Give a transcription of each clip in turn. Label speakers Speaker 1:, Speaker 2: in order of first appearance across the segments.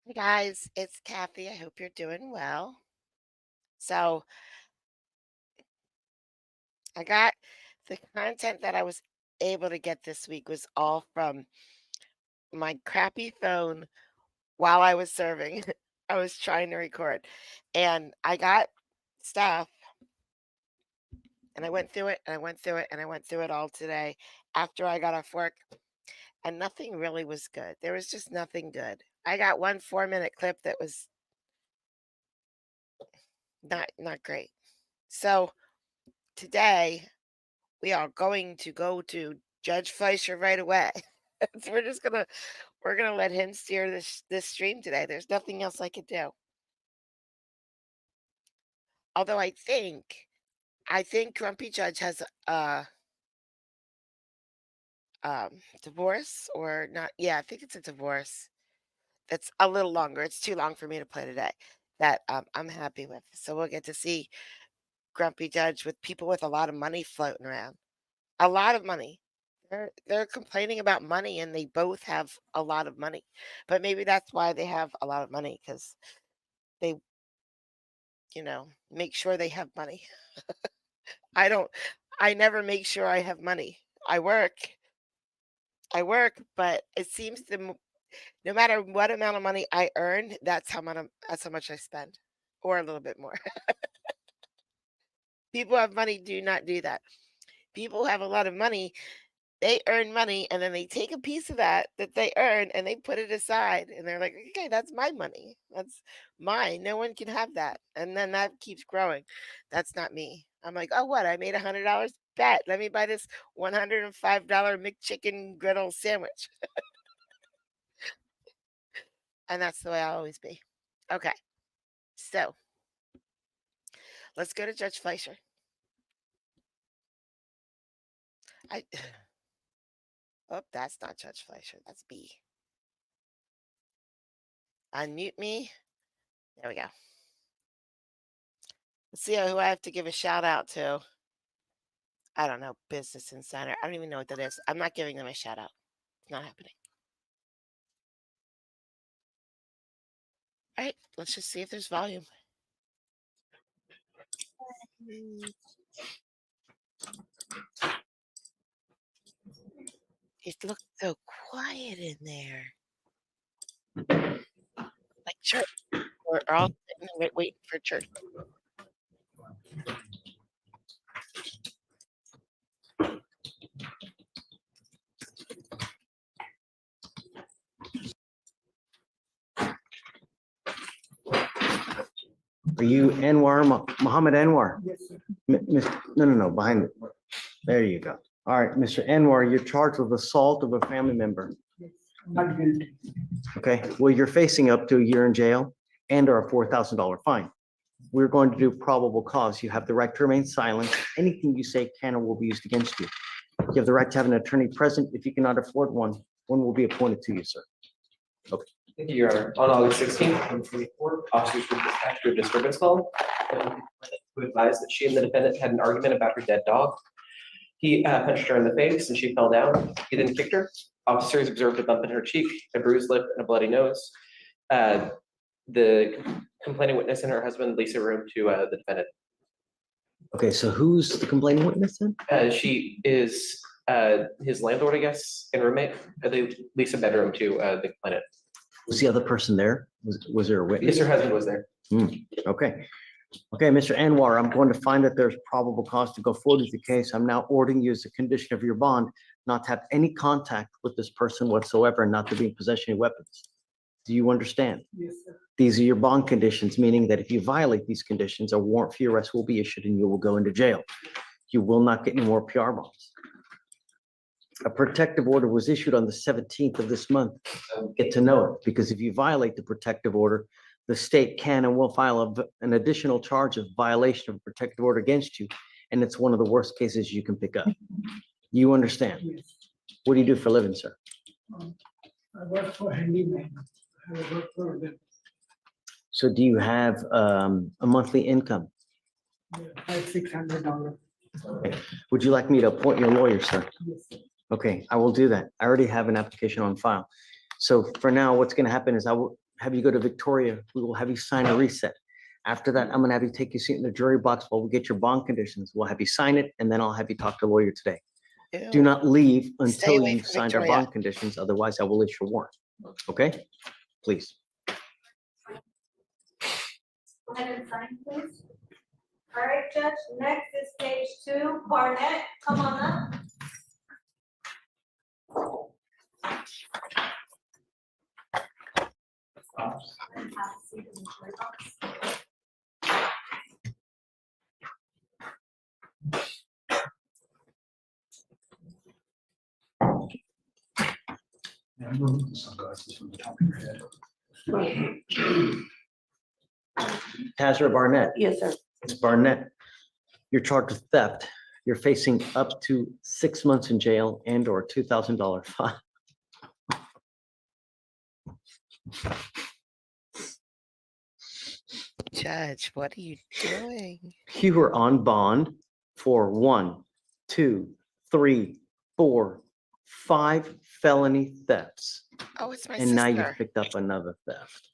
Speaker 1: Hey guys, it's Kathy. I hope you're doing well. So, I got the content that I was able to get this week was all from my crappy phone while I was serving. I was trying to record and I got stuff and I went through it and I went through it and I went through it all today after I got off work and nothing really was good. There was just nothing good. I got one 4-minute clip that was not great. So, today we are going to go to Judge Fleischer right away. So we're gonna let him steer this stream today. There's nothing else I could do. Although I think Grumpy Judge has a divorce or not. Yeah, I think it's a divorce. That's a little longer. It's too long for me to play today. That I'm happy with. So we'll get to see Grumpy Judge with people with a lot of money floating around. A lot of money. They're complaining about money and they both have a lot of money. But maybe that's why they have a lot of money because they, make sure they have money. I don't I never make sure I have money. I work. I work, but it seems no matter what amount of money I earn, that's how much I spend or a little bit more. People who have money do not do that. People who have a lot of money, they earn money and then they take a piece of that they earn and they put it aside and they're like, "Okay, that's my money. That's mine. No one can have that." And then that keeps growing. That's not me. I'm like, "Oh, what? I made $100? Bet. Let me buy this $105 McChicken griddle sandwich." And that's the way I'll always be. Okay. So, let's go to Judge Fleischer. I Oh, that's not Judge Fleischer. That's B. Unmute me. There we go. Let's see who I have to give a shout out to. I don't know, Business Insider. I don't even know what that is. I'm not giving them a shout out. It's not happening. All right, let's just see if there's volume. It looks so quiet in there. Like church. We're all sitting waiting for church.
Speaker 2: Are you Anwar, Muhammad Anwar?
Speaker 3: Yes, sir.
Speaker 2: No, behind it. There you go. All right, Mr. Anwar, you're charged with assault of a family member.
Speaker 3: Yes, not guilty.
Speaker 2: Okay, well, you're facing up to a year in jail and or a $4,000 fine. We're going to do probable cause. You have the right to remain silent. Anything you say can or will be used against you. You have the right to have an attorney present. If you cannot afford one will be appointed to you, sir.
Speaker 4: Thank you, Your Honor. On August 16th, 2024, officers were dispatched to a disturbance call who advised that she and the defendant had an argument about her dead dog. He punched her in the face and she fell down. He then kicked her. Officers observed a bump in her cheek, a bruised lip, and a bloody nose. The complaining witness and her husband leased a room to the defendant.
Speaker 2: Okay, so who's the complaining witness then?
Speaker 4: She is his landlord, I guess, and roommate. They lease a bedroom to the complainant.
Speaker 2: Was the other person there? Was there a witness?
Speaker 4: Yes, her husband was there.
Speaker 2: Okay. Okay, Mr. Anwar, I'm going to find that there's probable cause to go forward with the case. I'm now ordering you as a condition of your bond not to have any contact with this person whatsoever and not to be in possession of weapons. Do you understand?
Speaker 3: Yes, sir.
Speaker 2: These are your bond conditions, meaning that if you violate these conditions, a warrant for your arrest will be issued and you will go into jail. You will not get any more PR bonds. A protective order was issued on the 17th of this month. Get to know it, because if you violate the protective order, the state can and will file an additional charge of violation of a protective order against you, and it's one of the worst cases you can pick up. You understand?
Speaker 3: Yes.
Speaker 2: What do you do for a living, sir?
Speaker 3: I work for handyman. I work for them.
Speaker 2: So do you have a monthly income?
Speaker 3: $500-600.
Speaker 2: Would you like me to appoint your lawyer, sir?
Speaker 3: Yes, sir.
Speaker 2: Okay, I will do that. I already have an application on file. So for now, what's going to happen is have you go to Victoria. We will have you sign a reset. After that, I'm gonna have you take your seat in the jury box while we get your bond conditions. We'll have you sign it, and then I'll have you talk to a lawyer today. Do
Speaker 1: Ew.
Speaker 2: not leave
Speaker 1: Stay
Speaker 2: until
Speaker 1: away
Speaker 2: you've
Speaker 1: from
Speaker 2: signed our
Speaker 1: Victoria.
Speaker 2: bond conditions, otherwise I will issue a warrant. Okay? Please.
Speaker 5: Go ahead and sign, please. All right, Judge, next is page 2, Barnett, come on up. And have a seat in the jury box.
Speaker 3: Yeah, I'm gonna remove the sunglasses from the top of your head.
Speaker 2: Tazra Barnett.
Speaker 6: Yes, sir.
Speaker 2: It's Barnett. You're charged with theft. You're facing up to 6 months in jail and or $2,000 fine.
Speaker 1: Judge, what are you doing?
Speaker 2: You were on bond for 1, 2, 3, 4, 5 felony thefts.
Speaker 1: Oh, it's my
Speaker 2: And now you've
Speaker 1: sister.
Speaker 2: picked up another theft.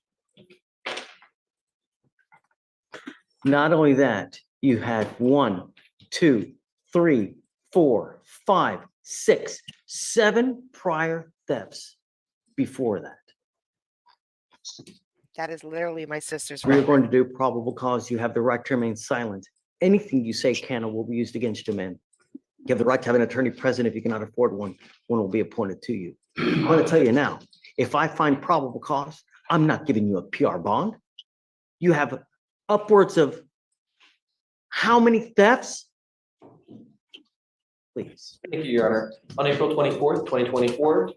Speaker 2: Not only that, you had 1, 2, 3, 4, 5, 6, 7 prior thefts before that.
Speaker 1: That is literally my sister's
Speaker 2: We're
Speaker 1: record.
Speaker 2: going to do probable cause. You have the right to remain silent. Anything you say can or will be used against you, man. You have the right to have an attorney present. If you cannot afford one, one will be appointed to you. I'm going to tell you now, if I find probable cause, I'm not giving you a PR bond. You have upwards of how many thefts? Please.
Speaker 4: Thank you, Your Honor. On April 24th, 2024,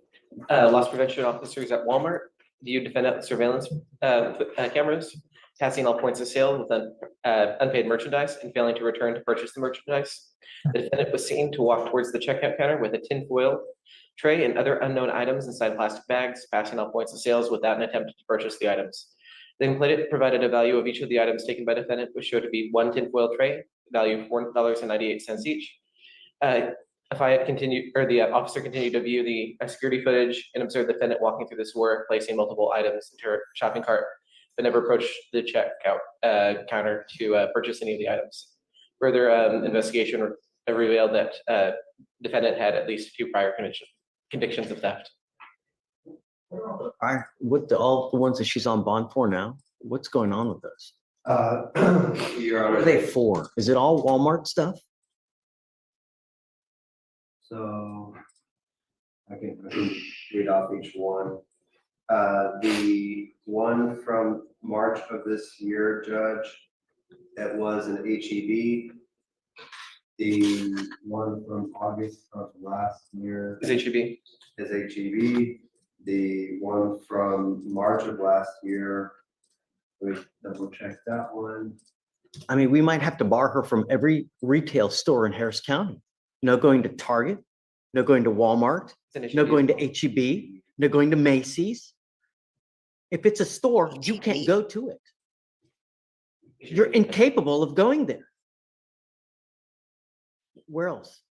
Speaker 4: loss prevention officers at Walmart viewed defendant surveillance cameras, passing all points of sale with unpaid merchandise and failing to return to purchase the merchandise. The defendant was seen to walk towards the checkout counter with a tinfoil tray and other unknown items inside plastic bags, passing all points of sales without an attempt to purchase the items. The complainant provided a value of each of the items taken by defendant, which showed to be 1 tinfoil tray, value of $4.98 each. If I had continued, or the officer continued to view the security footage and observed the defendant walking through the store, placing multiple items into her shopping cart, but never approached the checkout counter to purchase any of the items. Further investigation revealed that defendant had at least 2 prior convictions of theft.
Speaker 2: With all the ones that she's on bond for now, what's going on with those?
Speaker 7: Your
Speaker 2: What are
Speaker 7: Honor,
Speaker 2: they for? Is it all Walmart stuff?
Speaker 7: so I can read off each one. The one from March of this year, Judge, that was an HEB. The one from August of last year
Speaker 4: Is HEB?
Speaker 7: is HEB. The one from March of last year, we double check that one.
Speaker 2: I mean, we might have to bar her from every retail store in Harris County. No going to Target, no going to Walmart, no going to HEB, no going to Macy's. If it's a store, you can't go to it. You're incapable of going there. Where else?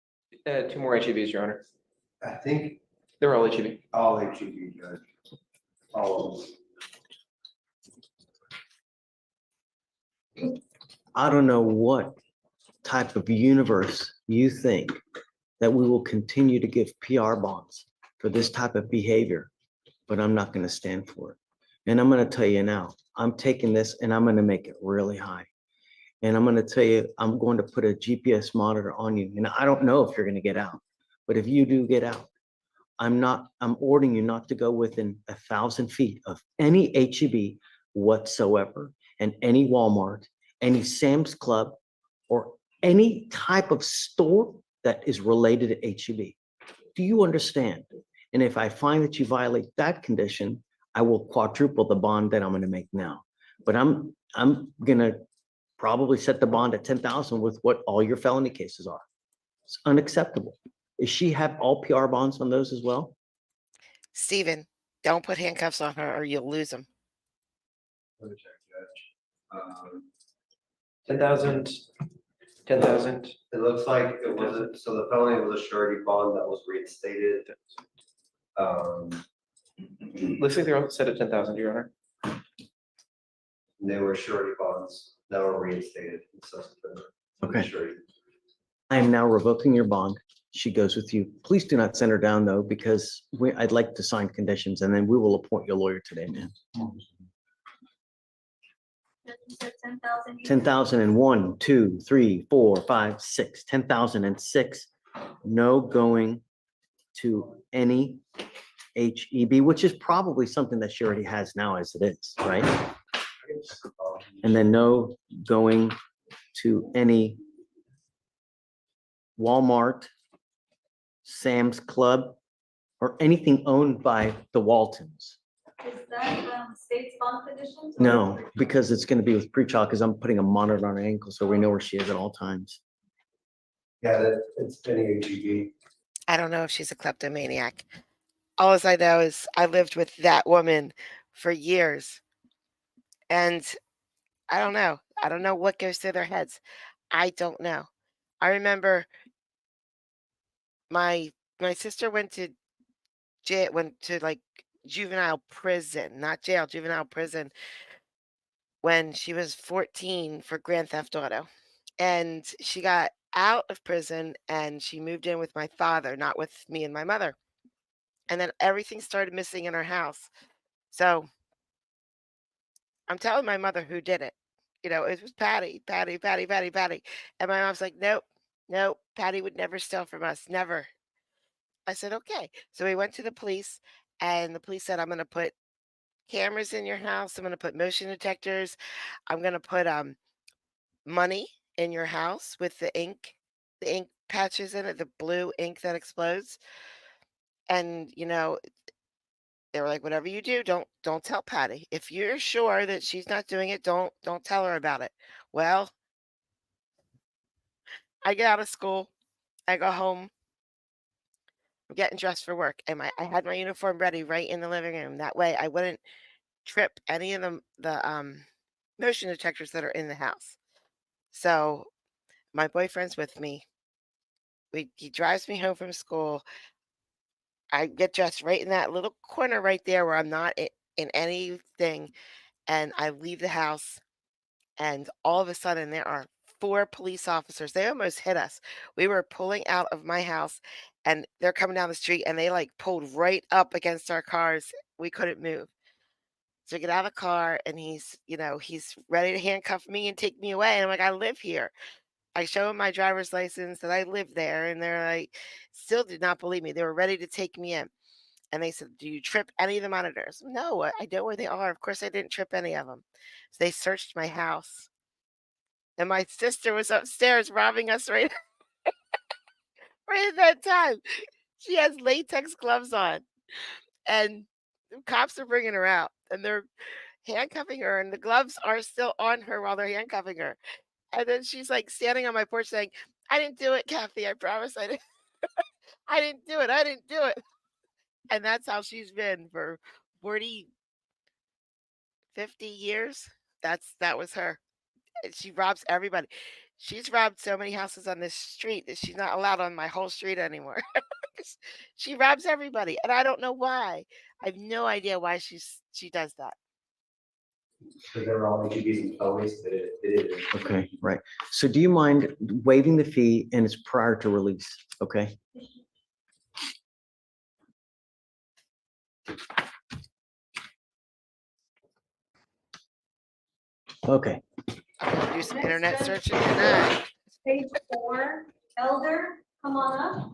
Speaker 4: 2 more HEBs, Your Honor.
Speaker 7: I think
Speaker 4: They're all HEB.
Speaker 7: all HEB, Judge. All of them.
Speaker 2: I don't know what type of universe you think that we will continue to give PR bonds for this type of behavior, but I'm not going to stand for it. And I'm going to tell you now, I'm taking this and I'm going to make it really high. And I'm going to tell you, I'm going to put a GPS monitor on you. And I don't know if you're going to get out, but if you do get out, I'm ordering you not to go within 1,000 feet of any HEB whatsoever, and any Walmart, any Sam's Club, or any type of store that is related to HEB. Do you understand? And if I find that you violate that condition, I will quadruple the bond that I'm going to make now. But I'm going to probably set the bond at 10,000 with what all your felony cases are. It's unacceptable. Does she have all PR bonds on those as well?
Speaker 1: Stephen, don't put handcuffs on her or you'll lose them.
Speaker 7: Let me check, Judge.
Speaker 4: 10,000. 10,000.
Speaker 7: It looks like it wasn't, so the felony was a surety bond that was reinstated.
Speaker 4: Looks like they're all set at 10,000, Your Honor.
Speaker 7: And they were surety bonds that were reinstated. in subsequent to the
Speaker 2: Okay.
Speaker 7: surety.
Speaker 2: I am now revoking your bond. She goes with you. Please do not send her down though, because I'd like to sign conditions and then we will appoint your lawyer today, man.
Speaker 5: You said 10,000.
Speaker 2: 10,001, 2, 3, 4, 5, 6, 10,006. No going to any HEB, which is probably something that she already has now as it is, right? And then no going to any Walmart, Sam's Club, or anything owned by the Waltons.
Speaker 5: Is that state's bond conditions? or-
Speaker 2: No, because it's gonna be with pre-child, because I'm putting a monitor on her ankle, so we know where she is at all times.
Speaker 7: Yeah, that, it's any AGB.
Speaker 1: I don't know if she's a kleptomaniac. All I know is I lived with that woman for years. And I don't know. I don't know what goes through their heads. I don't know. I remember my sister went to jail, went to like juvenile prison, not jail, juvenile prison when she was 14 for grand theft auto. And she got out of prison and she moved in with my father, not with me and my mother. And then everything started missing in our house. So I'm telling my mother who did it. You know, it was Patty, Patty, Patty, Patty, Patty. And my mom's like, nope, nope, Patty would never steal from us, never. I said, okay. So we went to the police, and the police said, I'm going to put cameras in your house. I'm going to put motion detectors. I'm going to put money in your house with the ink patches in it, the blue ink that explodes. And, you know, they were like, whatever you do, don't tell Patty. If you're sure that she's not doing it, don't tell her about it. Well, I get out of school, I go home, I'm getting dressed for work, and I had my uniform ready right in the living room. That way I wouldn't trip any of the motion detectors that are in the house. So my boyfriend's with me. He drives me home from school. I get dressed right in that little corner right there where I'm not in anything, and I leave the house. And all of a sudden, there are 4 police officers. They almost hit us. We were pulling out of my house, and they're coming down the street, and they, like, pulled right up against our cars. We couldn't move. So I get out of the car, and he's ready to handcuff me and take me away, and I'm like, "I live here." I show him my driver's license that I live there, and they're like still did not believe me. They were ready to take me in, and they said, "Do you trip any of the monitors?" "No, I know where they are. Of course I didn't trip any of them." So they searched my house. And my sister was upstairs robbing us right at that time. She has latex gloves on, and the cops are bringing her out, and they're handcuffing her, and the gloves are still on her while they're handcuffing her. And then she's, like, standing on my porch saying, "I didn't do it, Kathy, I promise I didn't I didn't do it, I didn't do it." And that's how she's been for 40, 50 years. That was her. And she robs everybody. She's robbed so many houses on this street that she's not allowed on my whole street anymore. 'Cause she robs everybody, and I don't know why. I have no idea why she does that.
Speaker 4: Because they were all AGBs and felonies, they did it.
Speaker 2: Okay, right. So do you mind waiving the fee and it's prior to release? Okay. Okay,
Speaker 1: I'm gonna do some
Speaker 5: Next
Speaker 1: internet
Speaker 5: judge,
Speaker 1: searching tonight.
Speaker 5: Page 4, Elder, come on up.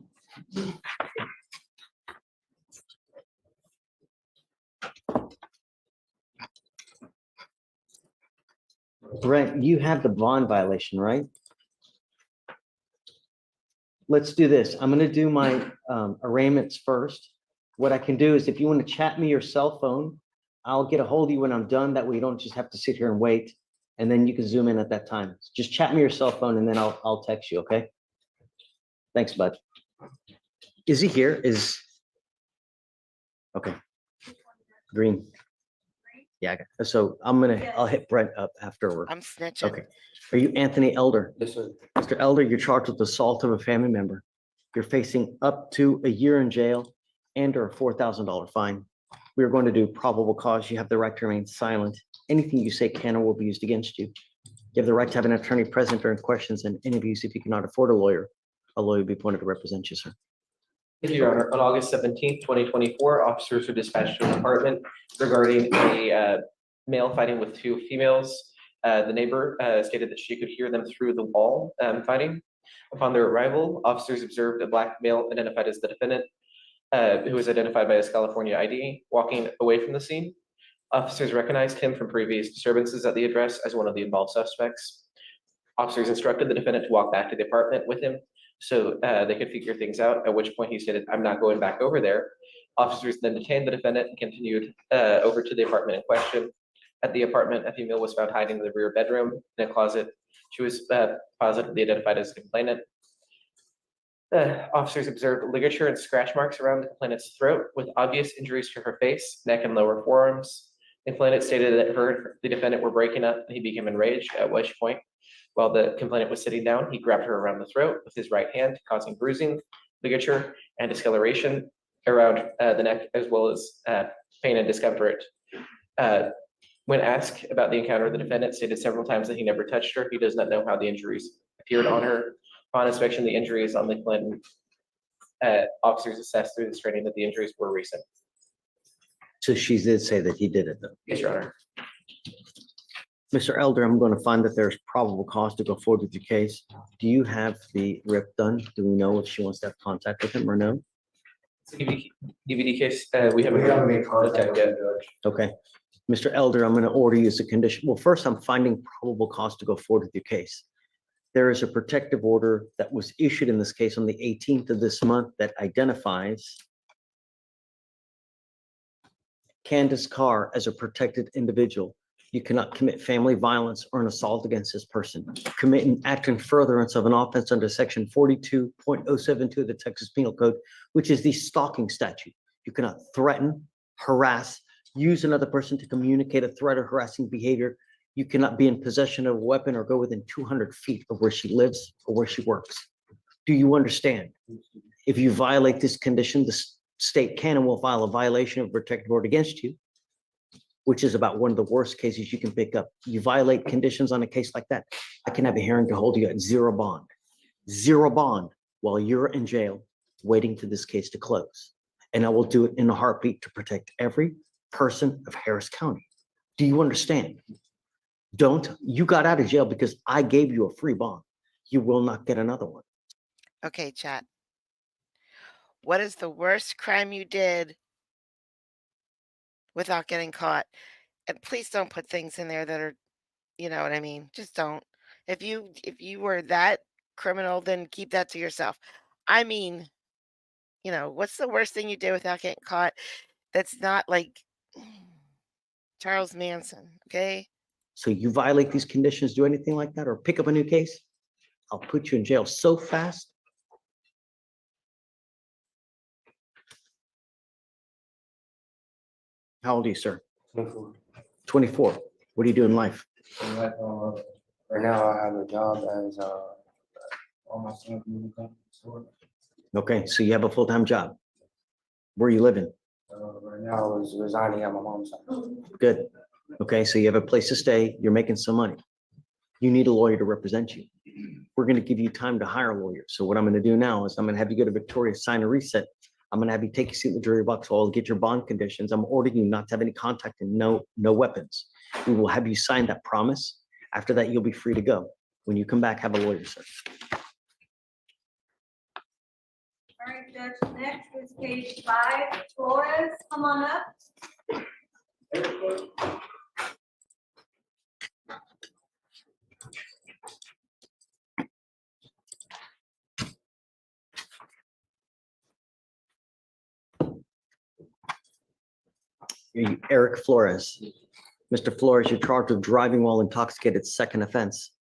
Speaker 2: Brent, you have the bond violation, right? Let's do this. I'm gonna do my arraignments first. What I can do is if you want to chat me your cell phone, I'll get a hold of you when I'm done. That way you don't just have to sit here and wait. And then you can zoom in at that time. Just chat me your cell phone and then I'll text you, okay? Thanks, bud. Is he here? Okay, green. Yeah, so I'll hit Brent up afterward.
Speaker 1: I'm snitching.
Speaker 2: Okay. Are you Anthony Elder?
Speaker 4: Yes, sir.
Speaker 2: Mr. Elder, you're charged with assault of a family member. You're facing up to a year in jail and or a $4,000 fine. We are going to do probable cause. You have the right to remain silent. Anything you say can or will be used against you. You have the right to have an attorney present during questions and interviews. If you cannot afford a lawyer will be appointed to represent you, sir.
Speaker 4: Thank you, Your Honor. On August 17th, 2024, officers were dispatched to the department regarding a male fighting with two females. The neighbor stated that she could hear them through the wall fighting. Upon their arrival, officers observed a black male identified as the defendant, who was identified by his California ID, walking away from the scene. Officers recognized him from previous disturbances at the address as one of the involved suspects. Officers instructed the defendant to walk back to the apartment with him so they could figure things out, at which point he stated, "I'm not going back over there." Officers then detained the defendant and continued over to the apartment in question. At the apartment, a female was found hiding in the rear bedroom in a closet. She was positively identified as a complainant. Officers observed ligature and scratch marks around the complainant's throat with obvious injuries to her face, neck, and lower forearms. The complainant stated that her and the defendant were breaking up and he became enraged, at which point, while the complainant was sitting down, he grabbed her around the throat with his right hand, causing bruising, ligature, and discoloration around the neck, as well as pain and discomfort. When asked about the encounter, the defendant stated several times that he never touched her. He does not know how the injuries appeared on her. Upon inspection, the injuries on the complainant, officers assessed through the training that the injuries were recent.
Speaker 2: So she did say that he did it though.
Speaker 4: Yes, Your Honor.
Speaker 2: Mr. Elder, I'm going to find that there's probable cause to go forward with your case. Do you have the rip done? Do we know if she wants to have contact with him or no?
Speaker 4: It's a DVD case. We haven't
Speaker 7: We haven't made
Speaker 4: contact
Speaker 7: contact
Speaker 4: yet.
Speaker 7: yet, Judge.
Speaker 2: Okay. Mr. Elder, I'm going to order you as a condition. Well, first, I'm finding probable cause to go forward with your case. There is a protective order that was issued in this case on the 18th of this month that identifies Candace Carr as a protected individual. You cannot commit family violence or an assault against this person. Commit an act in furtherance of an offense under section 42.072 of the Texas Penal Code, which is the stalking statute. You cannot threaten, harass, use another person to communicate a threat or harassing behavior. You cannot be in possession of a weapon or go within 200 feet of where she lives or where she works. Do you understand? If you violate this condition, the state can and will file a violation of protective order against you, which is about one of the worst cases you can pick up. You violate conditions on a case like that, I can have a hearing to hold you at zero bond while you're in jail waiting for this case to close. And I will do it in a heartbeat to protect every person of Harris County. Do you understand? You got out of jail because I gave you a free bond. You will not get another one.
Speaker 1: Okay, chat. What is the worst crime you did without getting caught? And please don't put things in there that are, you know what I mean? Just don't. If you were that criminal, then keep that to yourself. I mean, what's the worst thing you did without getting caught? That's not like Charles Manson, okay?
Speaker 2: So you violate these conditions, do anything like that, or pick up a new case, I'll put you in jail so fast. How old are you, sir? 24. What do you do in life?
Speaker 6: Right now, I have a job as almost a store.
Speaker 2: Okay, so you have a full-time job. Where are you living?
Speaker 6: Right now, I was resigning at my mom's house.
Speaker 2: Good. Okay, so you have a place to stay, you're making some money. You need a lawyer to represent you. We're going to give you time to hire a lawyer. So what I'm going to do now is I'm going to have you go to Victoria, sign a reset. I'm going to have you take a seat in the jury box while I'll get your bond conditions. I'm ordering you not to have any contact and no weapons. We will have you sign that promise. After that, you'll be free to go. When you come back, have a lawyer, sir.
Speaker 5: All right, Judge, next is page 5, Flores, come on up.
Speaker 2: Eric Flores. Mr. Flores, you're charged with driving while intoxicated, second offense.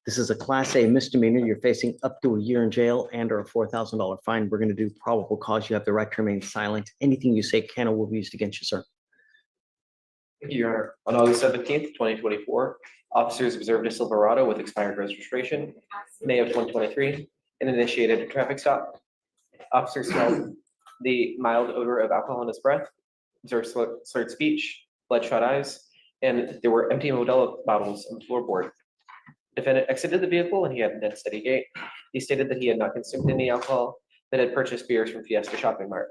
Speaker 2: This is a Class A misdemeanor. You're facing up to a year in jail and or a $4,000 fine. We're going to do probable cause. You have the right to remain silent. Anything you say can or will be used against you, sir.
Speaker 4: Thank you, Your Honor. On August 17th, 2024, officers observed a Silverado with expired registration, May of 2023, and initiated a traffic stop. Officers smelled the mild odor of alcohol in his breath. observed slurred speech, bloodshot eyes, and there were empty Modelo bottles on the floorboard. Defendant exited the vehicle and he had a steady gait. He stated that he had not consumed any alcohol, that had purchased beers from Fiesta Shopping Mart.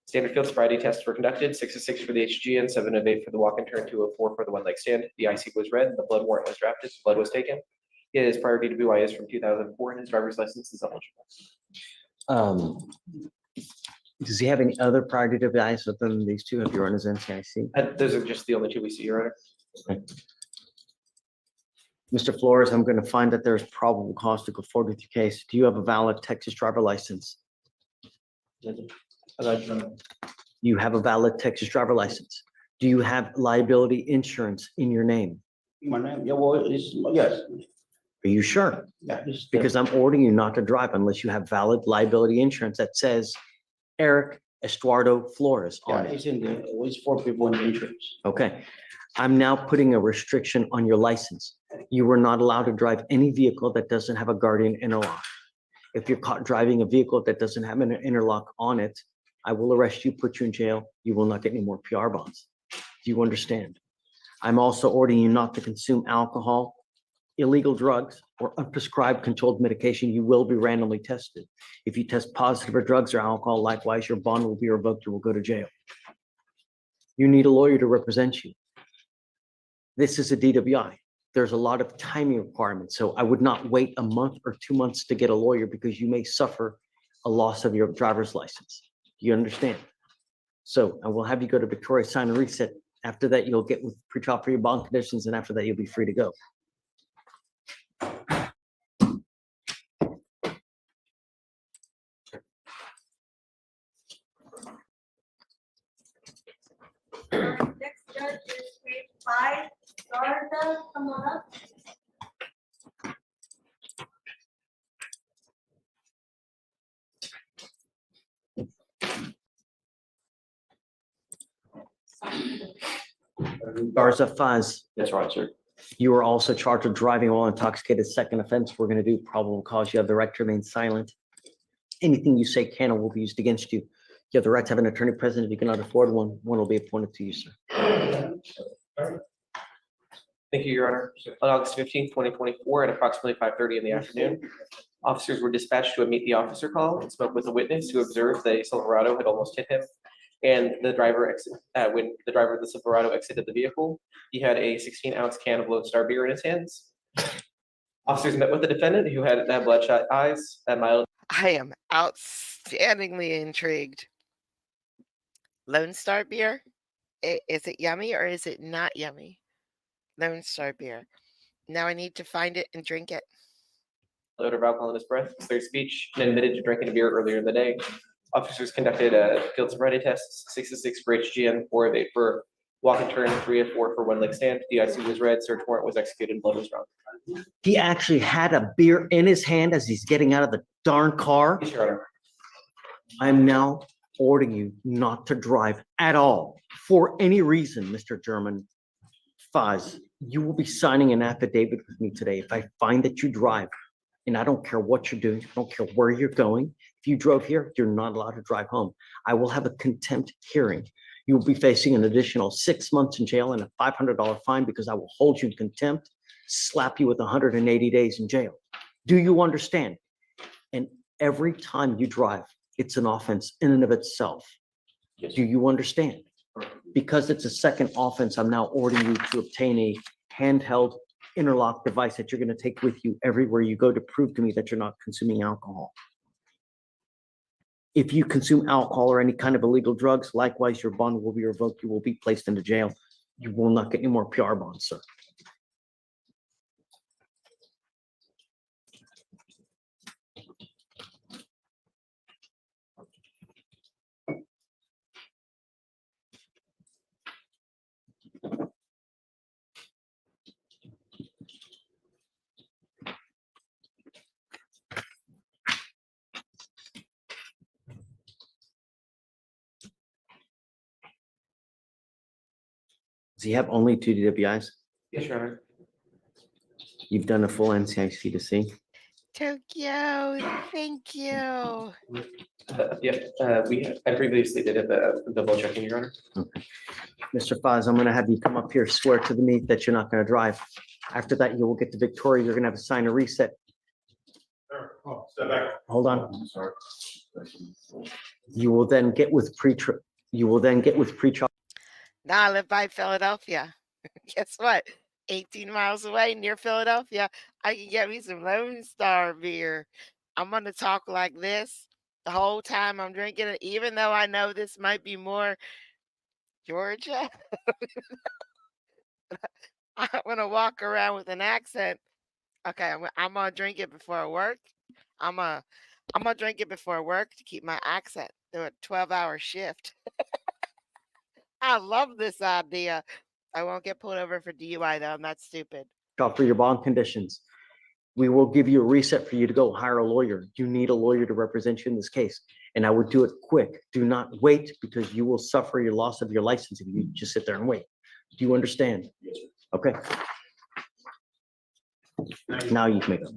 Speaker 4: Standard field sobriety tests were conducted, 6 of 6 for the HG and 7 of 8 for the walk and turn, 2 of 4 for the one leg stand. The IC was read, the blood warrant was drafted, blood was taken. His prior DWI is from 2004 and his driver's license is eligible.
Speaker 2: Does he have any other prior DWIs other than these two? Have you run his NCIC?
Speaker 4: Those are just the only two we see, Your Honor.
Speaker 2: Mr. Flores, I'm going to find that there's probable cause to go forward with your case. Do you have a valid Texas driver license? You have a valid Texas driver license. Do you have liability insurance in your name?
Speaker 8: My name, yeah, well, it's, yes,
Speaker 2: Are you sure?
Speaker 8: yeah, it's.
Speaker 2: Because I'm ordering you not to drive unless you have valid liability insurance that says Eric Estuardo Flores
Speaker 8: Yeah,
Speaker 2: on it.
Speaker 8: it's in the, it's for people in the insurance.
Speaker 2: Okay. I'm now putting a restriction on your license. You are not allowed to drive any vehicle that doesn't have a guardian interlock. If you're caught driving a vehicle that doesn't have an interlock on it, I will arrest you, put you in jail. You will not get any more PR bonds. Do you understand? I'm also ordering you not to consume alcohol, illegal drugs, or unprescribed controlled medication. You will be randomly tested. If you test positive for drugs or alcohol, likewise, your bond will be revoked. You will go to jail. You need a lawyer to represent you. This is a DWI. There's a lot of timing requirements. So I would not wait a month or 2 months to get a lawyer because you may suffer a loss of your driver's license. Do you understand? So I will have you go to Victoria, sign and reset. After that, you'll get with pre-trial for your bond conditions, and after that, you'll be free to go.
Speaker 5: Next judge is page 5, Garza, come on up.
Speaker 2: Garza Faz,
Speaker 6: That's right, sir.
Speaker 2: you are also charged with driving while intoxicated. Second offense, we're going to do probable cause. You have the right to remain silent. Anything you say can or will be used against you. You have the right to have an attorney present. If you cannot afford one, one will be appointed to you, sir.
Speaker 4: Thank you, Your Honor. On August 15th, 2024, at approximately 5:30 in the afternoon, officers were dispatched to a meet the officer call and spoke with a witness who observed that a Silverado had almost hit him. And the driver, when the driver of the Silverado exited the vehicle, he had a 16-ounce can of Lone Star beer in his hands. Officers met with the defendant who had bloodshot eyes, mild.
Speaker 1: I am outstandingly intrigued. Lone Star beer? Is it yummy or is it not yummy? Lone Star beer. Now I need to find it and drink it.
Speaker 4: Odor of alcohol in his breath, clear speech, and admitted to drinking a beer earlier in the day. Officers conducted field sobriety tests, 6 of 6 for HGN, 4 of 8 for walk and turn, 3 of 4 for one leg stand. The IC was read, search warrant was executed, blood was drawn.
Speaker 2: He actually had a beer in his hand as he's getting out of the darn car.
Speaker 4: Yes, Your Honor.
Speaker 2: I'm now ordering you not to drive at all for any reason, Mr. German. Faz, you will be signing an affidavit with me today. If I find that you drive, and I don't care what you're doing, I don't care where you're going. If you drove here, you're not allowed to drive home. I will have a contempt hearing. You will be facing an additional 6 months in jail and a $500 fine because I will hold you in contempt, slap you with 180 days in jail. Do you understand? And every time you drive, it's an offense in and of itself. Do you understand? Because it's a second offense, I'm now ordering you to obtain a handheld interlock device that you're going to take with you everywhere you go to prove to me that you're not consuming alcohol. If you consume alcohol or any kind of illegal drugs, likewise, your bond will be revoked. You will be placed into jail. You will not get any more PR bonds, sir. Does he have only 2 DWIs?
Speaker 4: Yes, Your Honor.
Speaker 2: You've done a full NCIC to see?
Speaker 1: Tokyo, thank you.
Speaker 4: I previously did it, double checking, Your Honor.
Speaker 2: Mr. Faz, I'm gonna have you come up here, swear to the meat that you're not gonna drive. After that, you will get to Victoria. You're gonna have to sign a reset.
Speaker 9: Oh, step back.
Speaker 2: Hold on.
Speaker 9: I'm sorry.
Speaker 2: You will then get with pre-trial.
Speaker 1: Now I live by Philadelphia. Guess what? 18 miles away near Philadelphia, I can get me some Lone Star beer. I'm gonna talk like this the whole time I'm drinking it, even though I know this might be more Georgia. I'm gonna walk around with an accent. Okay, I'm gonna drink it before work. I'm gonna drink it before work to keep my accent through a 12-hour shift. I love this idea. I won't get pulled over for DUI though. I'm not stupid.
Speaker 2: For your bond conditions. We will give you a reset for you to go hire a lawyer. You need a lawyer to represent you in this case. And I would do it quick. Do not wait because you will suffer your loss of your license if you just sit there and wait. Do you understand?
Speaker 9: Yes, sir.
Speaker 2: Okay, now you can make it.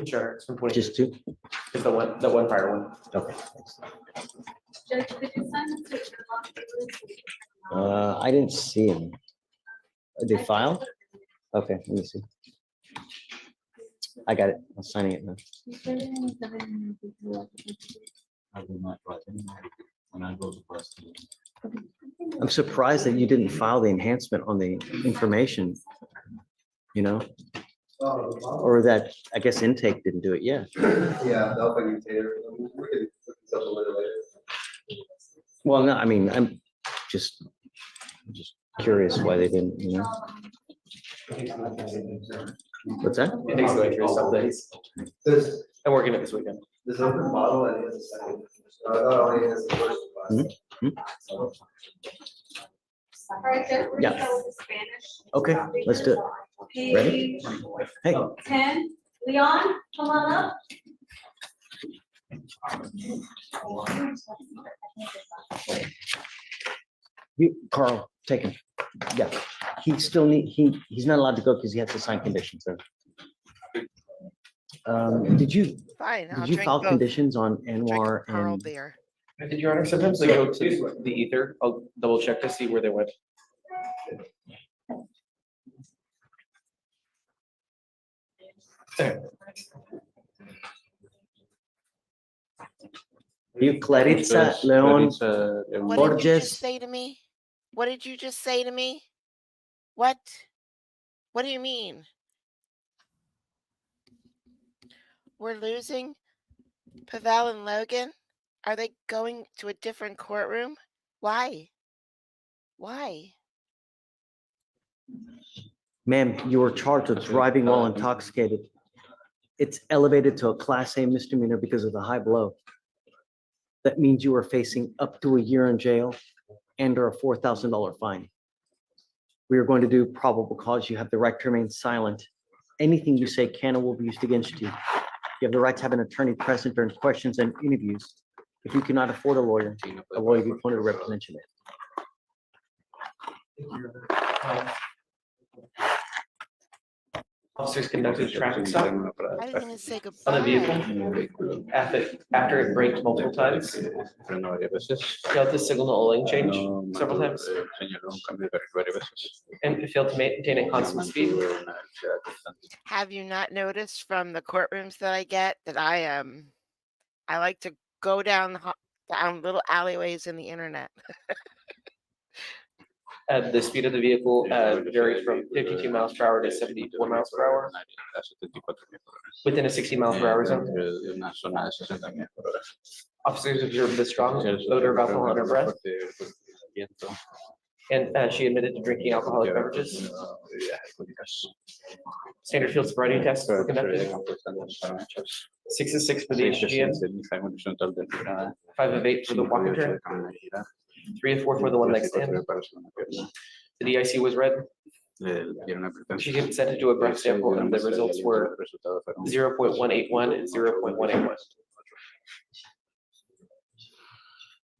Speaker 4: Sure, it's from 20.
Speaker 2: Just two?
Speaker 4: It's the one prior one.
Speaker 2: Okay.
Speaker 5: Judge, could you sign the statement of law?
Speaker 2: I didn't see him. They file? Okay, let me see. I got it. I'm signing it now.
Speaker 8: I will not drive anymore when I go to Boston.
Speaker 2: I'm surprised that you didn't file the enhancement on the information, you know, or that, I guess intake didn't do it. Yeah.
Speaker 7: Yeah, that'll be Taylor. We can look this up a little later.
Speaker 2: Well, no, I mean, I'm just curious why they didn't, you know. What's that?
Speaker 4: It takes going through some things.
Speaker 7: This,
Speaker 4: I'm working it this weekend.
Speaker 7: this open model, I think is the second. Not only is the first class.
Speaker 5: All right, Judge, we're
Speaker 2: Yeah.
Speaker 5: gonna go with the Spanish.
Speaker 2: Okay, let's do it. Ready?
Speaker 5: Page
Speaker 2: Hey,
Speaker 5: 10, Leon, come on up.
Speaker 2: you, Carl, take him. Yeah, he's not allowed to go because he has to sign conditions there.
Speaker 1: Fine, I'll
Speaker 2: Did you
Speaker 1: drink
Speaker 2: file
Speaker 1: both.
Speaker 2: conditions on
Speaker 1: Drink
Speaker 2: Anwar
Speaker 1: a Pearl
Speaker 2: and
Speaker 1: beer.
Speaker 4: Did Your Honor, sometimes they go to the ether. I'll double check to see where they went.
Speaker 2: you Claritza Leon?
Speaker 1: What did you
Speaker 2: Borges.
Speaker 1: just say to me? What did you just say to me? What? What do you mean? We're losing Pavel and Logan? Are they going to a different courtroom? Why? Why?
Speaker 2: Ma'am, you were charged with driving while intoxicated. It's elevated to a Class A misdemeanor because of the high blow. That means you are facing up to a year in jail and or a $4,000 fine. We are going to do probable cause. You have the right to remain silent. Anything you say can or will be used against you. You have the right to have an attorney present during questions and interviews. If you cannot afford a lawyer will be appointed to represent you.
Speaker 4: Officers conducted a traffic stop
Speaker 1: I didn't even say
Speaker 4: on the
Speaker 1: goodbye.
Speaker 4: vehicle. After it braked multiple times, failed to signal a lane change several times, and failed to maintain a constant speed.
Speaker 1: Have you not noticed from the courtrooms that I get that I like to go down little alleyways in the internet?
Speaker 4: The speed of the vehicle varied from 52 miles per hour to 74 miles per hour within a 60 mile per hour zone. Officers observed the strong odor of alcohol on her breath, and she admitted to drinking alcoholic beverages. Standard field sobriety tests were conducted. 6 and 6 for the HGM, 5 of 8 for the walk and turn, 3 and 4 for the one next to him. The DIC was read. She consented to a breath sample, and the results were 0.181 and 0.181.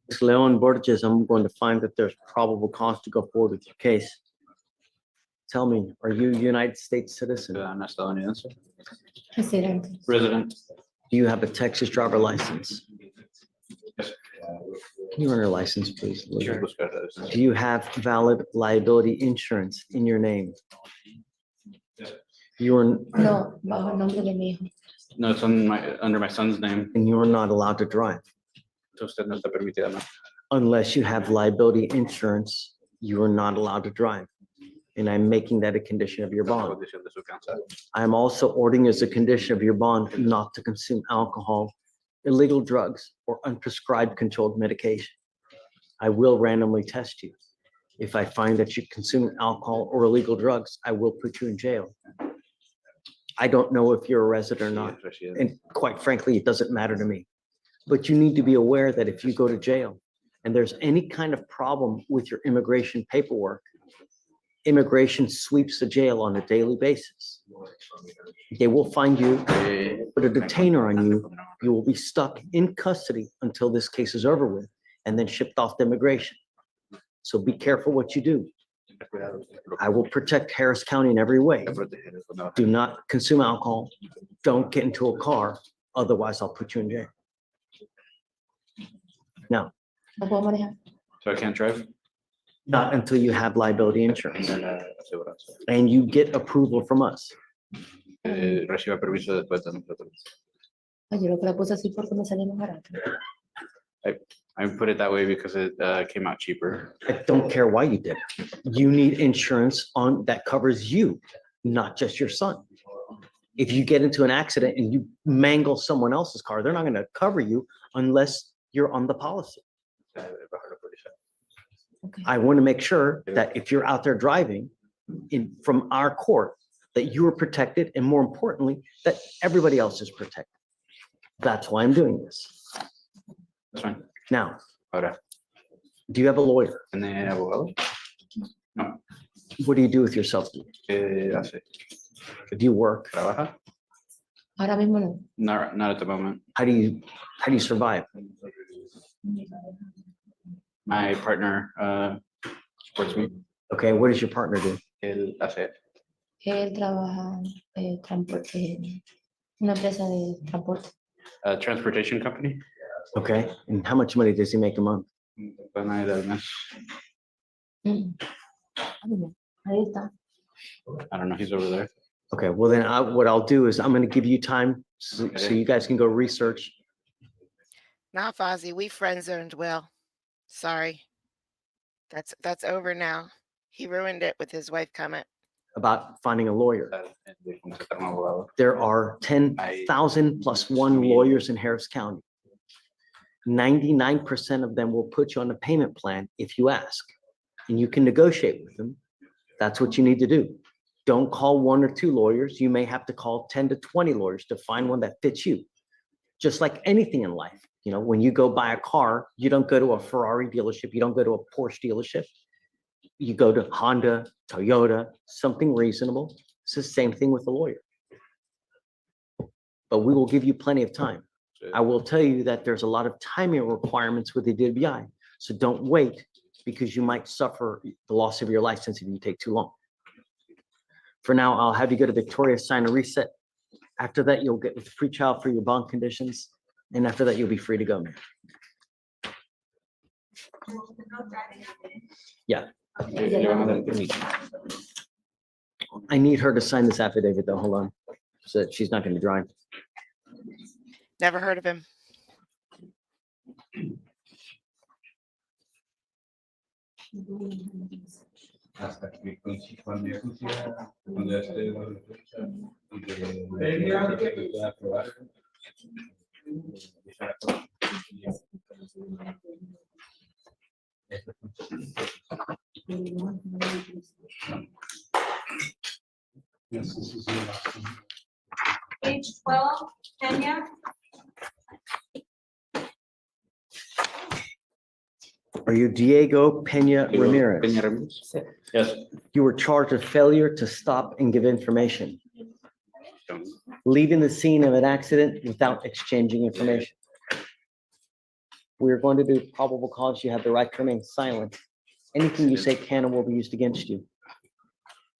Speaker 2: Ms. Leon Borges, I'm going to find that there's probable cause to go forward with your case. tell me, are you a United States citizen?
Speaker 8: Ciudadana estadounidense.
Speaker 10: Residente.
Speaker 8: Resident.
Speaker 2: Do you have a Texas driver license?
Speaker 8: Yes.
Speaker 2: Can you run your license, please? Lou?
Speaker 8: Sure. Buscar eso.
Speaker 2: Do you have valid liability insurance in your name? You are,
Speaker 10: No, bajo el nombre de mi hijo.
Speaker 8: No, it's under my son's name.
Speaker 2: and you are not allowed to drive.
Speaker 8: Usted no está permitida, ¿no?
Speaker 2: Unless you have liability insurance, you are not allowed to drive. And I'm making that a condition of your bond.
Speaker 8: Condición de su causa.
Speaker 2: I'm also ordering as a condition of your bond not to consume alcohol, illegal drugs, or unprescribed controlled medication. I will randomly test you. If I find that you consume alcohol or illegal drugs, I will put you in jail. I don't know if you're a resident or not, and quite frankly, it doesn't matter to me. But you need to be aware that if you go to jail and there's any kind of problem with your immigration paperwork, immigration sweeps the jail on a daily basis. They will find you, put a detainer on you. You will be stuck in custody until this case is over with and then shipped off to immigration. So be careful what you do. I will protect Harris County in every way. Do not consume alcohol. Don't get into a car. Otherwise, I'll put you in jail. Now,
Speaker 10: No puedo manejar.
Speaker 8: So I can't drive?
Speaker 2: not until you have liability insurance and you get approval from us.
Speaker 8: Reciba permiso después de nosotros.
Speaker 10: Ay, yo lo que la puse así porque me salió más barato.
Speaker 8: I put it that way because it came out cheaper.
Speaker 2: I don't care why you did it. You need insurance on that covers you, not just your son. If you get into an accident and you mangle someone else's car, they're not going to cover you unless you're on the policy.
Speaker 10: Okay.
Speaker 2: I want to make sure that if you're out there driving from our court, that you are protected, and more importantly, that everybody else is protected. That's why I'm doing this.
Speaker 8: That's fine.
Speaker 2: Now,
Speaker 8: Ahora,
Speaker 2: do you have a lawyer?
Speaker 8: ¿tiene abogado?
Speaker 2: What do you do with yourself?
Speaker 8: ¿Qué hace?
Speaker 2: Do you work?
Speaker 8: ¿Trabaja?
Speaker 10: Ahora mismo no.
Speaker 8: Not at the moment.
Speaker 2: How do you survive?
Speaker 8: My partner supports me.
Speaker 2: Okay, what does your partner do?
Speaker 8: Él hace
Speaker 10: Él trabaja transporte, una empresa de transporte.
Speaker 8: a transportation company.
Speaker 2: Okay, and how much money does he make a month?
Speaker 8: Gana al mes.
Speaker 10: Ahí está.
Speaker 8: I don't know, he's over there.
Speaker 2: Okay, well then what I'll do is I'm going to give you time so you guys can go research.
Speaker 1: Nah, Fozzie, we friend zoned Will. Sorry. That's over now. He ruined it with his wife comment.
Speaker 2: About finding a lawyer.
Speaker 8: De contratar un abogado.
Speaker 2: There are 10,000 plus one lawyers in Harris County. 99% of them will put you on a payment plan if you ask, and you can negotiate with them. That's what you need to do. Don't call one or two lawyers. You may have to call 10 to 20 lawyers to find one that fits you. Just like anything in life, you know, when you go buy a car, you don't go to a Ferrari dealership. You don't go to a Porsche dealership. You go to Honda, Toyota, something reasonable. It's the same thing with a lawyer. But we will give you plenty of time. I will tell you that there's a lot of timing requirements with the DWI. So don't wait because you might suffer the loss of your license if you take too long. For now, I'll have you go to Victoria, sign a reset. After that, you'll get with free trial for your bond conditions. And after that, you'll be free to go, man. Yeah.
Speaker 8: Le van a dar permiso.
Speaker 2: I need her to sign this affidavit though. Hold on. So that she's not going to drive.
Speaker 1: Never heard of him.
Speaker 9: Hasta que cuando ya consiga, cuando ya esté la fecha, y aprobar.
Speaker 5: Page 12, Peña.
Speaker 2: Are you Diego Peña-Ramirez?
Speaker 8: Peña-Ramirez? Yes.
Speaker 2: You were charged with failure to stop and give information, leaving the scene of an accident without exchanging information. We're going to do probable cause. You have the right to remain silent. Anything you say can and will be used against you.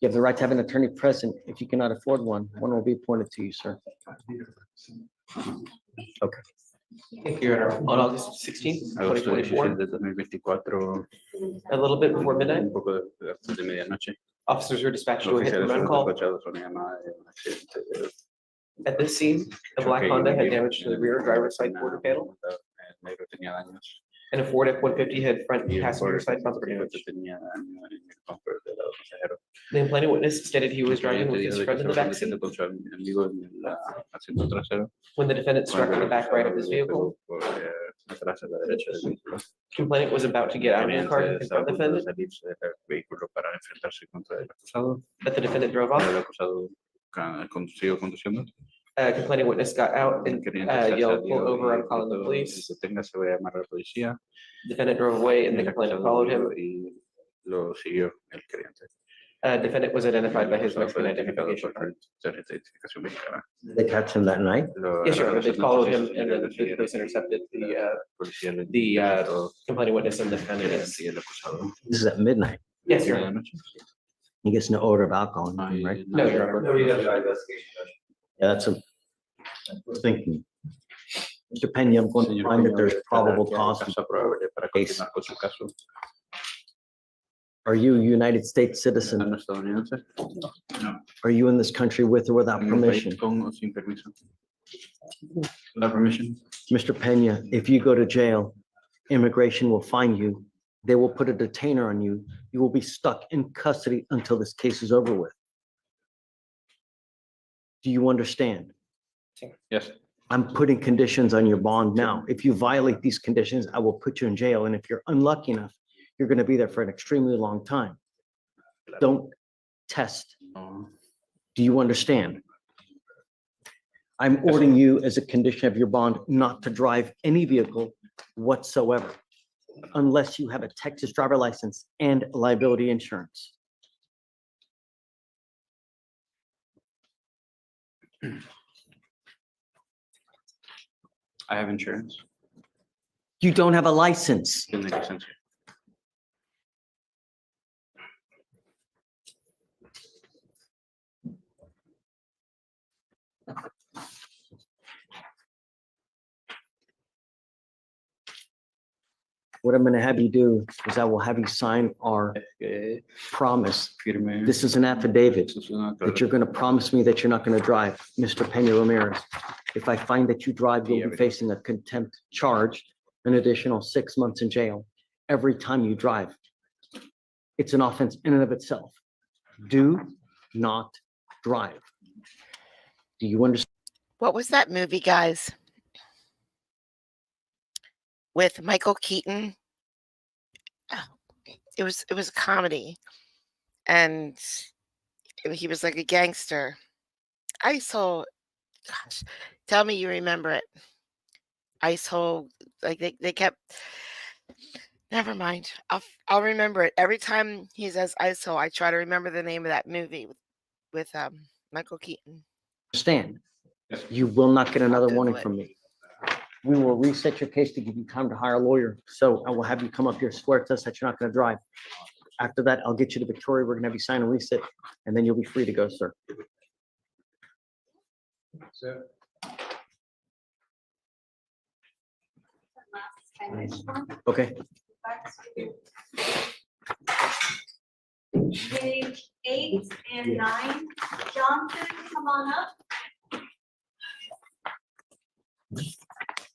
Speaker 2: You have the right to have an attorney present. If you cannot afford one will be appointed to you, sir.
Speaker 4: Thank you, Your Honor. On August 16th,
Speaker 8: Agosto
Speaker 4: 2024,
Speaker 8: 16 de 2024,
Speaker 4: a little bit before midnight,
Speaker 8: un poco antes de medianoche,
Speaker 4: officers were dispatched to
Speaker 8: los
Speaker 4: a hit and
Speaker 8: oficiales
Speaker 4: run
Speaker 8: fueron
Speaker 4: call.
Speaker 8: despachados a una llamada de un accidente de
Speaker 4: At this scene, a black
Speaker 8: choque
Speaker 4: Honda had
Speaker 8: híbrido
Speaker 4: damage to the
Speaker 8: en
Speaker 4: rear driver's side
Speaker 8: una
Speaker 4: quarter panel,
Speaker 8: Honda, negro tenía daños
Speaker 4: and a Ford F-150 had front
Speaker 8: y un
Speaker 4: passenger
Speaker 8: Ford
Speaker 4: side bumper
Speaker 8: F-150
Speaker 4: damage.
Speaker 8: tenía daño en el bumper del lado pasajero.
Speaker 4: The complaining witness stated he was
Speaker 8: El
Speaker 4: driving with
Speaker 8: cliente
Speaker 4: his
Speaker 8: dijo de
Speaker 4: friend
Speaker 8: que
Speaker 4: in the
Speaker 8: estaba
Speaker 4: back seat
Speaker 8: conduciendo con su amigo en el asiento trasero
Speaker 4: when the defendant struck on the back right of his vehicle.
Speaker 8: por atrás a la derecha del vehículo.
Speaker 4: Complainant was about to get out of the car to
Speaker 8: El cliente estaba
Speaker 4: confront the
Speaker 8: a punto de
Speaker 4: defendant,
Speaker 8: salirse del vehículo para enfrentarse contra el acusado,
Speaker 4: but the defendant drove
Speaker 8: pero
Speaker 4: off.
Speaker 8: el acusado siguió conduciendo.
Speaker 4: Complaining witness got out and
Speaker 8: Queriendo
Speaker 4: yelled, "Pull
Speaker 8: salió
Speaker 4: over,
Speaker 8: y
Speaker 4: I'm calling the
Speaker 8: gritó,
Speaker 4: police."
Speaker 8: deténgase, voy a llamar a la policía.
Speaker 4: Defendant drove away and the
Speaker 8: El
Speaker 4: complainant
Speaker 8: acusado
Speaker 4: followed him.
Speaker 8: huyó y lo siguió el queriente.
Speaker 4: Defendant was identified by
Speaker 8: El
Speaker 4: his
Speaker 8: acusado fue
Speaker 4: Mexican
Speaker 8: identificado
Speaker 4: identification
Speaker 8: por
Speaker 4: card.
Speaker 8: su tarjeta de identificación mexicana.
Speaker 2: They catch him that night.
Speaker 4: Yes, Your Honor, they followed him and then the
Speaker 8: policía
Speaker 4: police intercepted
Speaker 8: lo
Speaker 4: the
Speaker 8: interceptó,
Speaker 4: complaining witness and the defendant.
Speaker 8: y el acusado.
Speaker 2: This is at midnight.
Speaker 4: Yes, Your Honor.
Speaker 8: Medianoche.
Speaker 2: He gets no odor of alcohol, in
Speaker 8: No
Speaker 2: him,
Speaker 8: hay
Speaker 2: right?
Speaker 4: No, Your Honor.
Speaker 7: Nobody does our investigation, Judge.
Speaker 2: Yeah, that's a thinking. Mr. Peña, I'm going to
Speaker 8: Señor
Speaker 2: find
Speaker 8: Peña,
Speaker 2: that there's
Speaker 8: voy a
Speaker 2: probable
Speaker 8: declarar que hay
Speaker 2: cause.
Speaker 8: caso probable para
Speaker 2: case.
Speaker 8: continuar con su caso.
Speaker 2: Are you a United States citizen?
Speaker 8: ¿Ciudadano estadounidense? No.
Speaker 2: Are you in this country with or without
Speaker 8: ¿En un país
Speaker 2: permission?
Speaker 8: con o sin permiso? Without permission.
Speaker 2: Mr. Peña, if you go to jail, immigration will find you. They will put a detainer on you. You will be stuck in custody until this case is over with. Do you understand?
Speaker 8: Yes.
Speaker 2: I'm putting conditions on your bond now. If you violate these conditions, I will put you in jail. And if you're unlucky enough, you're going to be there for an extremely long time. Don't test.
Speaker 8: No.
Speaker 2: Do you understand? I'm ordering you as a condition of your bond not to drive any vehicle whatsoever unless you have a Texas driver license and liability insurance.
Speaker 8: I have insurance.
Speaker 2: You don't have a license.
Speaker 8: Tiene licencia.
Speaker 2: What I'm going to have you do is I will have you sign our
Speaker 8: Que
Speaker 2: promise.
Speaker 8: firme.
Speaker 2: This is an affidavit
Speaker 8: Eso es una
Speaker 2: that you're going to promise me that you're not going to drive, Mr. Peña-Ramirez. If I find that you drive, you'll be facing a contempt charge, an additional 6 months in jail every time you drive. It's an offense in and of itself. Do not drive. Do you understand?
Speaker 1: What was that movie, guys? With Michael Keaton. Oh, it was a comedy, and he was like a gangster. ISO, gosh, tell me you remember it. ISO, like they kept. Never mind. I'll remember it every time he says ISO. I try to remember the name of that movie with Michael Keaton.
Speaker 2: You will not get another
Speaker 1: Google
Speaker 2: warning
Speaker 1: it.
Speaker 2: from me. We will reset your case to give you time to hire a lawyer. So I will have you come up here, swear to us that you're not going to drive. After that, I'll get you to Victoria. We're going to have you sign a reset, and then you'll be free to go, sir. Okay.
Speaker 5: Page 8 and 9. Johnson, come on up.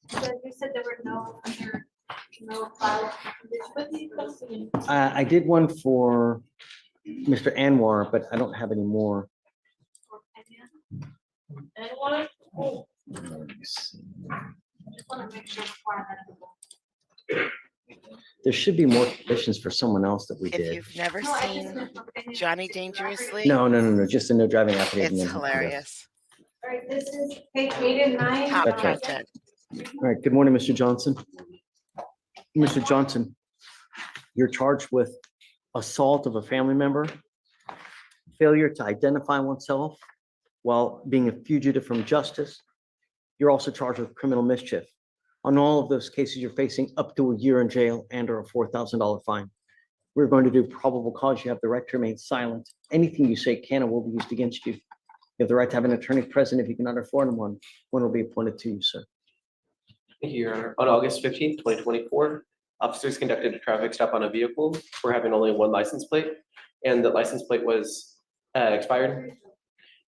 Speaker 5: So you said there were no filed conditions.
Speaker 2: I did one for Mr. Anwar, but I don't have any more.
Speaker 5: Anyone? Just want to make sure before I let it go.
Speaker 2: There should be more conditions for someone else that we
Speaker 1: If
Speaker 2: did.
Speaker 1: you've never
Speaker 5: No, I just
Speaker 1: seen
Speaker 5: meant for Peña.
Speaker 1: Johnny Dangerously,
Speaker 2: No, just a no driving affidavit.
Speaker 1: it's hilarious.
Speaker 5: All right, this is page 8 and 9.
Speaker 1: Top
Speaker 2: That's right.
Speaker 1: content.
Speaker 2: All right, good morning, Mr. Johnson. Mr. Johnson, you're charged with assault of a family member, failure to identify oneself while being a fugitive from justice. You're also charged with criminal mischief. On all of those cases, you're facing up to a year in jail and or a $4,000 fine. We're going to do probable cause. You have the right to remain silent. Anything you say can and will be used against you. You have the right to have an attorney present if you cannot afford one. One will be appointed to you, sir.
Speaker 4: Thank you, Your Honor. On August 15th, 2024, officers conducted a traffic stop on a vehicle for having only one license plate, and the license plate was expired.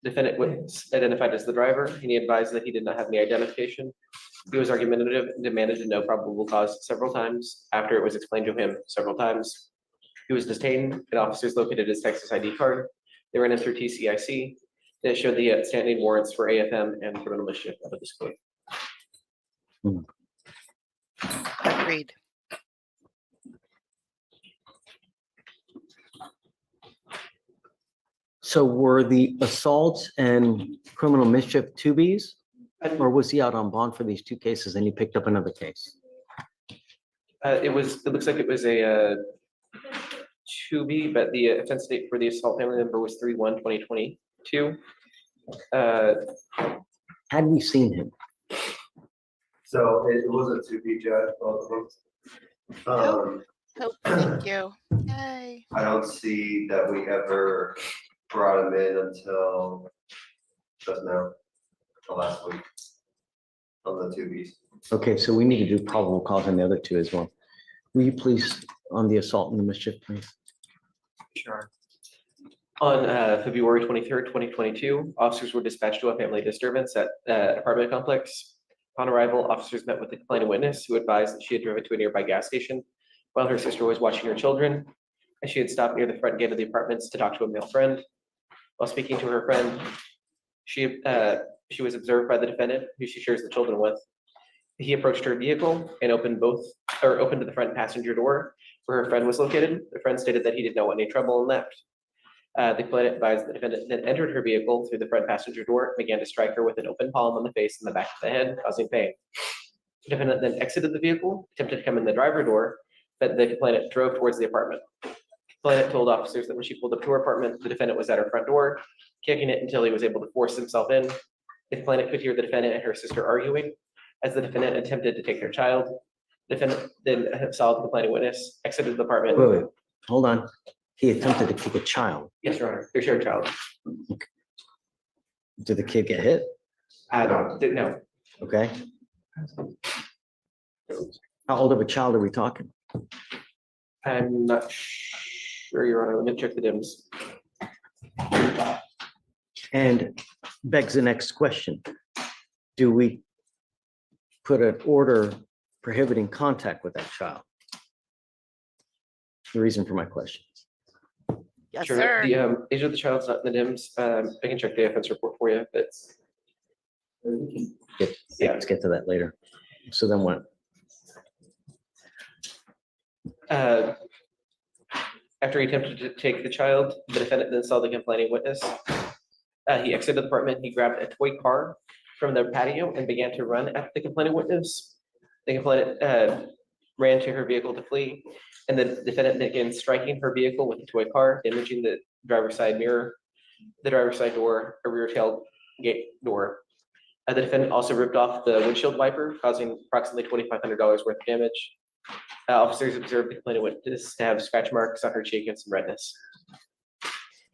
Speaker 4: Defendant was identified as the driver, and he advised that he did not have any identification. He was argumentative and demanded to know probable cause several times after it was explained to him several times. He was detained, and officers located his Texas ID card. They ran him through TCIC. It showed the outstanding warrants for AFM and criminal mischief out of this code.
Speaker 1: Agreed.
Speaker 2: So were the assaults and criminal mischief 2Bs? Or was he out on bond for these two cases and he picked up another case?
Speaker 4: It looks like it was a 2B, but the offense date for the assault family member was 3/1/2022.
Speaker 2: Had we seen him?
Speaker 7: So it wasn't to be judged, both of them.
Speaker 1: Oh, thank you. Yay.
Speaker 7: I don't see that we ever brought him in until just now, the last week. On the 2Bs.
Speaker 2: Okay, so we need to do probable cause on the other two as well. Will you please, on the assault and the mischief, please?
Speaker 4: Sure. On February 23rd, 2022, officers were dispatched to a family disturbance at apartment complex. Upon arrival, officers met with the complainant witness who advised that she had driven to a nearby gas station while her sister was watching her children, and she had stopped near the front gate of the apartments to talk to a male friend. While speaking to her friend, she was observed by the defendant, who she shares the children with. He approached her vehicle and opened the front passenger door where her friend was located. The friend stated that he didn't know any trouble and left. The complainant advised the defendant then entered her vehicle through the front passenger door and began to strike her with an open palm on the face and the back of the head, causing pain. The defendant then exited the vehicle, attempted to come in the driver door, but the complainant drove towards the apartment. The complainant told officers that when she pulled up to her apartment, the defendant was at her front door, kicking it until he was able to force himself in. The complainant could hear the defendant and her sister arguing. As the defendant attempted to take their child, the defendant then saw the complaining witness, exited the apartment.
Speaker 2: Wait, hold on. He attempted to kick a child.
Speaker 4: Yes, Your Honor, their shared child.
Speaker 2: Did the kid get hit?
Speaker 4: No.
Speaker 2: Okay. How old of a child are we talking?
Speaker 4: I'm not sure, Your Honor. Let me check the DIMS.
Speaker 2: And begs the next question. Do we put an order prohibiting contact with that child? The reason for my question.
Speaker 1: Yes,
Speaker 4: Sure.
Speaker 1: sir.
Speaker 4: The age of the child's not in the DIMS. I can check the offense report for you, but
Speaker 2: Let's get to that later. So then what?
Speaker 4: after he attempted to take the child, the defendant then saw the complaining witness. He exited the apartment. He grabbed a toy car from the patio and began to run at the complaining witness. The complainant ran to her vehicle to flee, and the defendant began striking her vehicle with the toy car, damaging the driver's side mirror, the driver's side door, a rear tail gate door. The defendant also ripped off the windshield wiper, causing approximately $2,500 worth of damage. Officers observed the complainant witness to have scratch marks on her cheek and some redness.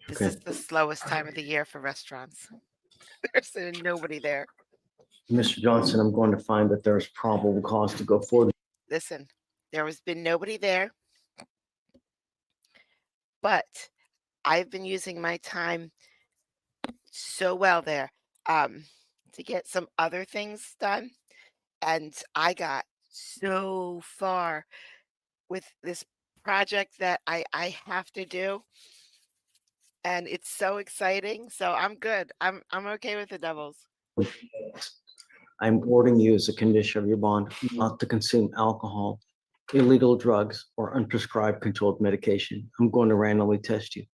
Speaker 1: This
Speaker 2: Okay.
Speaker 1: is the slowest time of the year for restaurants. There's nobody there.
Speaker 2: Mr. Johnson, I'm going to find that there's probable cause to go forward.
Speaker 1: Listen, there has been nobody there, but I've been using my time so well there to get some other things done. And I got so far with this project that I have to do. And it's so exciting. So I'm good. I'm okay with the doubles.
Speaker 2: I'm ordering you as a condition of your bond not to consume alcohol, illegal drugs, or unprescribed controlled medication. I'm going to randomly test you.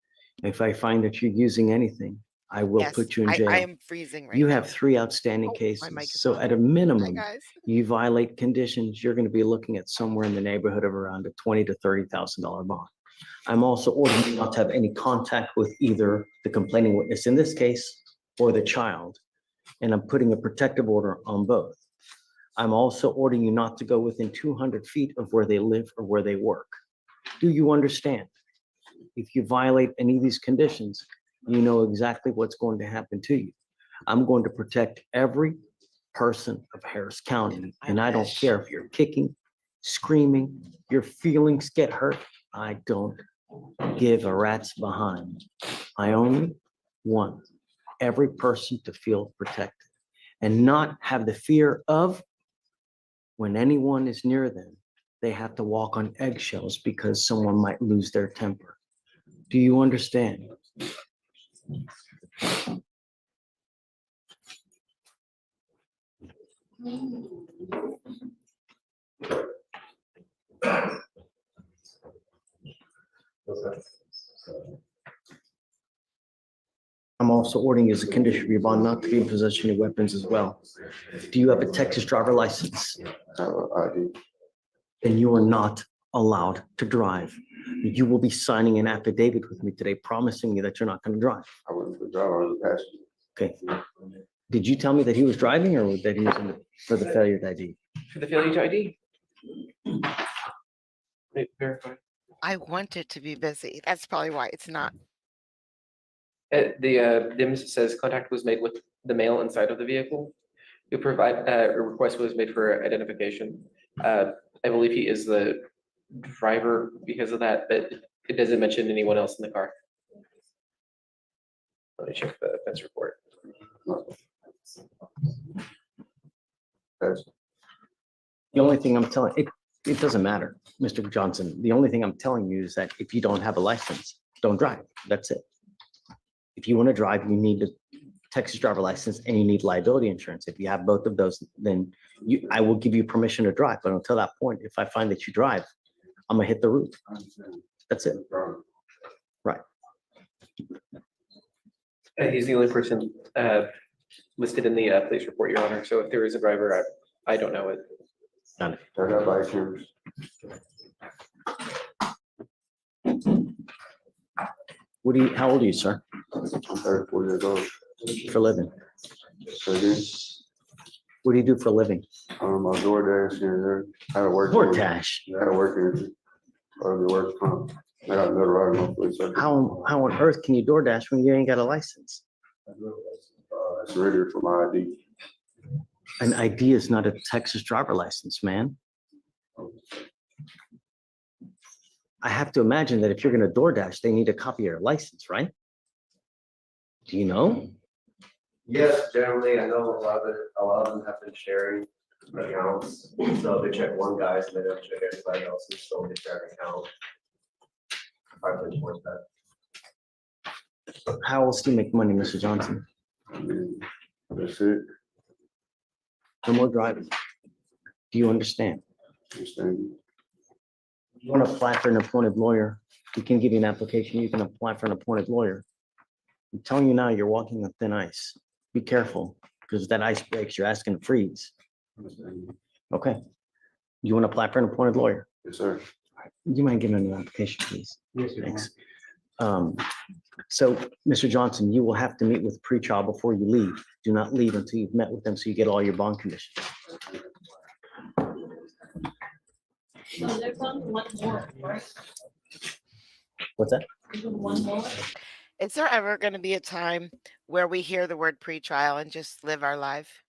Speaker 2: If I find that you're using anything, I will
Speaker 1: Yes,
Speaker 2: put you in
Speaker 1: I
Speaker 2: jail.
Speaker 1: am freezing right
Speaker 2: You
Speaker 1: now.
Speaker 2: have 3 outstanding
Speaker 1: Oh, my
Speaker 2: cases.
Speaker 1: mic is
Speaker 2: So
Speaker 1: on.
Speaker 2: at a
Speaker 1: Hi,
Speaker 2: minimum,
Speaker 1: guys.
Speaker 2: you violate conditions, you're going to be looking at somewhere in the neighborhood of around a $20,000 to $30,000 bond. I'm also ordering you not to have any contact with either the complaining witness in this case or the child. And I'm putting a protective order on both. I'm also ordering you not to go within 200 feet of where they live or where they work. Do you understand? If you violate any of these conditions, you know exactly what's going to happen to you. I'm going to protect every person of Harris County, and I don't care if you're kicking, screaming, your feelings get hurt. I don't give a rat's behind. I only want every person to feel protected and not have the fear of when anyone is near them, they have to walk on eggshells because someone might lose their temper. Do you understand? I'm also ordering as a condition of your bond not to be in possession of weapons as well. Do you have a Texas driver license?
Speaker 6: I do.
Speaker 2: Then you are not allowed to drive. You will be signing an affidavit with me today promising me that you're not going to drive.
Speaker 6: I wasn't the driver, I was the passenger.
Speaker 2: Okay. Did you tell me that he was driving or that he was for the failure to ID?
Speaker 4: For the failure to ID. Wait, verify.
Speaker 1: I want it to be busy. That's probably why it's not.
Speaker 4: The DIMS says contact was made with the male inside of the vehicle. You provide, a request was made for identification. I believe he is the driver because of that, but it doesn't mention anyone else in the car. Let me check the offense report.
Speaker 2: The only thing I'm telling, it doesn't matter, Mr. Johnson. The only thing I'm telling you is that if you don't have a license, don't drive. That's it. If you want to drive, you need a Texas driver license and you need liability insurance. If you have both of those, then I will give you permission to drive. But until that point, if I find that you drive, I'm gonna hit the roof. That's it. Right.
Speaker 4: He's the only person listed in the police report, Your Honor. So if there is a driver, I don't know it.
Speaker 2: Got it.
Speaker 6: I got bike shoes.
Speaker 2: How old are you, sir?
Speaker 6: I'm 34 years old.
Speaker 2: For a living?
Speaker 6: So again,
Speaker 2: What do you do for a living?
Speaker 6: I DoorDash here, I had to work.
Speaker 2: DoorDash.
Speaker 6: I had to work here. Or the work from. I got another ride on police.
Speaker 2: How on earth can you DoorDash when you ain't got a license?
Speaker 6: It's ready for my ID.
Speaker 2: An ID is not a Texas driver license, man. I have to imagine that if you're gonna DoorDash, they need a copy of your license, right? Do you know?
Speaker 7: Yes, generally, I know a lot of them have been sharing accounts, so they check one guy's and they don't check everybody else's, so they share an account. I've been towards that.
Speaker 2: How else do you make money, Mr. Johnson?
Speaker 6: That's it.
Speaker 2: No more driving. Do you understand?
Speaker 6: Understand.
Speaker 2: You want to apply for an appointed lawyer, we can give you an application, you can apply for an appointed lawyer. I'm telling you now, you're walking on thin ice. Be careful, because if that ice breaks, you're asking to freeze.
Speaker 6: Understand.
Speaker 2: Okay. You want to apply for an appointed lawyer?
Speaker 6: Yes, sir.
Speaker 2: You mind giving me an application, please?
Speaker 9: Yes, Your Honor.
Speaker 2: Thanks. So, Mr. Johnson, you will have to meet with pretrial before you leave. Do not leave until you've met with them, so you get all your bond conditions.
Speaker 5: So there's one more, right?
Speaker 2: What's that?
Speaker 5: One more.
Speaker 1: Is there ever going to be a time where we hear the word pretrial and just live our life?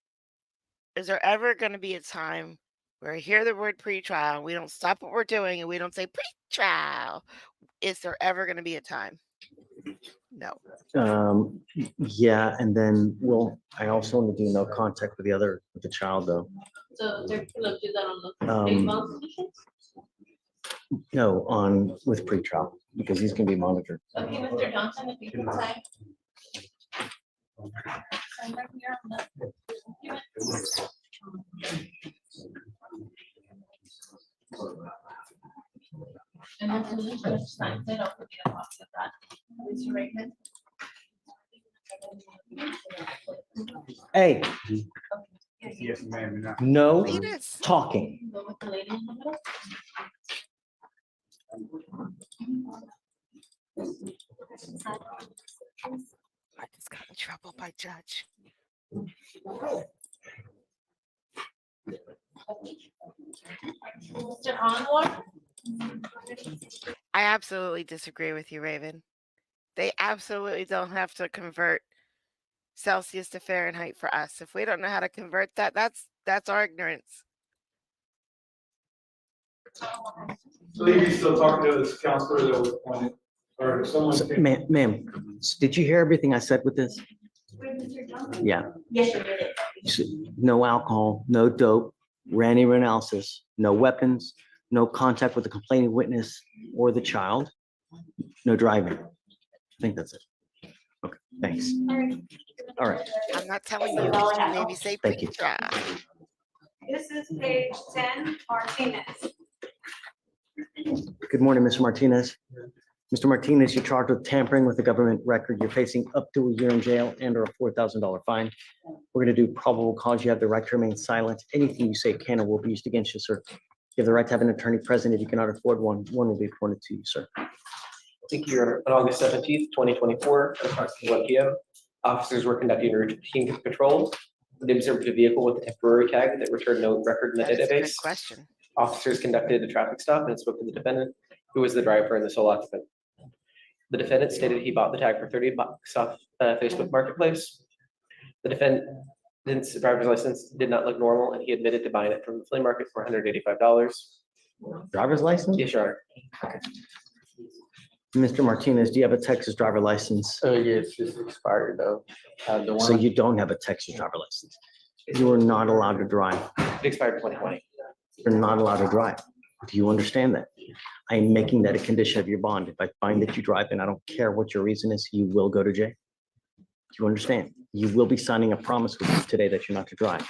Speaker 1: Is there ever going to be a time where we hear the word pretrial and we don't stop what we're doing and we don't say pretrial? Is there ever going to be a time? No.
Speaker 2: Yeah, and then, I also want to do no contact with the child, though.
Speaker 5: So they're gonna do that on the
Speaker 2: Um,
Speaker 5: big bond conditions?
Speaker 2: No, with pretrial, because he's gonna be monitored.
Speaker 5: Okay, Mr. Johnson, if you can sign. Sign right here on the document. And then as soon as the judge signs it, I'll put you a copy of that. Raise your right hand.
Speaker 2: Hey,
Speaker 9: Yes, ma'am. You're not-
Speaker 2: no
Speaker 1: Venus.
Speaker 2: talking.
Speaker 5: Go with the lady in the middle.
Speaker 1: I just got in trouble by judge.
Speaker 5: Mr. Anoir,
Speaker 1: I absolutely disagree with you, Raven. They absolutely don't have to convert Celsius to Fahrenheit for us. If we don't know how to convert that, that's our ignorance.
Speaker 9: So you're still talking to this counselor that was appointed, or someone?
Speaker 2: So, ma'am, did you hear everything I said with this? Yeah.
Speaker 10: Yes, you did.
Speaker 2: So, no alcohol, no dope, ran analysis, no weapons, no contact with the complaining witness or the child, no driving. I think that's it. Okay, thanks. All right,
Speaker 1: I'm not telling you, but you maybe say
Speaker 2: thank you.
Speaker 1: Petra.
Speaker 5: This is page 10, Martinez.
Speaker 2: Good morning, Mr. Martinez. Mr. Martinez, you're charged with tampering with the government record. You're facing up to a year in jail and or a $4,000 fine. We're going to do probable cause. You have the right to remain silent. Anything you say can or will be used against you, sir. You have the right to have an attorney present. If you cannot afford one, one will be appointed to you, sir.
Speaker 4: Thank you, Your Honor. On August 17th, 2024, at approximately 1 p.m., officers were conducting a routine patrol. They observed a vehicle with a temporary tag that returned no record in the
Speaker 1: That is a good
Speaker 4: database.
Speaker 1: question.
Speaker 4: Officers conducted a traffic stop and spoke to the defendant, who was the driver and the sole occupant. The defendant stated he bought the tag for $30 off Facebook Marketplace. The defendant's driver's license did not look normal, and he admitted to buying it from the flea market for $185.
Speaker 2: Driver's license?
Speaker 4: Yes, Your Honor.
Speaker 2: Mr. Martinez, do you have a Texas driver license?
Speaker 6: Yes, it's expired though. The one.
Speaker 2: So you don't have a Texas driver license. You are not allowed to drive.
Speaker 4: It expired 2020.
Speaker 2: You're not allowed to drive. Do you understand that? I am making that a condition of your bond. If I find that you drive, and I don't care what your reason is, you will go to jail. Do you understand? You will be signing a promise with me today that you're not to drive.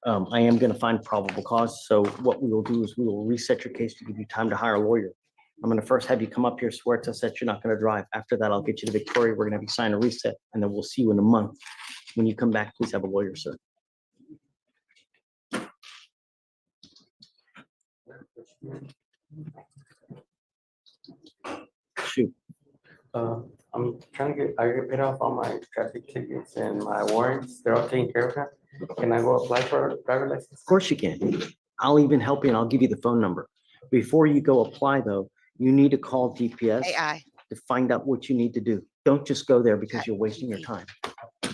Speaker 2: I am going to find probable cause. So what we will do is we will reset your case to give you time to hire a lawyer. I'm going to first have you come up here, swear to us that you're not going to drive. After that, I'll get you to Victoria. We're going to have you sign a reset, and then we'll see you in a month. When you come back, please have a lawyer, sir. Shoot.
Speaker 6: I'm trying to I get paid off all my traffic tickets and my warrants. They're all taken care of now. Can I go apply for a driver license?
Speaker 2: Of course you can. I'll even help you, and I'll give you the phone number. Before you go apply, though, you need to call DPS
Speaker 1: AI.
Speaker 2: to find out what you need to do. Don't just go there because you're wasting your time.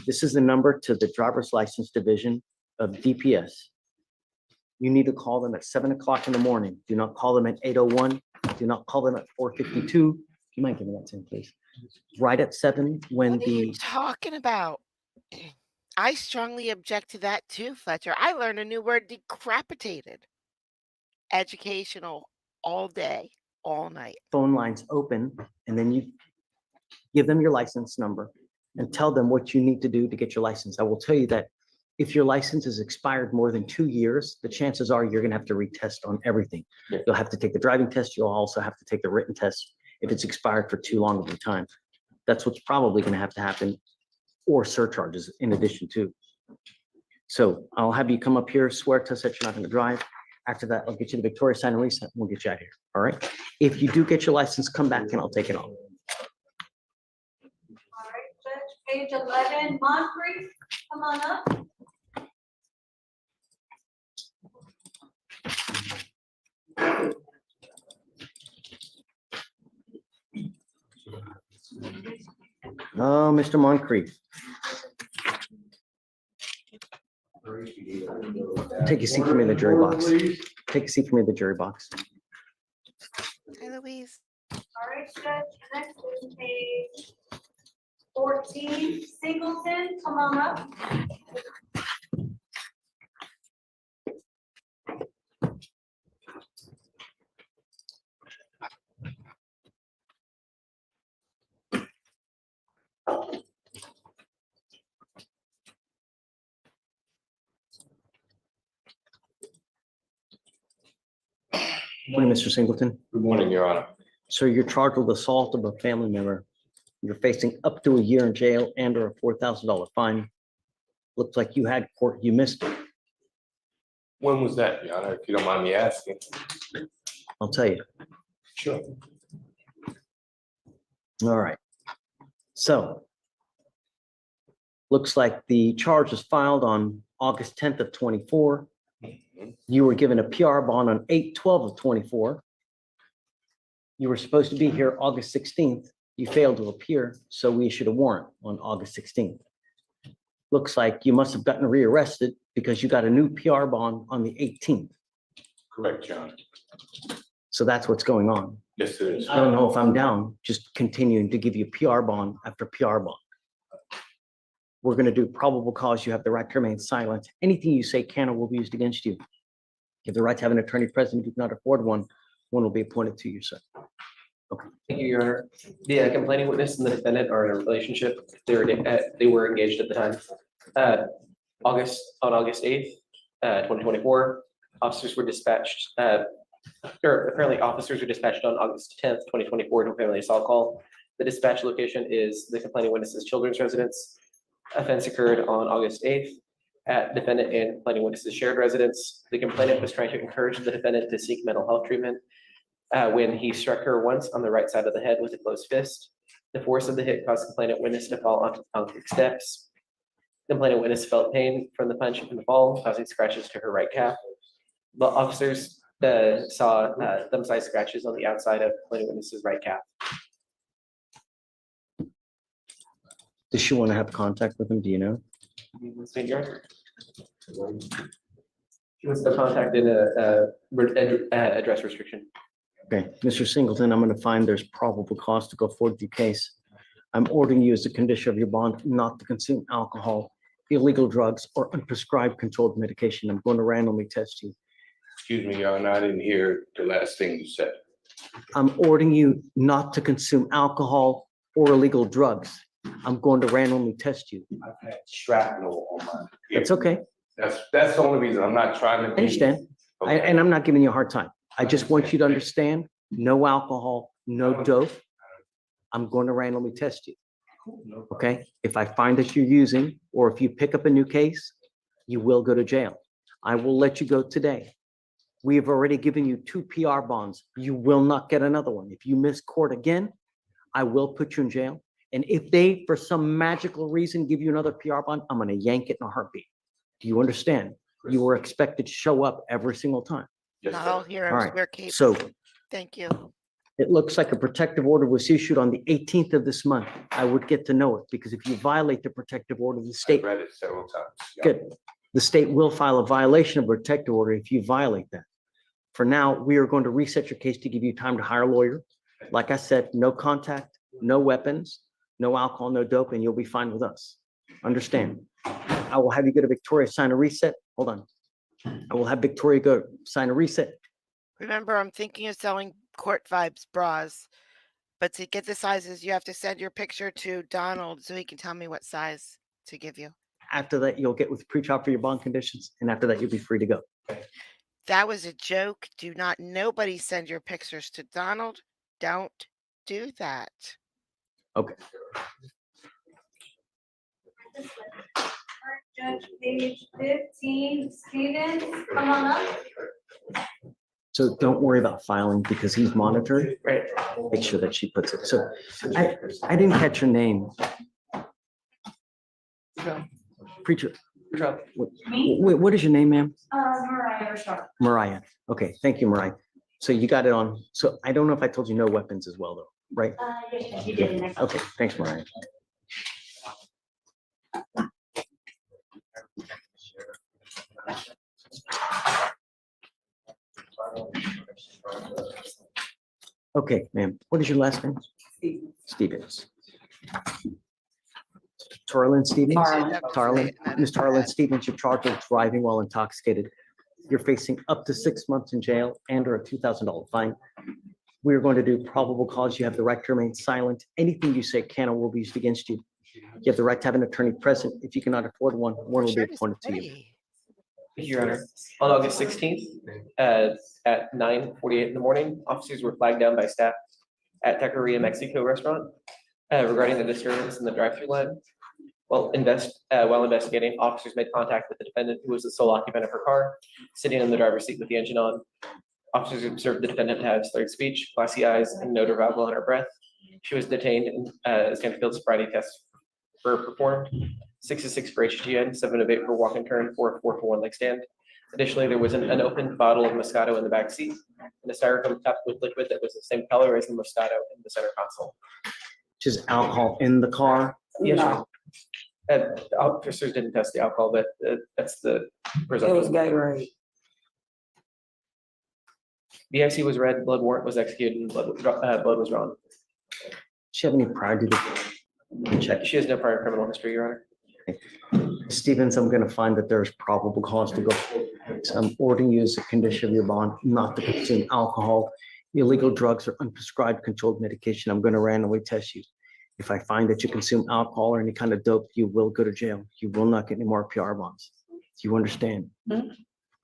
Speaker 2: This is the number to the driver's license division of DPS. You need to call them at 7 o'clock in the morning. Do not call them at 8:01. Do not call them at 4:52. You might give me that 10, please. Right at 7 when
Speaker 1: What are you
Speaker 2: the,
Speaker 1: talking about? I strongly object to that too, Fletcher. I learned a new word, decapitated. Educational all day, all night.
Speaker 2: phone lines open, and then you give them your license number and tell them what you need to do to get your license. I will tell you that if your license is expired more than 2 years, the chances are you're going to have to retest on everything.
Speaker 6: Yeah.
Speaker 2: You'll have to take the driving test. You'll also have to take the written test if it's expired for too long of a time. That's what's probably going to happen, or surcharges in addition to. So I'll have you come up here, swear to us that you're not going to drive. After that, I'll get you to Victoria, sign and reset, and we'll get you out of here. All right? If you do get your license, come back and I'll take it off.
Speaker 5: All right, Judge, page 11, Moncreef, come on up.
Speaker 2: Oh, Mr. Moncreef. Take a seat for me in the jury box. Take a seat for me in the jury box.
Speaker 1: Hi, Louise.
Speaker 5: All right, Judge, next is page 14, Singleton, come on up.
Speaker 2: Morning, Mr. Singleton.
Speaker 9: Good morning, Your Honor.
Speaker 2: So you're charged with assault of a family member. You're facing up to a year in jail and or a $4,000 fine. Looks like you had court, you missed it.
Speaker 9: When was that, Your Honor, if you don't mind me asking?
Speaker 2: I'll tell you.
Speaker 9: Sure.
Speaker 2: All right. So looks like the charge was filed on August 10th of 24. You were given a PR bond on 8/12 of 24. You were supposed to be here August 16th. You failed to appear, so we issued a warrant on August 16th. Looks like you must have gotten rearrested because you got a new PR bond on the 18th.
Speaker 11: Correct, John.
Speaker 2: So that's what's going on.
Speaker 11: Yes, it is.
Speaker 2: I don't know if I'm down, just continuing to give you PR bond after PR bond. We're going to do probable cause. You have the right to remain silent. Anything you say can or will be used against you. You have the right to have an attorney present. If you cannot afford one, one will be appointed to you, sir.
Speaker 4: Thank you, Your Honor. The complaining witness and the defendant are in a relationship. They were engaged at the time. On August 8th, 2024, officers were dispatched, or apparently officers were dispatched on August 10th, 2024 to a family assault call. The dispatch location is the complaining witness's children's residence. Offense occurred on August 8th at defendant and complaining witness's shared residence. The complainant was trying to encourage the defendant to seek mental health treatment when he struck her once on the right side of the head with a closed fist. The force of the hit caused complainant witness to fall onto the concrete steps. Complainant witness felt pain from the punch and the fall, causing scratches to her right calf. The officers saw thumb-sized scratches on the outside of complainant witness's right calf.
Speaker 2: Does she want to have contact with him? Do you know?
Speaker 4: She was contacted address restriction.
Speaker 2: Okay, Mr. Singleton, I'm going to find there's probable cause to go forward with your case. I'm ordering you as a condition of your bond not to consume alcohol, illegal drugs, or unprescribed controlled medication. I'm going to randomly test you.
Speaker 11: Excuse me, Your Honor, I didn't hear the last thing you said.
Speaker 2: I'm ordering you not to consume alcohol or illegal drugs. I'm going to randomly test you.
Speaker 11: I've had shrapnel on my.
Speaker 2: It's okay.
Speaker 11: That's the only reason. I'm not trying to.
Speaker 2: I understand. And I'm not giving you a hard time. I just want you to understand, no alcohol, no dope. I'm going to randomly test you. Okay? If I find that you're using, or if you pick up a new case, you will go to jail. I will let you go today. We have already given you 2 PR bonds. You will not get another one. If you miss court again, I will put you in jail. And if they, for some magical reason, give you another PR bond, I'm going to yank it in a heartbeat. Do you understand? You were expected to show up every single time.
Speaker 11: Yes,
Speaker 1: Not
Speaker 11: sir.
Speaker 1: all heroes
Speaker 2: All right,
Speaker 1: wear capes.
Speaker 2: So
Speaker 1: Thank you.
Speaker 2: it looks like a protective order was issued on the 18th of this month. I would get to know it because if you violate the protective order, the
Speaker 11: I
Speaker 2: state,
Speaker 11: read it several times. Yeah.
Speaker 2: good. The state will file a violation of protective order if you violate that. For now, we are going to reset your case to give you time to hire a lawyer. Like I said, no contact, no weapons, no alcohol, no dope, and you'll be fine with us. Understand? I will have you go to Victoria, sign a reset. Hold on. I will have Victoria go sign a reset.
Speaker 1: Remember, I'm thinking of selling court vibes bras, but to get the sizes, you have to send your picture to Donald so he can tell me what size to give you.
Speaker 2: After that, you'll get with pretrial for your bond conditions, and after that, you'll be free to go.
Speaker 1: That was a joke. Do not nobody send your pictures to Donald. Don't do that.
Speaker 2: Okay.
Speaker 5: Judge, page 15, Stevens, come on up.
Speaker 2: So don't worry about filing because he's monitored.
Speaker 4: Right.
Speaker 2: Make sure that she puts it. So I didn't catch your name. Preacher. What is your name, ma'am?
Speaker 5: Mariah Rashad.
Speaker 2: Mariah. Okay, thank you, Mariah. So you got it on. So I don't know if I told you no weapons as well, though, right?
Speaker 5: Yes, you did.
Speaker 2: Okay, thanks, Mariah. Okay, ma'am. What is your last name? Stevens. Tarlin Stevens? Tarlin. Ms. Tarlin Stevens, you're charged with driving while intoxicated. You're facing up to 6 months in jail and or a $2,000 fine. We are going to do probable cause. You have the right to remain silent. Anything you say can or will be used against you. You have the right to have an attorney present. If you cannot afford one, one will be appointed to you.
Speaker 4: Thank you, Your Honor. On August 16th, at 9:48 in the morning, officers were flagged down by staff at Taqueria Mexico restaurant regarding the disturbance in the drive-through line. While investigating, officers made contact with the defendant, who was the sole occupant of her car, sitting in the driver's seat with the engine on. Officers observed the defendant to have slurred speech, glassy eyes, and an odor of alcohol in her breath. She was detained and Stanfield sobriety tests were performed. 6 of 6 for HGN, 7 of 8 for walk and turn, 4 of 4 for one leg stand. Additionally, there was an open bottle of Moscato in the back seat and a styrofoam cup with liquid that was the same color as the Moscato in the center console.
Speaker 2: Just alcohol in the car?
Speaker 4: Yes, sir. Officers didn't test the alcohol, but that's the presumption.
Speaker 12: Gatorade.
Speaker 4: The IC was read, blood warrant was executed, and blood was drawn.
Speaker 2: Does she have any prior to the check?
Speaker 4: She has no prior criminal history, Your Honor.
Speaker 2: Stevens, I'm going to find that there's probable cause to go. So I'm ordering you as a condition of your bond not to consume alcohol, illegal drugs, or unprescribed controlled medication. I'm going to randomly test you. If I find that you consume alcohol or any kind of dope, you will go to jail. You will not get any more PR bonds. Do you understand?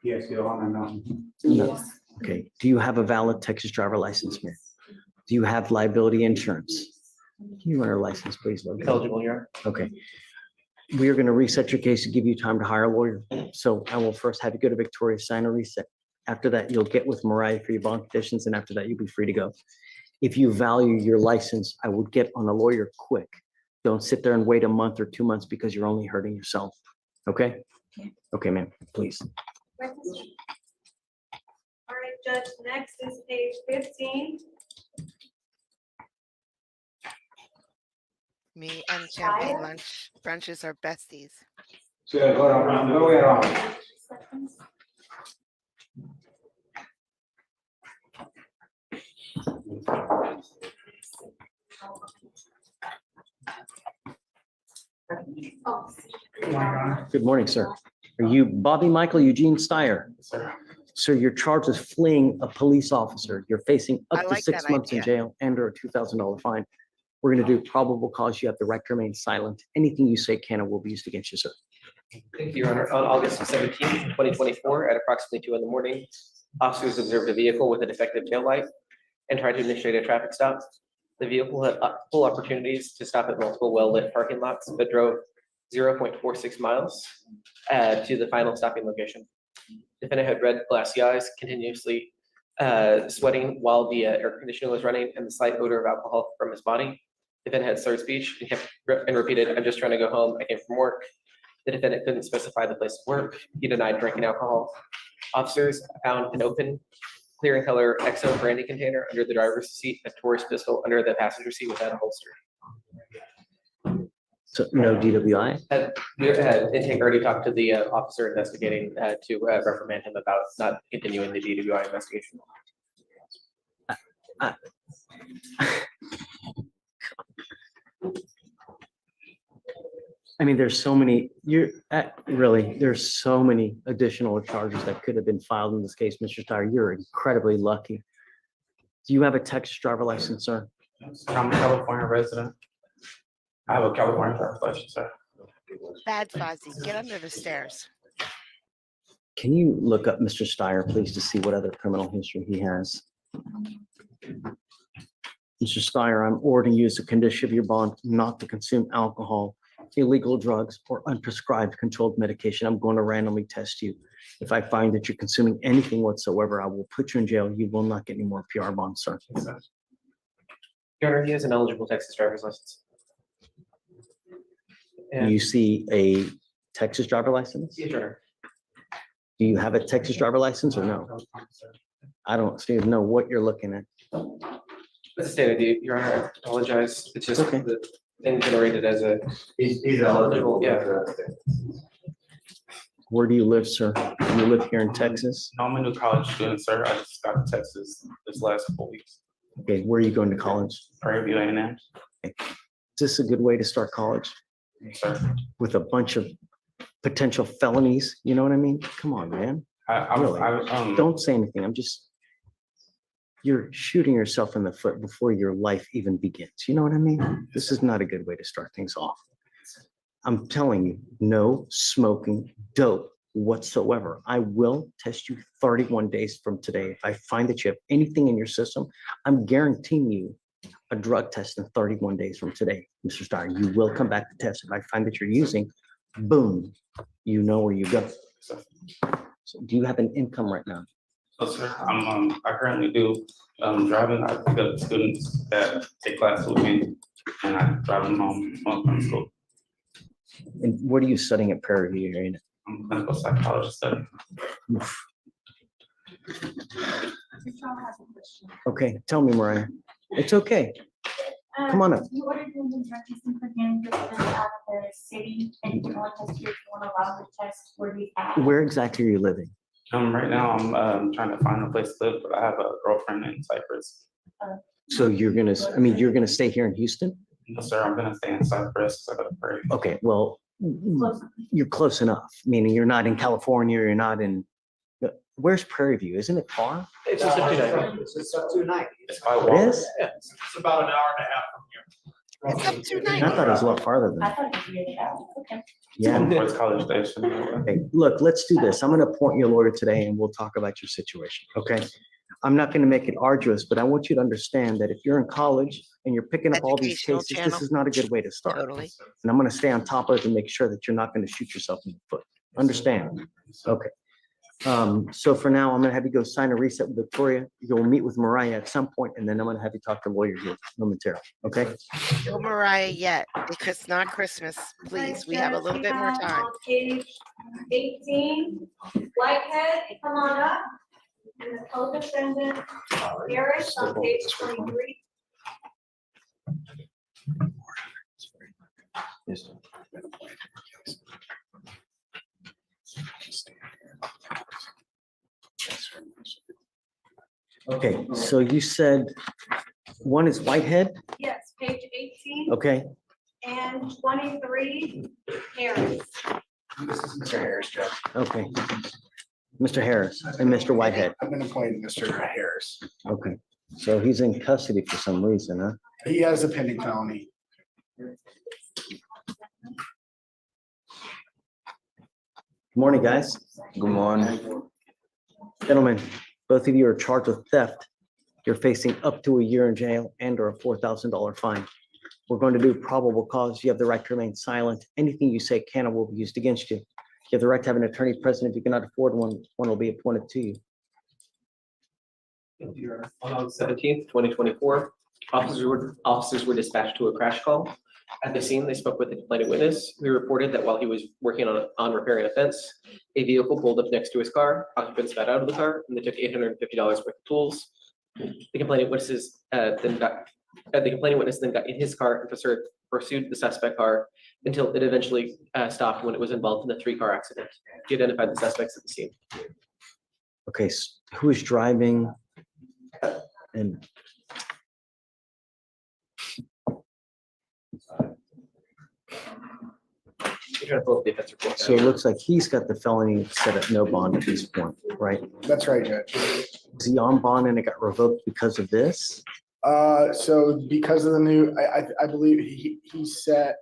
Speaker 8: Yes, Your Honor,
Speaker 2: No. Okay. Do you have a valid Texas driver license, man? Do you have liability insurance? Can you run our license, please? Logan?
Speaker 4: Eligible, Your Honor.
Speaker 2: Okay. We are going to reset your case to give you time to hire a lawyer. So I will first have you go to Victoria, sign a reset. After that, you'll get with Mariah for your bond conditions, and after that, you'll be free to go. If you value your license, I would get on a lawyer quick. Don't sit there and wait a month or 2 months because you're only hurting yourself. Okay? Okay, ma'am, please.
Speaker 5: All right, Judge, next is page 15.
Speaker 1: Me and champagne lunch brunches are besties.
Speaker 8: Sí, ahora, me voy around.
Speaker 2: Good morning, sir. Are you Bobby Michael Eugene Styer? Sir, you're charged with fleeing a police officer. You're facing
Speaker 1: I
Speaker 2: up to
Speaker 1: like
Speaker 2: 6
Speaker 1: that
Speaker 2: months in
Speaker 1: idea.
Speaker 2: jail and or a $2,000 fine. We're going to do probable cause. You have the right to remain silent. Anything you say can and will be used against you, sir.
Speaker 4: Thank you, Your Honor. On August 17th, 2024, at approximately 2 a.m, officers observed a vehicle with a defective taillight and tried to initiate a traffic stop. The vehicle had full opportunities to stop at multiple well-lit parking lots, but drove 0.46 miles to the final stopping location. Defendant had red, glassy eyes, continuously sweating while the air conditioner was running, and the slight odor of alcohol from his body. Defendant had slurred speech and kept and repeated, "I'm just trying to go home. I came from work." The defendant couldn't specify the place of work. He denied drinking alcohol. Officers found an open, clear in color XO brandy container under the driver's seat, a Taurus pistol under the passenger seat without a holster.
Speaker 2: So no DWI?
Speaker 4: Intake already talked to the officer investigating to reprimand him about not continuing the DWI investigation.
Speaker 2: I mean, there's so many, there's so many additional charges that could have been filed in this case, Mr. Styer. You're incredibly lucky. Do you have a Texas driver license, sir?
Speaker 6: I'm a California resident. I have a California driver's license, sir.
Speaker 1: Bad Fozzie, get under the stairs.
Speaker 2: Can you look up Mr. Styer, please, to see what other criminal history he has? Mr. Styer, I'm ordering you as a condition of your bond not to consume alcohol, illegal drugs, or unprescribed controlled medication. I'm going to randomly test you. If I find that you're consuming anything whatsoever, I will put you in jail. You will not get any more PR bonds, sir.
Speaker 4: Your Honor, he has an eligible Texas driver's license.
Speaker 2: Do you see a Texas driver license?
Speaker 4: Yes, Your Honor.
Speaker 2: Do you have a Texas driver license or no? I don't see, know what you're looking at.
Speaker 4: That's a state ID, Your Honor. I apologize. It's just
Speaker 2: Okay.
Speaker 4: the thing generated as a.
Speaker 7: He's eligible.
Speaker 4: Yeah.
Speaker 2: Where do you live, sir? Do you live here in Texas?
Speaker 6: No, I'm a new college student, sir. I just got to Texas this last couple weeks.
Speaker 2: Okay, where are you going to college?
Speaker 6: Prairie View A&M.
Speaker 2: Is this a good way to start college?
Speaker 6: Sir.
Speaker 2: With a bunch of potential felonies, you know what I mean? Come on, man. Really? Don't say anything. You're shooting yourself in the foot before your life even begins. You know what I mean? This is not a good way to start things off. I'm telling you, no smoking dope whatsoever. I will test you 31 days from today. If I find that you have anything in your system, I'm guaranteeing you a drug test in 31 days from today, Mr. Styer. You will come back to test. If I find that you're using, boom, you know where you go. So do you have an income right now?
Speaker 6: Oh, sir, I currently do driving. I've got students that take classes with me, and I drive them home from school.
Speaker 2: And what are you studying at Prairie View?
Speaker 6: I'm a clinical psychologist studying.
Speaker 2: Okay, tell me, Mariah. It's okay. Come on up.
Speaker 5: You ordered him to drug testing for him to get out of the city and you can only test here if you want to allow the test where he's at.
Speaker 2: Where exactly are you living?
Speaker 6: Right now, I'm trying to find a place to live, but I have a girlfriend in Cyprus.
Speaker 2: So you're gonna, I mean, you're gonna stay here in Houston?
Speaker 6: No, sir, I'm gonna stay in Cyprus. I gotta pray.
Speaker 2: Okay, well, you're close enough, meaning you're not in California, you're not in, where's Prairie View? Isn't it far?
Speaker 4: It's just up to nine.
Speaker 7: It's up to 90.
Speaker 6: It's by
Speaker 2: It
Speaker 6: walk.
Speaker 2: is?
Speaker 9: Yeah, it's about an hour and a half from here.
Speaker 1: It's up to
Speaker 2: I
Speaker 1: 90.
Speaker 2: thought it was a lot farther than
Speaker 10: I
Speaker 2: that.
Speaker 10: thought it was really bad. Okay.
Speaker 2: Yeah.
Speaker 6: Towards College Station.
Speaker 2: Okay, look, let's do this. I'm gonna appoint you a lawyer today and we'll talk about your situation, okay? I'm not gonna make it arduous, but I want you to understand that if you're in college and you're picking up all these
Speaker 1: Educational
Speaker 2: cases,
Speaker 1: channel.
Speaker 2: this is not a good way to start.
Speaker 1: Totally.
Speaker 2: And I'm gonna stay on top of it and make sure that you're not gonna shoot yourself in the foot. Understand? Okay. So for now, I'm gonna have you go sign a reset with Victoria. You'll meet with Mariah at some point, and then I'm gonna have you talk to lawyer here momentarily, okay?
Speaker 1: No Mariah yet, because it's not Christmas. Please, we have a little bit more time.
Speaker 5: On page 18, Whitehead, come on up. And the co-defendant, Harris, on page 23.
Speaker 2: Okay, so you said one is Whitehead,
Speaker 5: Yes, page 18
Speaker 2: okay?
Speaker 5: and 23, Harris.
Speaker 7: This is Mr. Harris, Judge.
Speaker 2: Okay. Mr. Harris and Mr. Whitehead,
Speaker 12: I've been appointed Mr. Harris.
Speaker 2: okay. So he's in custody for some reason, huh?
Speaker 12: He has a pending felony.
Speaker 2: Good morning, guys.
Speaker 8: Good morning.
Speaker 2: Gentlemen, both of you are charged with theft. You're facing up to a year in jail and or a $4,000 fine. We're going to do probable cause. You have the right to remain silent. Anything you say can or will be used against you. You have the right to have an attorney present. If you cannot afford one, one will be appointed to you.
Speaker 4: On August 17th, 2024, officers were dispatched to a crash call. At the scene, they spoke with the complaining witness, who reported that while he was working on repairing a fence, a vehicle pulled up next to his car. Occupants got out of the car and they took $850 worth of tools. The complaining witness then got in his car and pursued the suspect car until it eventually stopped when it was involved in a 3-car accident. He identified the suspects at the scene.
Speaker 2: Okay, who is driving? And
Speaker 4: You're trying to pull up the offense report.
Speaker 2: so it looks like he's got the felony set at no bond at this point, right?
Speaker 12: That's right, Judge.
Speaker 2: Is he on bond and it got revoked because of this?
Speaker 12: So because of the new, I believe he set,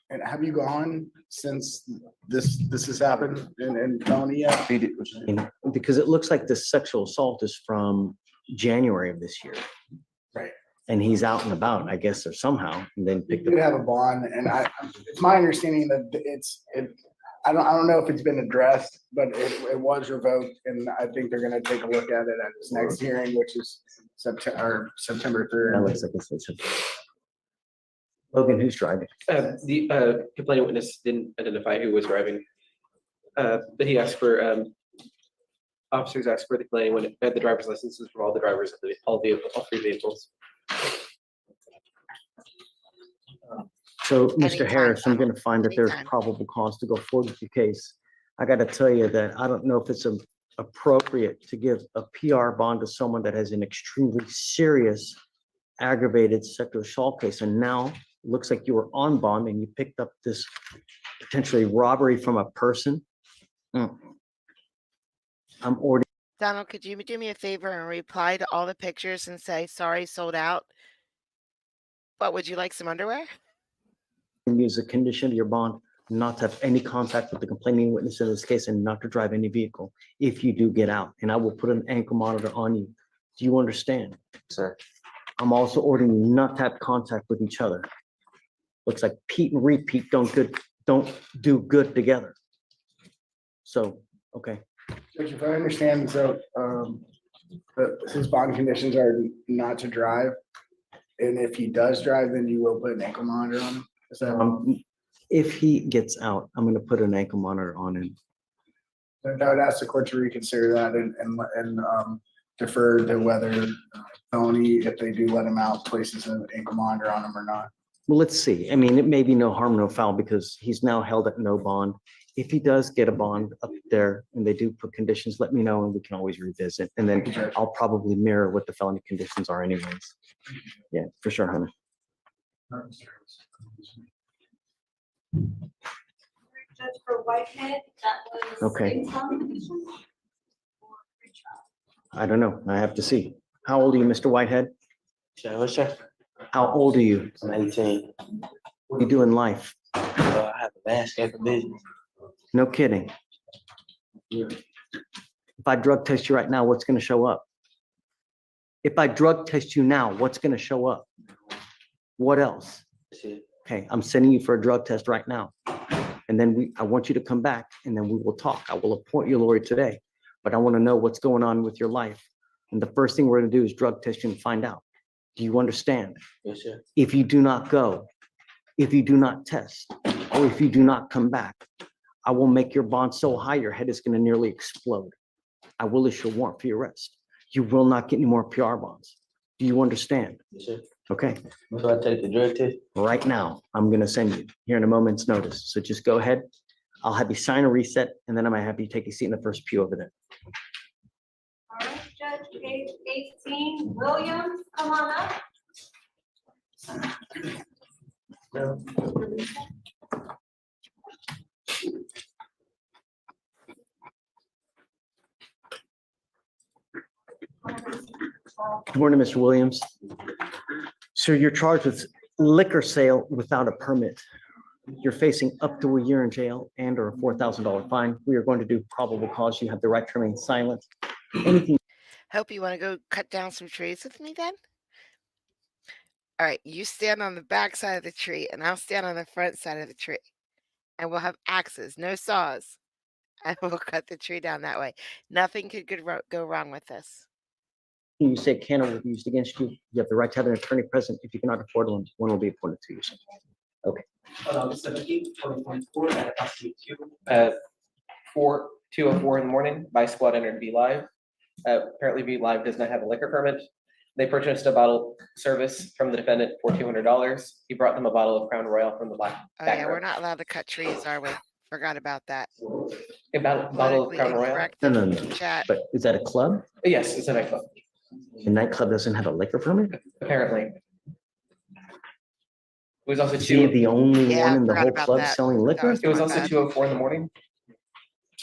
Speaker 12: and have you gone since this has happened in felony yet?
Speaker 2: Because it looks like this sexual assault is from January of this year.
Speaker 12: Right.
Speaker 2: And he's out and about, I guess, or somehow, and then
Speaker 12: He
Speaker 2: picked
Speaker 12: did
Speaker 2: up.
Speaker 12: have a bond, and it's my understanding that I don't know if it's been addressed, but it was revoked, and I think they're gonna take a look at it at this next hearing, which is September
Speaker 2: That
Speaker 12: 3rd.
Speaker 2: looks like it's. Logan, who's driving?
Speaker 4: The complaining witness didn't identify who was driving. But he asked for, officers asked for the complaining the driver's licenses for all the drivers of all 3 vehicles.
Speaker 2: So, Mr.
Speaker 1: Anytime,
Speaker 2: Harris, I'm
Speaker 1: Donald.
Speaker 2: gonna find that there's
Speaker 1: Anytime.
Speaker 2: probable cause to go forward with your case. I gotta tell you that I don't know if it's appropriate to give a PR bond to someone that has an extremely serious aggravated sexual assault case. And now it looks like you were on bond and you picked up this potentially robbery from a person. I'm ordering
Speaker 1: Donald, could you do me a favor and reply to all the pictures and say, sorry, sold out? But would you like some underwear?
Speaker 2: you as a condition of your bond not to have any contact with the complaining witness in this case and not to drive any vehicle if you do get out. And I will put an ankle monitor on you. Do you understand?
Speaker 6: Sir.
Speaker 2: I'm also ordering you not to have contact with each other. Looks like Pete and repeat don't do good together. So, okay.
Speaker 12: Which if I understand, so his bond conditions are not to drive. And if he does drive, then you will put an ankle monitor on him. Is that?
Speaker 2: If he gets out, I'm gonna put an ankle monitor on him.
Speaker 12: I would ask the court to reconsider that and defer to whether felony, if they do let him out, places an ankle monitor on him or not.
Speaker 2: Well, let's see. I mean, it may be no harm, no foul because he's now held at no bond. If he does get a bond up there and they do put conditions, let me know and we can always revisit. And then I'll probably mirror what the felony conditions are anyways. Yeah, for sure, Hunter.
Speaker 5: Judge for Whitehead, that was.
Speaker 2: Okay.
Speaker 5: based on conditions?
Speaker 2: I don't know. I have to see. How old are you, Mr. Whitehead?
Speaker 6: What's that?
Speaker 2: How old are you?
Speaker 6: I'm 18.
Speaker 2: What do you do in life?
Speaker 6: I have a landscaping business.
Speaker 2: No kidding. If I drug test you right now, what's going to show up? If I drug test you now, what's going to show up? What else?
Speaker 6: That's it.
Speaker 2: Okay, I'm sending you for a drug test right now. And then I want you to come back and then we will talk. I will appoint you a lawyer today, but I want to know what's going on with your life. And the first thing we're going to do is drug test you and find out. Do you understand?
Speaker 6: Yes, sir.
Speaker 2: If you do not go, if you do not test, or if you do not come back, I will make your bond so high your head is going to nearly explode. I will issue a warrant for your arrest. You will not get any more PR bonds. Do you understand?
Speaker 6: Yes, sir.
Speaker 2: Okay,
Speaker 6: So I take the drug test?
Speaker 2: right now, I'm going to send you here in a moment's notice. So just go ahead. I'll have you sign a reset and then I might have you take a seat in the first pew over there.
Speaker 5: All right, Judge, case 18, Williams, come on up.
Speaker 2: Good morning, Mr. Williams. Sir, you're charged with liquor sale without a permit. You're facing up to a year in jail and or a $4,000 fine. We are going to do probable cause. You have the right to remain silent. Anything.
Speaker 1: Hope you want to go cut down some trees with me then? All right, you stand on the back side of the tree and I'll stand on the front side of the tree. And we'll have axes, no saws. And we'll cut the tree down that way. Nothing could go wrong with this.
Speaker 2: You say can or will be used against you. You have the right to have an attorney present. If you cannot afford one, one will be appointed to you. Okay.
Speaker 4: On August 17th, 2024, at approximately 2:04 in the morning, Vice Squad entered V Live. Apparently V Live does not have a liquor permit. They purchased a bottle service from the defendant for $200. He brought them a bottle of Crown Royal from the back.
Speaker 1: Oh yeah, we're not allowed to cut trees, are we? Forgot about that.
Speaker 4: A bottle of
Speaker 1: Politically
Speaker 4: Crown Royal?
Speaker 1: incorrect
Speaker 2: No.
Speaker 1: Chat.
Speaker 2: But is that a club?
Speaker 4: Yes, it's a nightclub,
Speaker 2: The nightclub doesn't have a liquor permit?
Speaker 4: apparently. It was also
Speaker 2: Is he the only
Speaker 1: Yeah,
Speaker 2: one in the
Speaker 1: forgot
Speaker 2: whole
Speaker 1: about
Speaker 2: club
Speaker 1: that.
Speaker 2: selling
Speaker 1: That
Speaker 2: liquor?
Speaker 1: was
Speaker 4: It was
Speaker 1: my
Speaker 4: also
Speaker 1: bad.
Speaker 4: 2:04 in the morning.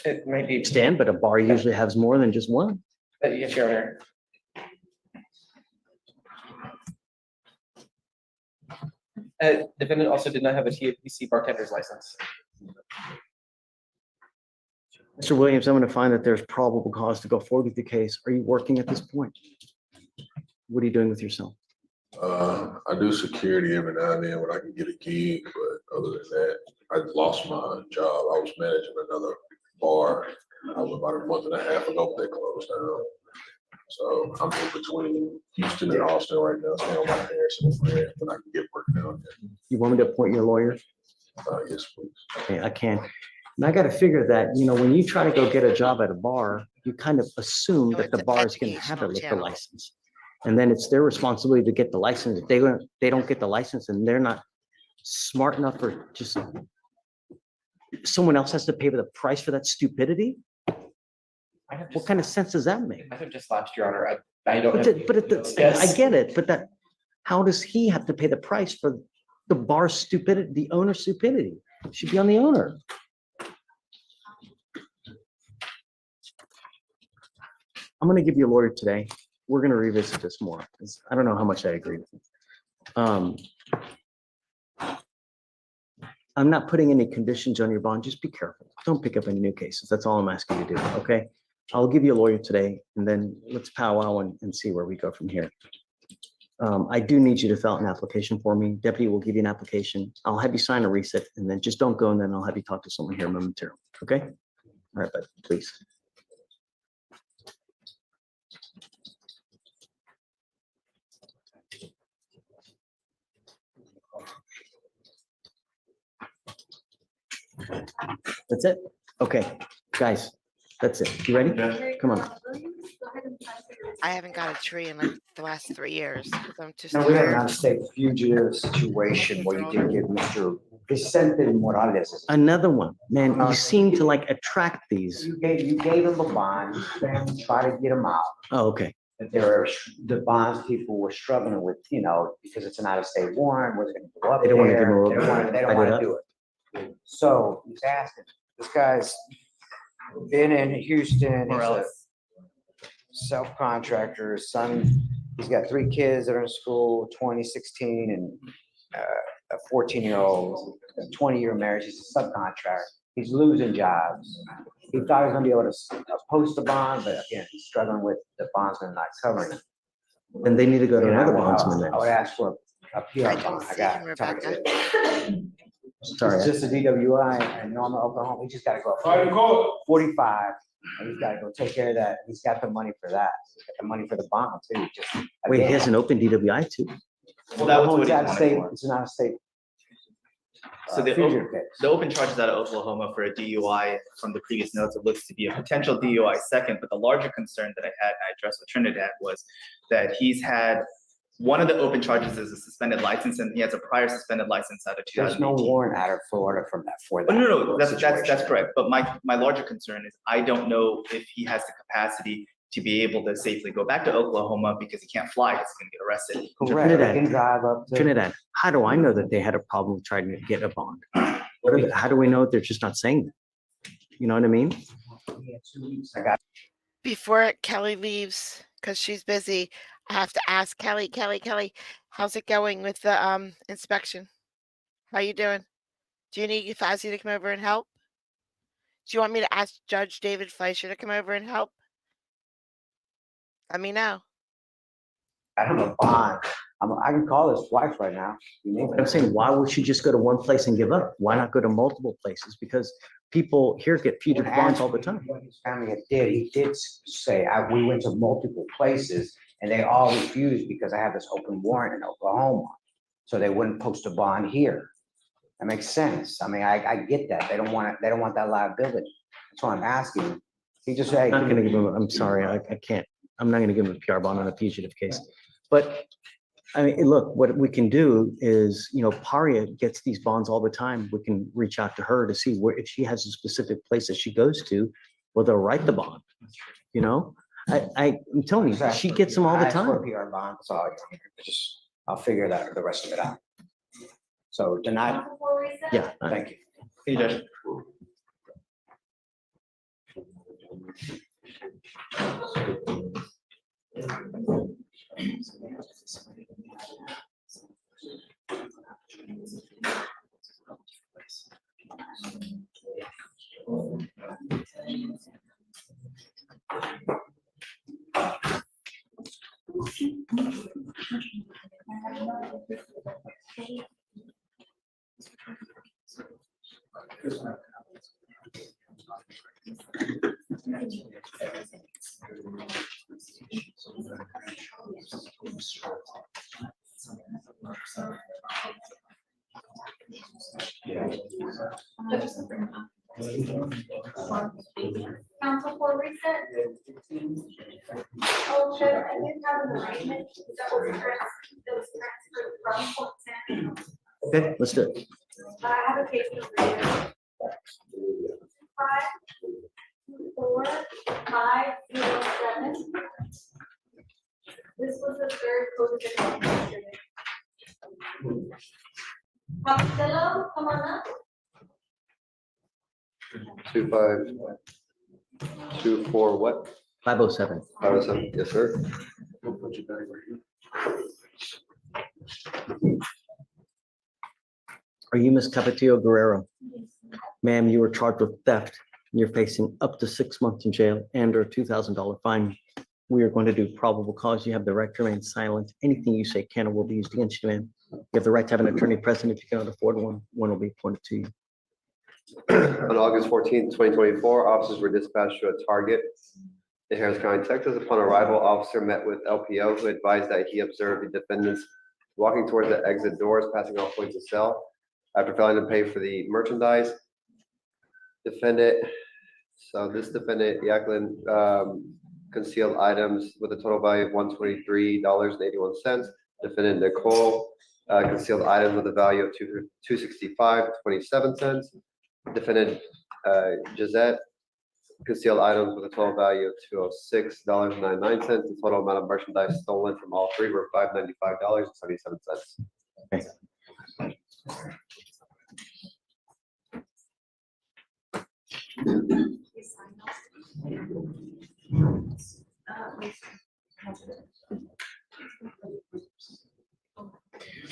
Speaker 4: It might be.
Speaker 2: Stand, but a bar usually has more than just one.
Speaker 4: Yes, Your Honor. Defendant also did not have a TABC bartender's license.
Speaker 2: Mr. Williams, I'm going to find that there's probable cause to go forward with the case. Are you working at this point? What are you doing with yourself?
Speaker 11: I do security every now and then when I can get a gig, but other than that, I lost my job. I was managing another bar. I was about a month and a half ago, but they closed down. So I'm in between Houston and Austin right now, staying on my parents and a friend, but I can get work down there.
Speaker 2: You want me to appoint you a lawyer?
Speaker 11: Yes, please.
Speaker 2: Okay, I can. And I got to figure that, when you try to go get a job at a bar, you kind of assume
Speaker 1: No,
Speaker 2: that the
Speaker 1: it's an
Speaker 2: bar is going to have a
Speaker 1: educational
Speaker 2: liquor
Speaker 1: channel.
Speaker 2: license. And then it's their responsibility to get the license. If they don't get the license and they're not smart enough or just someone else has to pay the price for that stupidity. What kind of sense does that make?
Speaker 4: I have just lapsed, Your Honor. I don't.
Speaker 2: I get it, but how does he have to pay the price for the bar's stupidity, the owner's stupidity? It should be on the owner. I'm going to give you a lawyer today. We're going to revisit this more. I don't know how much I agree with it. I'm not putting any conditions on your bond. Just be careful. Don't pick up any new cases. That's all I'm asking you to do. Okay. I'll give you a lawyer today and then let's powwow and see where we go from here. I do need you to fill out an application for me. Deputy will give you an application. I'll have you sign a reset and then just don't go and then I'll have you talk to someone here momentarily. Okay. All right, bud, please. That's it? Okay, guys, that's it. You ready? Come on.
Speaker 1: I haven't got a tree in like the last 3 years because I'm just
Speaker 13: No, we have an
Speaker 1: tired.
Speaker 13: out-of-state fugitive situation where you did give Mr. Vicente Morales.
Speaker 2: Another one, man, you seem to like attract these.
Speaker 13: You gave him a bond, and try to get him out.
Speaker 2: Oh, okay.
Speaker 13: But the bonds people were struggling with, because it's an out-of-state warrant, was it gonna go up
Speaker 2: They don't want to give
Speaker 13: there?
Speaker 2: them
Speaker 13: They don't want, they don't want to do it. So he's asking, this guy's been in Houston, he's a self-contractor, his son, he's got 3 kids that are in school, 20, 16, and a 14-year-old, a 20-year marriage, he's a subcontractor. He's losing jobs. He thought he was gonna be able to post a bond, but again, he's struggling with the bondsman not covering him.
Speaker 2: And they need to go to
Speaker 13: And
Speaker 2: another bondsman
Speaker 13: I would
Speaker 2: then.
Speaker 13: ask for a PR
Speaker 1: I don't
Speaker 13: bond. I
Speaker 1: see
Speaker 13: got
Speaker 1: him,
Speaker 13: it.
Speaker 1: Rebecca.
Speaker 2: Sorry.
Speaker 13: It's just a DWI in Norman, Oklahoma. He just gotta go
Speaker 9: Fire the call.
Speaker 13: 45, and he's gotta go take care of that. He's got the money for that. He's got the money for the bond too. Just
Speaker 2: Wait, he
Speaker 13: again,
Speaker 2: has an open DWI too?
Speaker 4: Well, that was what
Speaker 13: it's
Speaker 4: he
Speaker 13: out of
Speaker 4: wanted
Speaker 13: state.
Speaker 4: for.
Speaker 13: It's an out of state.
Speaker 4: So the
Speaker 13: fugitive case.
Speaker 14: The open charges out of Oklahoma for a DUI from the previous notes, it looks to be a potential DUI second, but the larger concern that I had, and I addressed with Trinidad, was that he's had, one of the open charges is a suspended license, and he has a prior suspended license out of
Speaker 13: There's
Speaker 14: 2018.
Speaker 13: no warrant out of Florida for that.
Speaker 14: Oh, no, that's
Speaker 13: situation.
Speaker 14: correct, but my larger concern is I don't know if he has the capacity to be able to safely go back to Oklahoma because he can't fly, because he's gonna get arrested.
Speaker 13: Correct. He can drive up to.
Speaker 2: Trinidad, how do I know that they had a problem with trying to get a bond? How do we know they're just not saying that? You know what I mean?
Speaker 13: I got.
Speaker 1: Before Kelly leaves, because she's busy, I have to ask Kelly, how's it going with the inspection? How you doing? Do you need Fazzy to come over and help? Do you want me to ask Judge David Fleischer to come over and help? Let me know.
Speaker 13: I don't know, bond. I can call his wife right now. You need
Speaker 2: I'm saying, why would she just go to one place and give up? Why not go to multiple places? Because people here get fugitive bonds all the time.
Speaker 13: What his family did, he did say, we went to multiple places and they all refused because I have this open warrant in Oklahoma. So they wouldn't post a bond here. That makes sense. I mean, I get that. They don't want that liability. That's why I'm asking. He just said.
Speaker 2: I'm not gonna give him, I'm sorry, I can't, I'm not gonna give him a PR bond on a fugitive case. But I mean, look, what we can do is, Paria gets these bonds all the time. We can reach out to her to see where, if she has a specific place that she goes to, where they'll write the bond, I'm telling you, she gets them all the
Speaker 13: I asked for
Speaker 2: time.
Speaker 13: a PR bond, so I'll figure that, the rest of it out. So tonight,
Speaker 2: Yeah.
Speaker 13: thank you.
Speaker 14: Hey, Judge.
Speaker 5: Council for reset. Oh, Judge, I did have an arraignment that was transferred from Fort Sam.
Speaker 2: Okay, let's do it.
Speaker 5: I have a case number here. 524-507. This was the third COVID yesterday. Costello, come on up.
Speaker 7: 2524 what?
Speaker 2: 507.
Speaker 7: 507, yes, sir.
Speaker 2: Are you Ms. Capetillo Guerrero? Ma'am, you were charged with theft. You're facing up to 6 months in jail and or $2,000 fine. We are going to do probable cause. You have the right to remain silent. Anything you say can or will be used against you, ma'am. You have the right to have an attorney present. If you cannot afford one, one will be appointed to you.
Speaker 7: On August 14th, 2024, officers were dispatched to a target in Harris County, Texas. Upon arrival, officer met with LPO, who advised that he observed the defendants walking towards the exit doors, passing off points of sale. After failing to pay for the merchandise, Defendant, so this defendant, Yaklin, concealed items with a total value of $123.81. Defendant Nicole, concealed items with a value of $265.27. Defendant, Gisette, concealed items with a total value of $206.99. The total amount of merchandise stolen from all three were $595.77.
Speaker 2: Okay.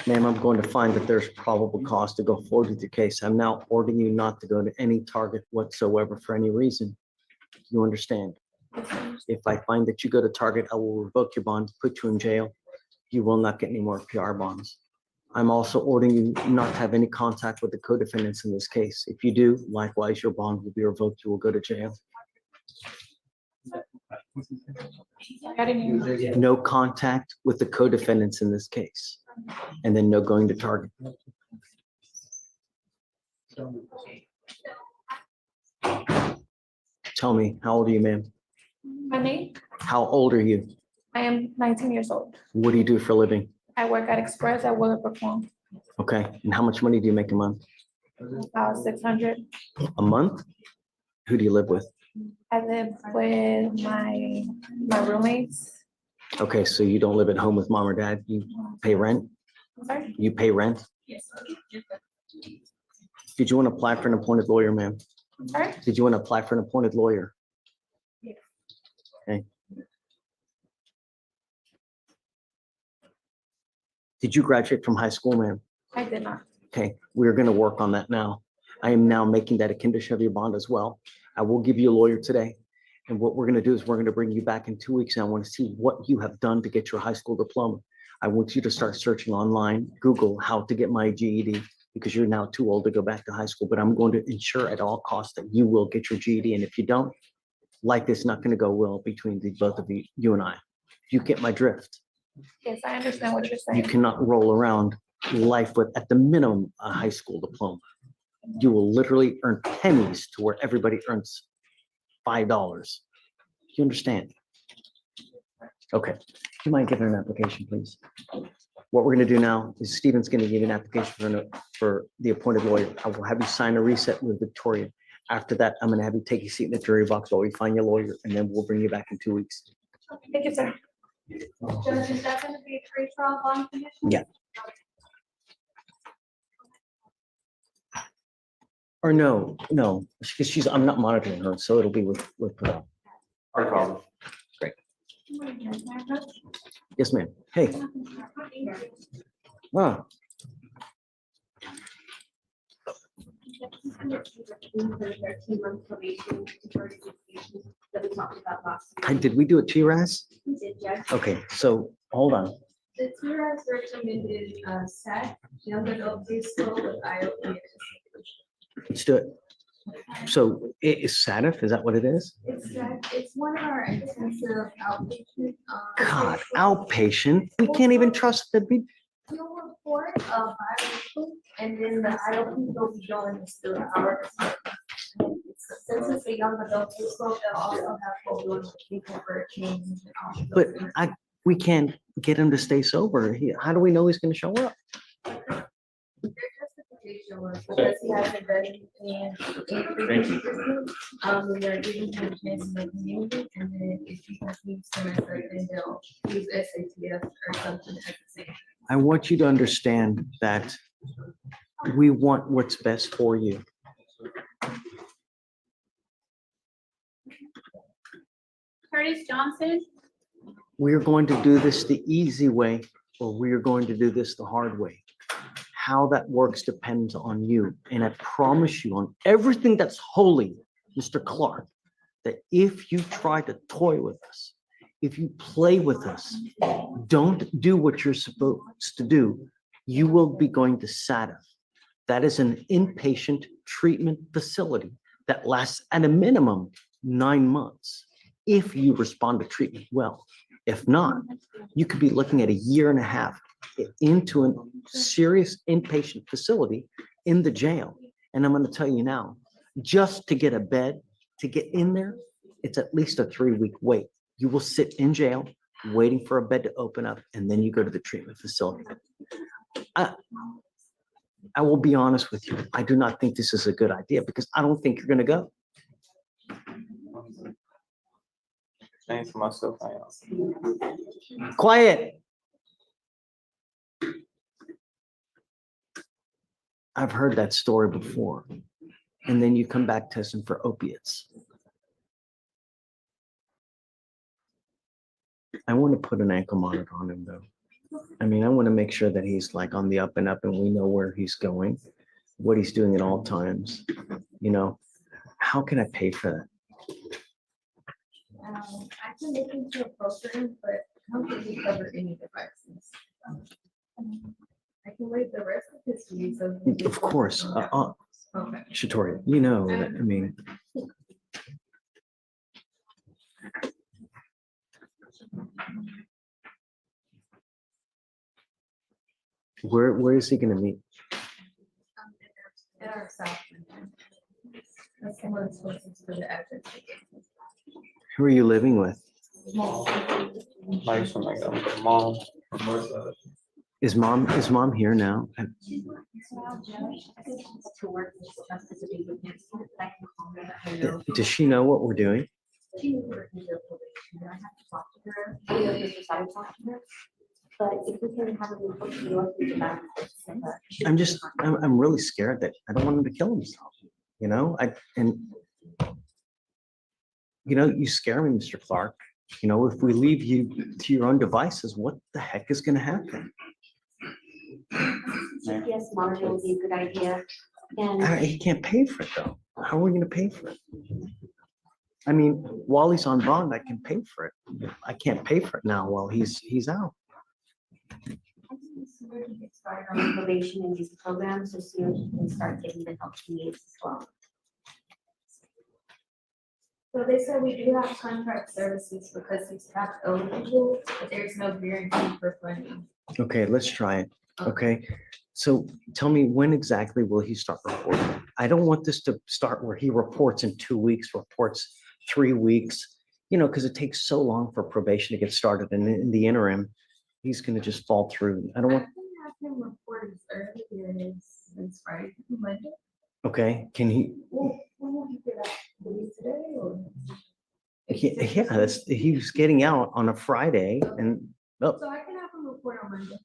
Speaker 2: Ma'am, I'm going to find that there's probable cause to go forward with your case. I'm now ordering you not to go to any target whatsoever for any reason. You understand? If I find that you go to Target, I will revoke your bond, put you in jail. You will not get any more PR bonds. I'm also ordering you not to have any contact with the co-defendants in this case. If you do, likewise, your bond will be revoked. You will go to jail. No contact with the co-defendants in this case, and then no going to Target. Tell me, how old are you, ma'am?
Speaker 15: My name,
Speaker 2: How old are you?
Speaker 15: I am 19 years old.
Speaker 2: What do you do for a living?
Speaker 15: I work at Express at Willowbrook Mall.
Speaker 2: Okay, and how much money do you make a month?
Speaker 15: 600.
Speaker 2: A month? Who do you live with?
Speaker 15: I live with my roommates.
Speaker 2: Okay, so you don't live at home with mom or dad? You pay rent?
Speaker 15: Sorry?
Speaker 2: You pay rent?
Speaker 15: Yes.
Speaker 2: Did you want to apply for an appointed lawyer, ma'am?
Speaker 15: Sorry?
Speaker 2: Did you want to apply for an appointed lawyer?
Speaker 15: Yes.
Speaker 2: Okay. Did you graduate from high school, ma'am?
Speaker 15: I did not.
Speaker 2: Okay, we're going to work on that now. I am now making that a condition of your bond as well. I will give you a lawyer today. And what we're going to do is we're going to bring you back in 2 weeks. And I want to see what you have done to get your high school diploma. I want you to start searching online, Google how to get my GED, because you're now too old to go back to high school. But I'm going to ensure at all costs that you will get your GED. And if you don't, life is not going to go well between the both of you and I. You get my drift.
Speaker 15: Yes, I understand what you're
Speaker 2: You
Speaker 15: saying.
Speaker 2: cannot roll around life with, at the minimum, a high school diploma. You will literally earn pennies to where everybody earns $5. You understand? Okay. You mind giving an application, please? What we're going to do now is Stephen's going to give you an application for the appointed lawyer. I will have you sign a reset with Victoria. After that, I'm going to have you take a seat in the jury box while we find your lawyer, and then we'll bring you back in 2 weeks.
Speaker 15: Thank you, sir.
Speaker 5: Judge, is that gonna be a pre-trial bond condition?
Speaker 2: Yeah. Or no, because I'm not monitoring her, so it'll be with her. Great. Yes, ma'am. Hey. Wow. Did we do a TRAS?
Speaker 5: We did, Judge.
Speaker 2: Okay, so hold on.
Speaker 5: The TRS recommended set, young adult preschool with IOP.
Speaker 2: Let's do it. So is SATIF, is that what it is?
Speaker 5: It's one of our intensive outpatient.
Speaker 2: God, outpatient. We can't even trust the big.
Speaker 5: You'll report biological, and then the IOP will be going to our. Since it's a young adult preschool, they'll also have full blown people for a change.
Speaker 2: But we can't get him to stay sober. How do we know he's going to show up?
Speaker 5: Their justification was because he hasn't been in previous prisons, they're giving him a chance in the community, and then if he continues to method, then they'll use SATF or something at the same.
Speaker 2: I want you to understand that we want what's best for you.
Speaker 5: Curtis Johnson?
Speaker 2: We're going to do this the easy way, or we are going to do this the hard way. How that works depends on you. And I promise you on everything that's holy, Mr. Clark, that if you try to toy with us, if you play with us, don't do what you're supposed to do, you will be going to SATIF. That is an inpatient treatment facility that lasts at a minimum 9 months if you respond to treatment well. If not, you could be looking at 1.5 years into a serious inpatient facility in the jail. And I'm going to tell you now, just to get a bed, to get in there, it's at least a 3-week wait. You will sit in jail waiting for a bed to open up, and then you go to the treatment facility. I will be honest with you. I do not think this is a good idea because I don't think you're going to go.
Speaker 6: Thanks for myself.
Speaker 2: Quiet. I've heard that story before. And then you come back testing for opiates. I want to put an ankle monitor on him though. I mean, I want to make sure that he's like on the up and up and we know where he's going, what he's doing at all times. You know, how can I pay for that?
Speaker 5: I can look into a program, but I don't think we cover any devices. I can wait the rest of his fees.
Speaker 2: Of course,
Speaker 5: Okay.
Speaker 2: Shatori, you know, that, I mean. Where is he gonna meet?
Speaker 5: At our south. That's one of the sources for the address.
Speaker 2: Who are you living with?
Speaker 6: Like something like that. Mom.
Speaker 2: Is mom here now? Does she know what we're doing?
Speaker 10: But if we can have a report to you,
Speaker 2: I'm really scared that I don't want him to kill himself. You know, you scare me, Mr. Clark. You know, if we leave you to your own devices, what the heck is gonna happen?
Speaker 10: GPS monitor would be a good idea. And
Speaker 2: He can't pay for it though. How are we gonna pay for it? I mean, while he's on bond, I can pay for it. I can't pay for it now while he's out.
Speaker 10: sooner he gets started on probation in these programs, the sooner he can start getting the help he needs as well.
Speaker 5: So they said we do have contract services because he's not eligible, but there's no guarantee for funding.
Speaker 2: Okay, let's try it. Okay, so tell me, when exactly will he start reporting? I don't want this to start where he reports in 2 weeks, reports 3 weeks, because it takes so long for probation to get started. And in the interim, he's gonna just fall through. I don't want,
Speaker 5: I can have him report as early as Friday, Monday.
Speaker 2: okay, can he?
Speaker 5: When will he get out? Today or?
Speaker 2: Yeah, he was getting out on a Friday and, oh,
Speaker 5: So I can have him report on Monday.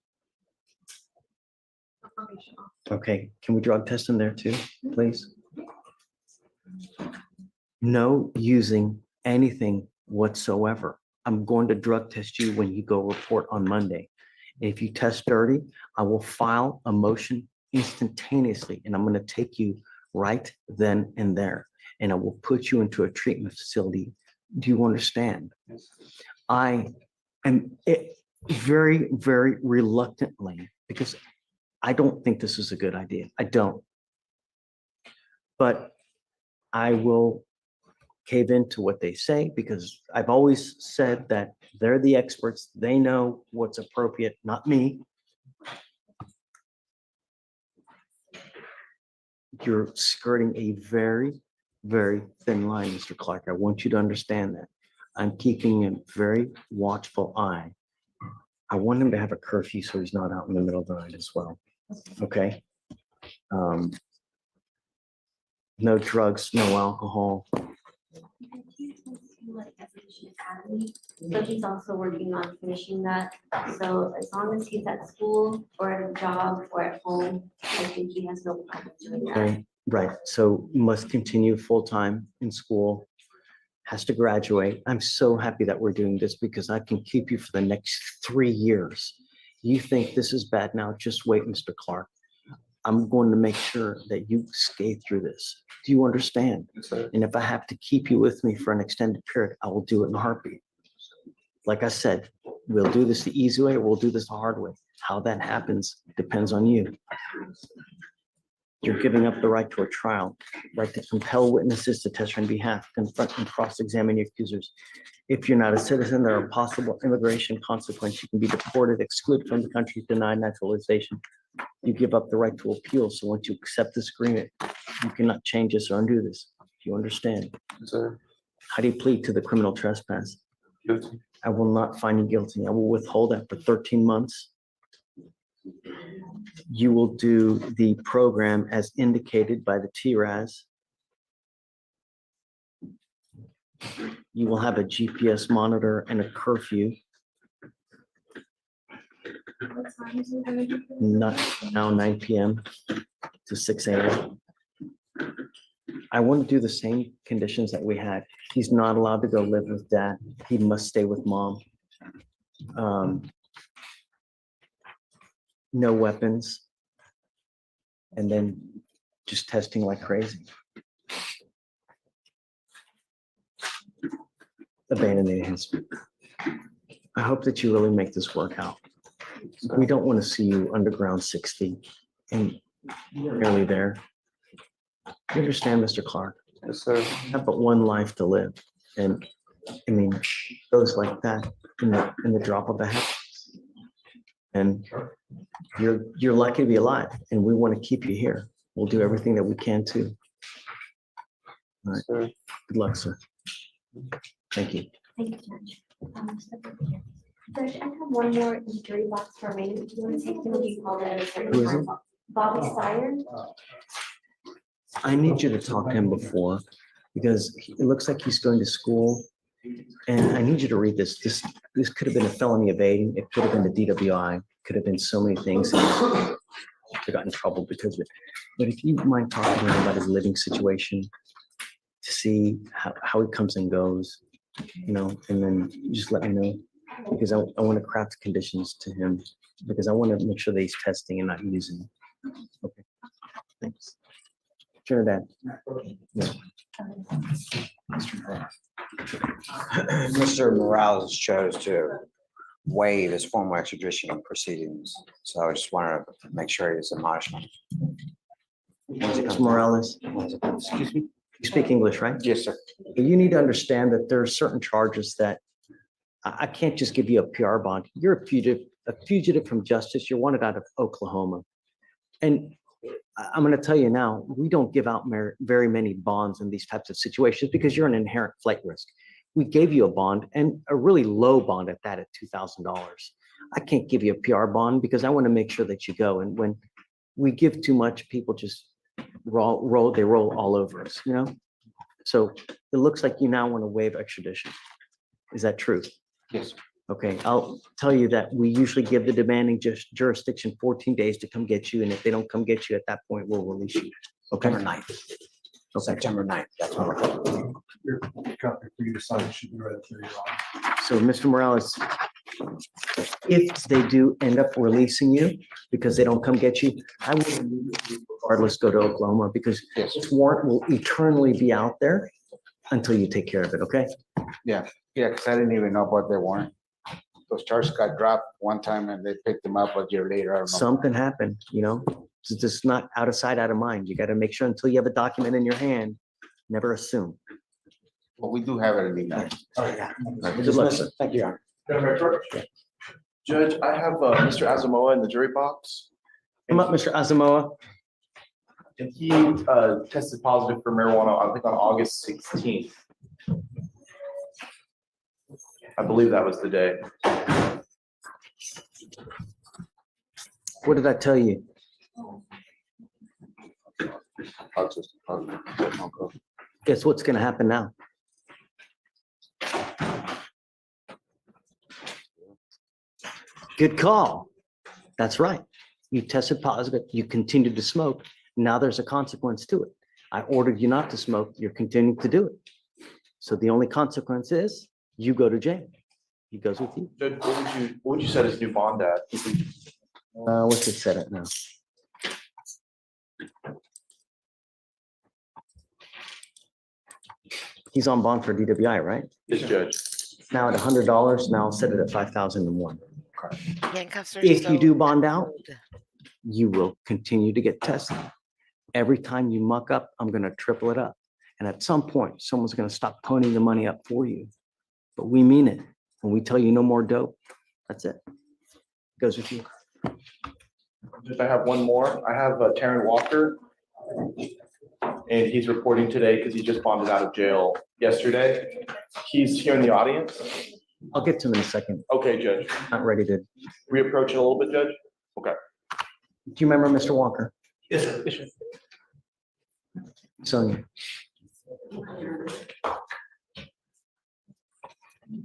Speaker 5: Information off.
Speaker 2: okay, can we drug test him there too, please? No using anything whatsoever. I'm going to drug test you when you go report on Monday. If you test dirty, I will file a motion instantaneously and I'm going to take you right then and there. And I will put you into a treatment facility. Do you understand? I am very, very reluctantly, because I don't think this is a good idea. I don't. But I will cave into what they say, because I've always said that they're the experts. They know what's appropriate, not me. You're skirting a very, very thin line, Mr. Clark. I want you to understand that. I'm keeping a very watchful eye. I want him to have a curfew so he's not out in the middle of the night as well. Okay? No drugs, no alcohol.
Speaker 10: So he's also working on finishing that. So as long as he's at school or at a job or at home, I think he has no problem doing that.
Speaker 2: Okay, right. So must continue full-time in school, has to graduate. I'm so happy that we're doing this because I can keep you for the next 3 years. You think this is bad now? Just wait, Mr. Clark. I'm going to make sure that you skate through this. Do you understand?
Speaker 6: Yes, sir.
Speaker 2: And if I have to keep you with me for an extended period, I will do it in a heartbeat. Like I said, we'll do this the easy way or we'll do this the hard way. How that happens depends on you. You're giving up the right to a trial, right to compel witnesses to testify on behalf, confront and cross-examine your accusers. If you're not a citizen, there are possible immigration consequences. You can be deported, excluded from the country, denied naturalization, You give up the right to appeal. So once you accept this agreement, you cannot change this or undo this. Do you understand?
Speaker 6: Sir,
Speaker 2: How do you plead to the criminal trespass?
Speaker 6: guilty.
Speaker 2: I will not find you guilty. I will withhold that for 13 months. You will do the program as indicated by the TRAS. You will have a GPS monitor and a curfew.
Speaker 5: What time is it gonna be?
Speaker 2: Not now 9 p.m. to 6 a.m. I want to do the same conditions that we had. He's not allowed to go live with dad. He must stay with mom. No weapons. And then just testing like crazy. Abandoning his. I hope that you really make this work out. We don't want to see you underground 60 and barely there. You understand, Mr. Clark?
Speaker 6: Yes, sir.
Speaker 2: You have but one life to live. And I mean, goes like that in the drop of a hat. And you're lucky to be alive, and we want to keep you here. We'll do everything that we can too. All right.
Speaker 6: Sir.
Speaker 2: Good luck, sir. Thank you.
Speaker 10: Thank you, Judge. Judge, I have one more in the jury box for me. Do you want to take him? Do you call it a certain
Speaker 2: Who is it?
Speaker 10: time? Bobby Styer?
Speaker 2: I need you to talk to him before, because it looks like he's going to school. And I need you to read this. This could have been a felony evading. It could have been a DWI. Could have been so many things. He got in trouble because of it. But if you mind talking to him about his living situation, to see how he comes and goes, and then just let me know, because I want to craft conditions to him, because I want to make sure that he's testing and not using. Okay, thanks. Trinidad. Yeah.
Speaker 13: Mr. Morales chose to waive his formal extradition proceedings, so I just wanted to make sure he's admonished.
Speaker 2: Mr. Morales,
Speaker 13: Excuse me?
Speaker 2: you speak English, right?
Speaker 13: Yes, sir.
Speaker 2: You need to understand that there are certain charges that I can't just give you a PR bond. You're a fugitive from justice. You're wanted out of Oklahoma. And I'm going to tell you now, we don't give out very many bonds in these types of situations because you're an inherent flight risk. We gave you a bond, and a really low bond at that, at $2,000. I can't give you a PR bond because I want to make sure that you go. And when we give too much, people just roll all over us, So it looks like you now want to waive extradition. Is that true?
Speaker 13: Yes.
Speaker 2: Okay, I'll tell you that we usually give the demanding jurisdiction 14 days to come get you, and if they don't come get you at that point, we'll release you. Okay?
Speaker 13: September 9th. September 9th. That's what we're talking.
Speaker 9: Your copy for you to sign should be ready for you.
Speaker 2: So, Mr. Morales, if they do end up releasing you because they don't come get you, I will regardless go to Oklahoma, because this warrant will eternally be out there until you take care of it, okay?
Speaker 16: Yeah, because I didn't even know about the warrant. Those charges got dropped one time and they picked them up a year later. I don't know.
Speaker 2: Something happened, It's just not out of sight, out of mind. You got to make sure until you have a document in your hand, never assume.
Speaker 16: Well, we do have it in the email.
Speaker 13: Oh, yeah.
Speaker 2: Good luck, sir.
Speaker 13: Thank you, Your
Speaker 17: Governor, Judge, I have Mr. Asamoah in the jury box.
Speaker 2: Come up, Mr. Asamoah.
Speaker 17: And he tested positive for marijuana, I think on August 16th. I believe that was the day.
Speaker 2: What did I tell you? Guess what's going to happen now? Good call. That's right. You tested positive. You continued to smoke. Now there's a consequence to it. I ordered you not to smoke. You're continuing to do it. So the only consequence is you go to jail. He goes with you.
Speaker 17: Judge, what would you set his new bond at?
Speaker 2: What's it set at now? He's on bond for DWI, right?
Speaker 17: Yes, Judge.
Speaker 2: Now at $100. Now I'll set it at 5,001.
Speaker 1: Handcuffs are
Speaker 2: If you
Speaker 1: so
Speaker 2: do bond out,
Speaker 1: old.
Speaker 2: you will continue to get tested. Every time you muck up, I'm going to triple it up. And at some point, someone's going to stop ponying the money up for you. But we mean it. When we tell you no more dope, that's it. Goes with you.
Speaker 17: Just I have one more. I have Taryn Walker. And he's reporting today because he just bonded out of jail yesterday. He's here in the audience.
Speaker 2: I'll get to him in a second.
Speaker 17: Okay, Judge.
Speaker 2: Not ready to.
Speaker 17: Reapproach it a little bit, Judge? Okay.
Speaker 2: Do you remember Mr. Walker?
Speaker 17: Yes, sir. Yes, sir.
Speaker 2: Sonia.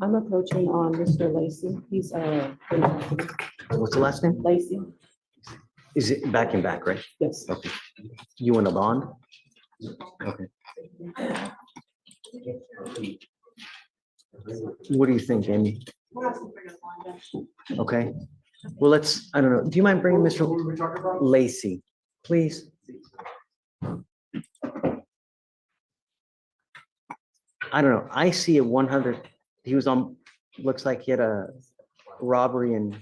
Speaker 18: I'm approaching on Mr. Lacy. He's
Speaker 2: What's the last name?
Speaker 18: Lacy.
Speaker 2: Is it back and back, right?
Speaker 18: Yes.
Speaker 2: Okay. You want a bond? Okay. What do you think, Amy? Okay. Well, I don't know. Do you mind bringing Mr. Lacy, please? I don't know. I see a 100, he was on, looks like he had a robbery in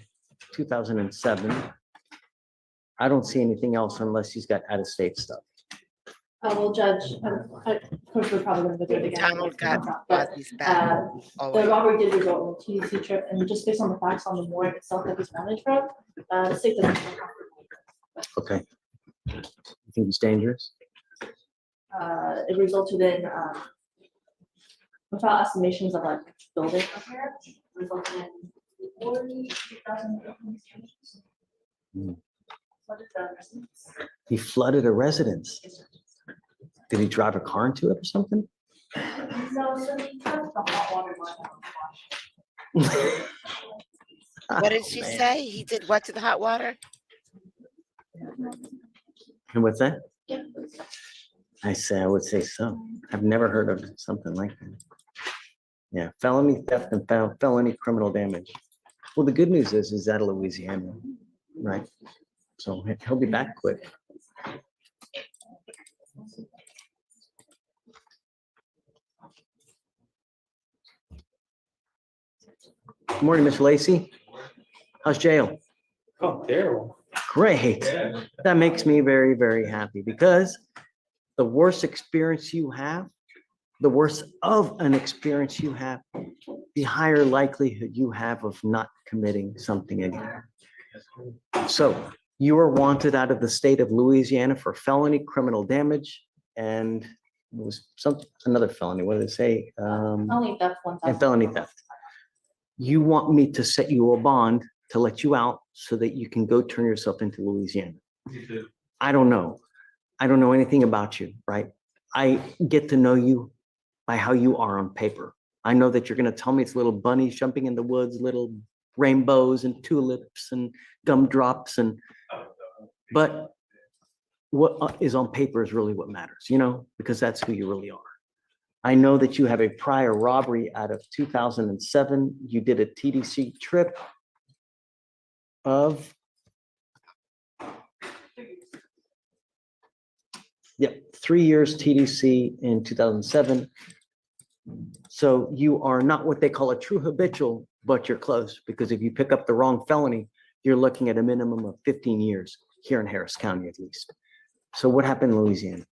Speaker 2: 2007. I don't see anything else unless he's got out-of-state stuff.
Speaker 15: Well, Judge, of course, we're probably gonna go through it again.
Speaker 1: Donald got
Speaker 15: But,
Speaker 1: Bobby's back.
Speaker 15: the robbery did result in a TDC trip, and just based on the facts on the warrant itself that he's managed from, the state doesn't.
Speaker 2: Okay. You think he's dangerous?
Speaker 15: It resulted in, without estimations of like building repair, resulted in 40,000.
Speaker 2: He flooded a residence. Did he drive a car into it or something?
Speaker 15: No, so he touched the hot water line.
Speaker 1: What did she say? He did what to the hot water?
Speaker 2: And what's that? I would say so. I've never heard of something like that. Yeah, felony theft and felony criminal damage. Well, the good news is out of Louisiana, right? So he'll be back quick. Good morning, Mr. Lacy. How's jail?
Speaker 6: Oh, terrible.
Speaker 2: Great. That makes me very, very happy because the worse experience you have, the worse of an experience you have, the higher likelihood you have of not committing something again. So you are wanted out of the state of Louisiana for felony criminal damage and it was another felony. What did it say?
Speaker 15: Only theft 1,000.
Speaker 2: And felony theft. You want me to set you a bond to let you out so that you can go turn yourself into Louisiana. I don't know. I don't know anything about you, right? I get to know you by how you are on paper. I know that you're going to tell me it's little bunnies jumping in the woods, little rainbows and tulips and gumdrops but what is on paper is really what matters, because that's who you really are. I know that you have a prior robbery out of 2007. You did a TDC trip of 3 years TDC in 2007. So you are not what they call a true habitual, but you're close because if you pick up the wrong felony, you're looking at a minimum of 15 years here in Harris County at least. So what happened in Louisiana?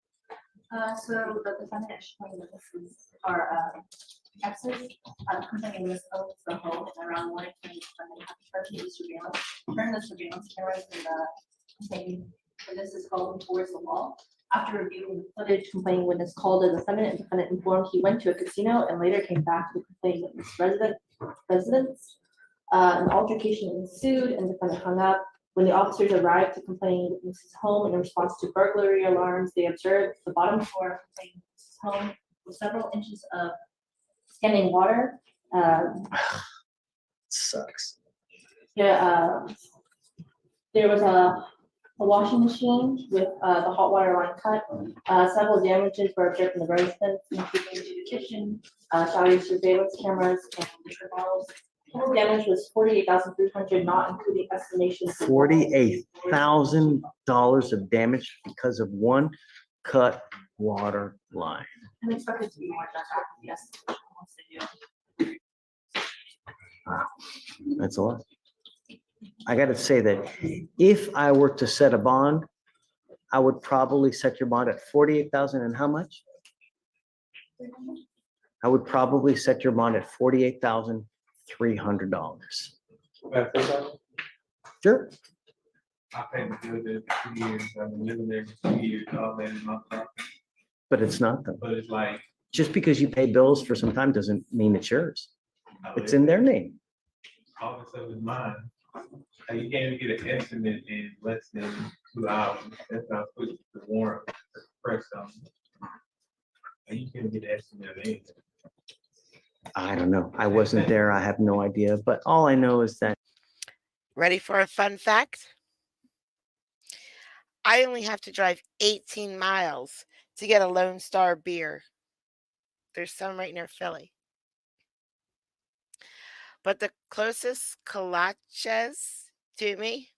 Speaker 5: So the defendant explained that this is our exes, company was owns the home and around 1 20 the surveillance. Turn the surveillance cameras in the thing, and this is called towards the wall. After reviewing the footage, complaining witness called the defendant and defendant informed he went to a casino and later came back to the complaining witness residence. An altercation ensued and the defendant hung up. When the officers arrived to complaining witness's home in response to burglary alarms, they observed the bottom floor of complaining witness's home with several inches of standing water.
Speaker 2: Sucks.
Speaker 5: Yeah, there was a washing machine with the hot water line cut. Several damages were observed in the residence, including to the kitchen, shower surveillance cameras, and liquor bottles. Total damage was $48,300, not including estimations.
Speaker 2: $48,000 of damage because of one cut water line.
Speaker 5: I'm expected to be more than that. Yes.
Speaker 2: Wow, that's a lot. I got to say that if I were to set a bond, I would probably set your bond at 48,000 and how much? I would probably set your bond at $48,300. Sure.
Speaker 9: I paid the bill there for 2 years, I've been living there for 2 years, all that in my property,
Speaker 2: But it's not though.
Speaker 9: but it's like.
Speaker 2: Just because you pay bills for some time doesn't mean it's yours. It's in their name.
Speaker 9: All this stuff is mine. And you can't even get an estimate in less than 2 hours. That's not put the warrant press on. And you can't get an estimate of anything.
Speaker 2: I don't know. I wasn't there. I have no idea. But all I know is that
Speaker 1: Ready for a fun fact? I only have to drive 18 miles to get a Lone Star beer. There's some right near Philly. But the closest Colaches to me,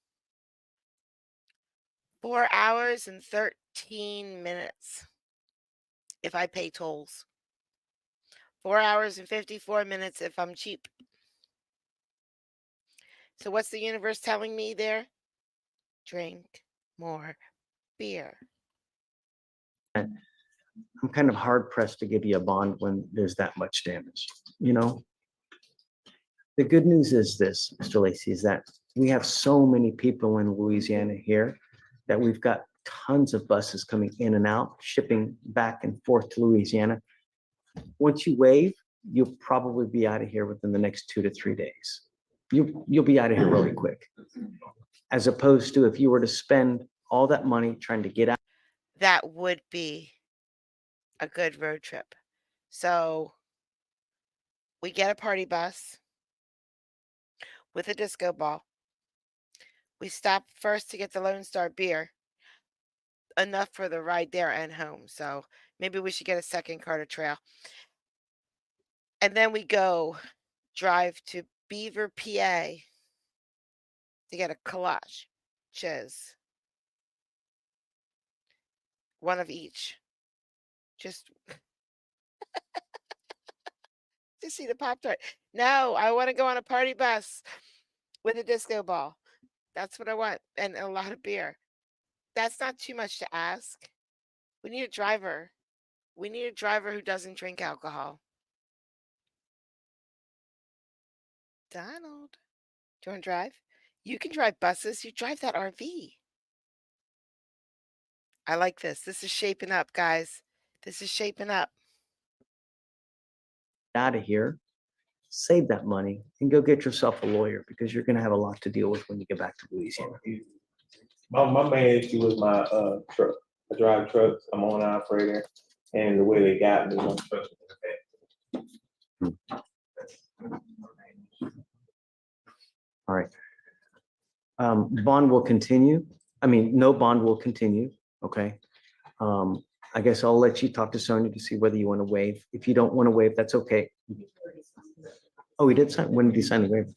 Speaker 1: 4 hours and 13 minutes if I pay tolls. 4 hours and 54 minutes if I'm cheap. So what's the universe telling me there? Drink more beer.
Speaker 2: I'm kind of hard pressed to give you a bond when there's that much damage, you know? The good news is this, Mr. Lacy, is that we have so many people in Louisiana here that we've got tons of buses coming in and out, shipping back and forth to Louisiana. Once you waive, you'll probably be out of here within the next 2 to 3 days. You'll be out of here really quick. As opposed to if you were to spend all that money trying to get out.
Speaker 1: That would be a good road trip. So we get a party bus with a disco ball. We stop first to get the Lone Star beer, enough for the ride there and home. So maybe we should get a second car to trail. And then we go drive to Beaver, PA to get a collage, chiz. One of each. Just to see the Pop-Tart. No, I want to go on a party bus with a disco ball. That's what I want. And a lot of beer. That's not too much to ask. We need a driver. We need a driver who doesn't drink alcohol. Donald, do you want to drive? You can drive buses. You drive that RV. I like this. This is shaping up, guys. This is shaping up.
Speaker 2: Out of here, save that money and go get yourself a lawyer because you're going to have a lot to deal with when you get back to Louisiana.
Speaker 9: My main issue was my truck. I drive trucks, I'm on operator, and the way they got me, I'm trusting the fact.
Speaker 2: All right. Bond will continue. I mean, no bond will continue. Okay. I guess I'll let you talk to Sonia to see whether you want to waive. If you don't want to waive, that's okay. Oh, he did sign. When did he sign the waiver?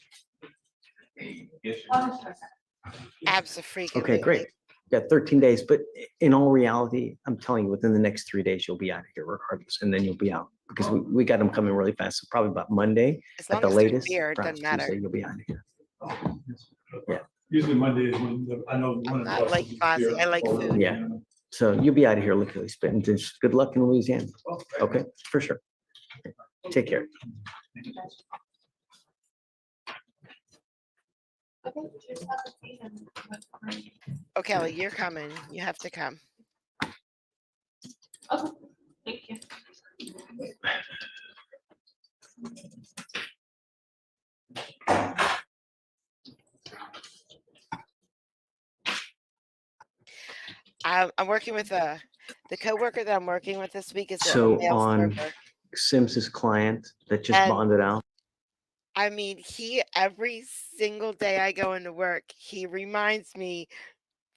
Speaker 1: Absolutely.
Speaker 2: Okay, great. Got 13 days, but in all reality, I'm telling you, within the next 3 days, you'll be out of here regardless, and then you'll be out because we got them coming really fast. So probably about Monday
Speaker 1: As
Speaker 2: at
Speaker 1: long
Speaker 2: the
Speaker 1: as there's
Speaker 2: latest.
Speaker 1: beer, it
Speaker 2: perhaps
Speaker 1: doesn't matter.
Speaker 2: Tuesday, you'll be out of here. Yeah.
Speaker 9: Usually Monday is when I know one of the.
Speaker 1: Not like Fozzie. I like food.
Speaker 2: Yeah. So you'll be out of here lickety split. And just good luck in Louisiana. Okay, for sure. Take care.
Speaker 1: Oh, Kelly, you're coming. You have to come.
Speaker 15: Okay, thank you.
Speaker 1: I'm working with the coworker that I'm working with this week is a
Speaker 2: So
Speaker 1: male
Speaker 2: on
Speaker 1: server.
Speaker 2: Sims's client that just
Speaker 1: And-
Speaker 2: bonded out.
Speaker 1: I mean, he every single day I go into work, he reminds me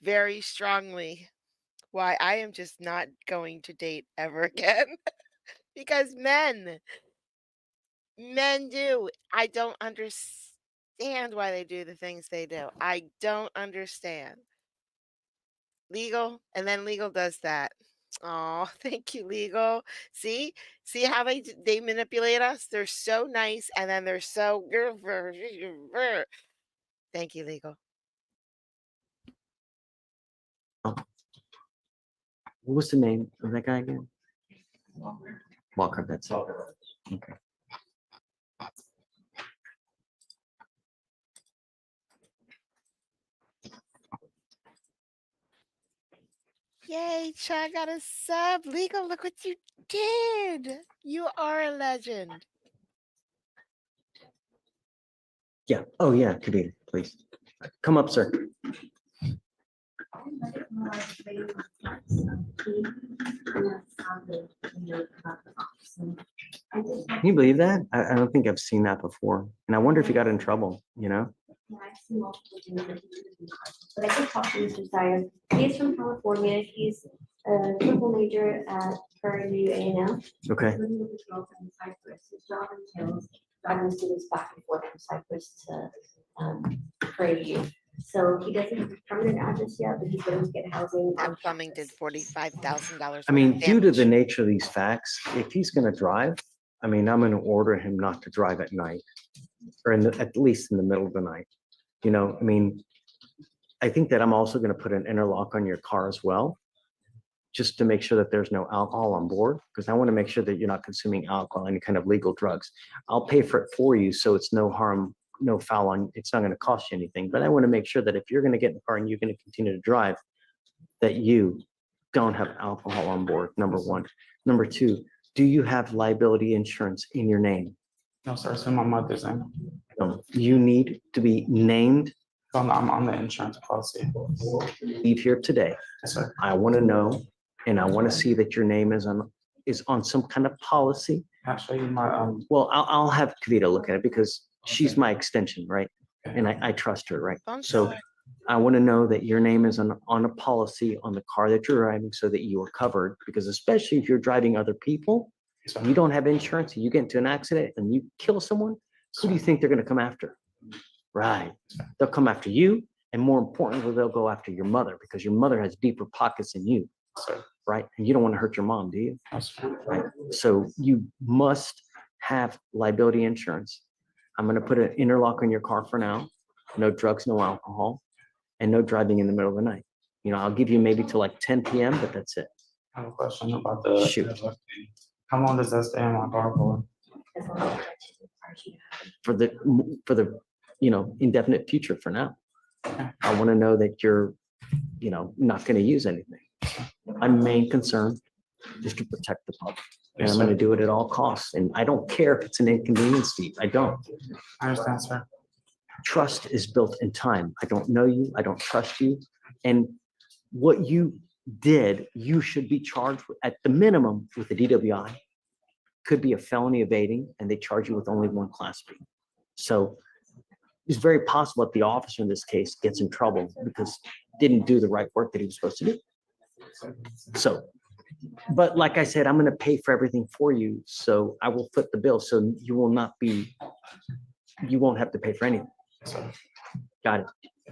Speaker 1: very strongly why I am just not going to date ever again. Because men do. I don't understand why they do the things they do. I don't understand. Legal, and then legal does that. Oh, thank you, legal. See how they manipulate us? They're so nice, and then they're so. Thank you, legal.
Speaker 2: What was the name of that guy again? Walker, that's it. Okay.
Speaker 1: Yay, Chad got a sub. Legal, look what you did. You are a legend.
Speaker 2: Yeah, oh yeah, Kavita, please. Come up, sir. Can you believe that? I don't think I've seen that before. And I wonder if he got in trouble, you know?
Speaker 10: But I did talk to Mr. Styer. He's from California. He's a triple major at Prairie View A&M.
Speaker 2: Okay.
Speaker 10: Living with his girlfriend in Cyprus. His job entails driving students back and forth from Cyprus to Prairie View. So he doesn't have a permanent address yet, but he's going to get housing.
Speaker 1: That plumbing did $45,000.
Speaker 2: I mean, due to the nature of these facts, if he's gonna drive, I mean, I'm gonna order him not to drive at night. Or at least in the middle of the night. You know, I mean, I think that I'm also gonna put an interlock on your car as well. Just to make sure that there's no alcohol on board, because I want to make sure that you're not consuming alcohol, any kind of legal drugs. I'll pay for it for you, so it's no harm, no foul on, it's not going to cost you anything. But I want to make sure that if you're going to get in the car and you're going to continue to drive, that you don't have alcohol on board, number one. Number two, do you have liability insurance in your name?
Speaker 6: No, sir, it's in my mother's name.
Speaker 2: You need to be named.
Speaker 6: I'm on the insurance policy.
Speaker 2: Leave here today.
Speaker 6: Yes, sir.
Speaker 2: I want to know, and I want to see that your name is on some kind of policy.
Speaker 6: I'll show you my,
Speaker 2: Well, I'll have Kavita look at it because she's my extension, right? And I trust her, right? So I want to know that your name is on a policy on the car that you're driving so that you are covered, because especially if you're driving other people, you don't have insurance, and you get into an accident and you kill someone, who do you think they're going to come after? Right. They'll come after you, and more importantly, they'll go after your mother, because your mother has deeper pockets than you. Right? And you don't want to hurt your mom, do you? Right. So you must have liability insurance. I'm going to put an interlock on your car for now. No drugs, no alcohol, and no driving in the middle of the night. You know, I'll give you maybe till like 10 p.m., but that's it.
Speaker 6: I have a question about the.
Speaker 2: Shoot.
Speaker 6: How long does that stay in my car for?
Speaker 2: For the, you know, indefinite future for now. I want to know that you're, you know, not going to use anything. My main concern is to protect the public. And I'm going to do it at all costs. And I don't care if it's an inconvenience, Steve. I don't.
Speaker 6: I understand, sir.
Speaker 2: Trust is built in time. I don't know you. I don't trust you. And what you did, you should be charged with, at the minimum, with a DWI. Could be a felony evading, and they charge you with only one class B. So it's very possible that the officer in this case gets in trouble because didn't do the right work that he was supposed to do. So, but like I said, I'm going to pay for everything for you. So I will foot the bill. So you will not be, you won't have to pay for anything. Got it.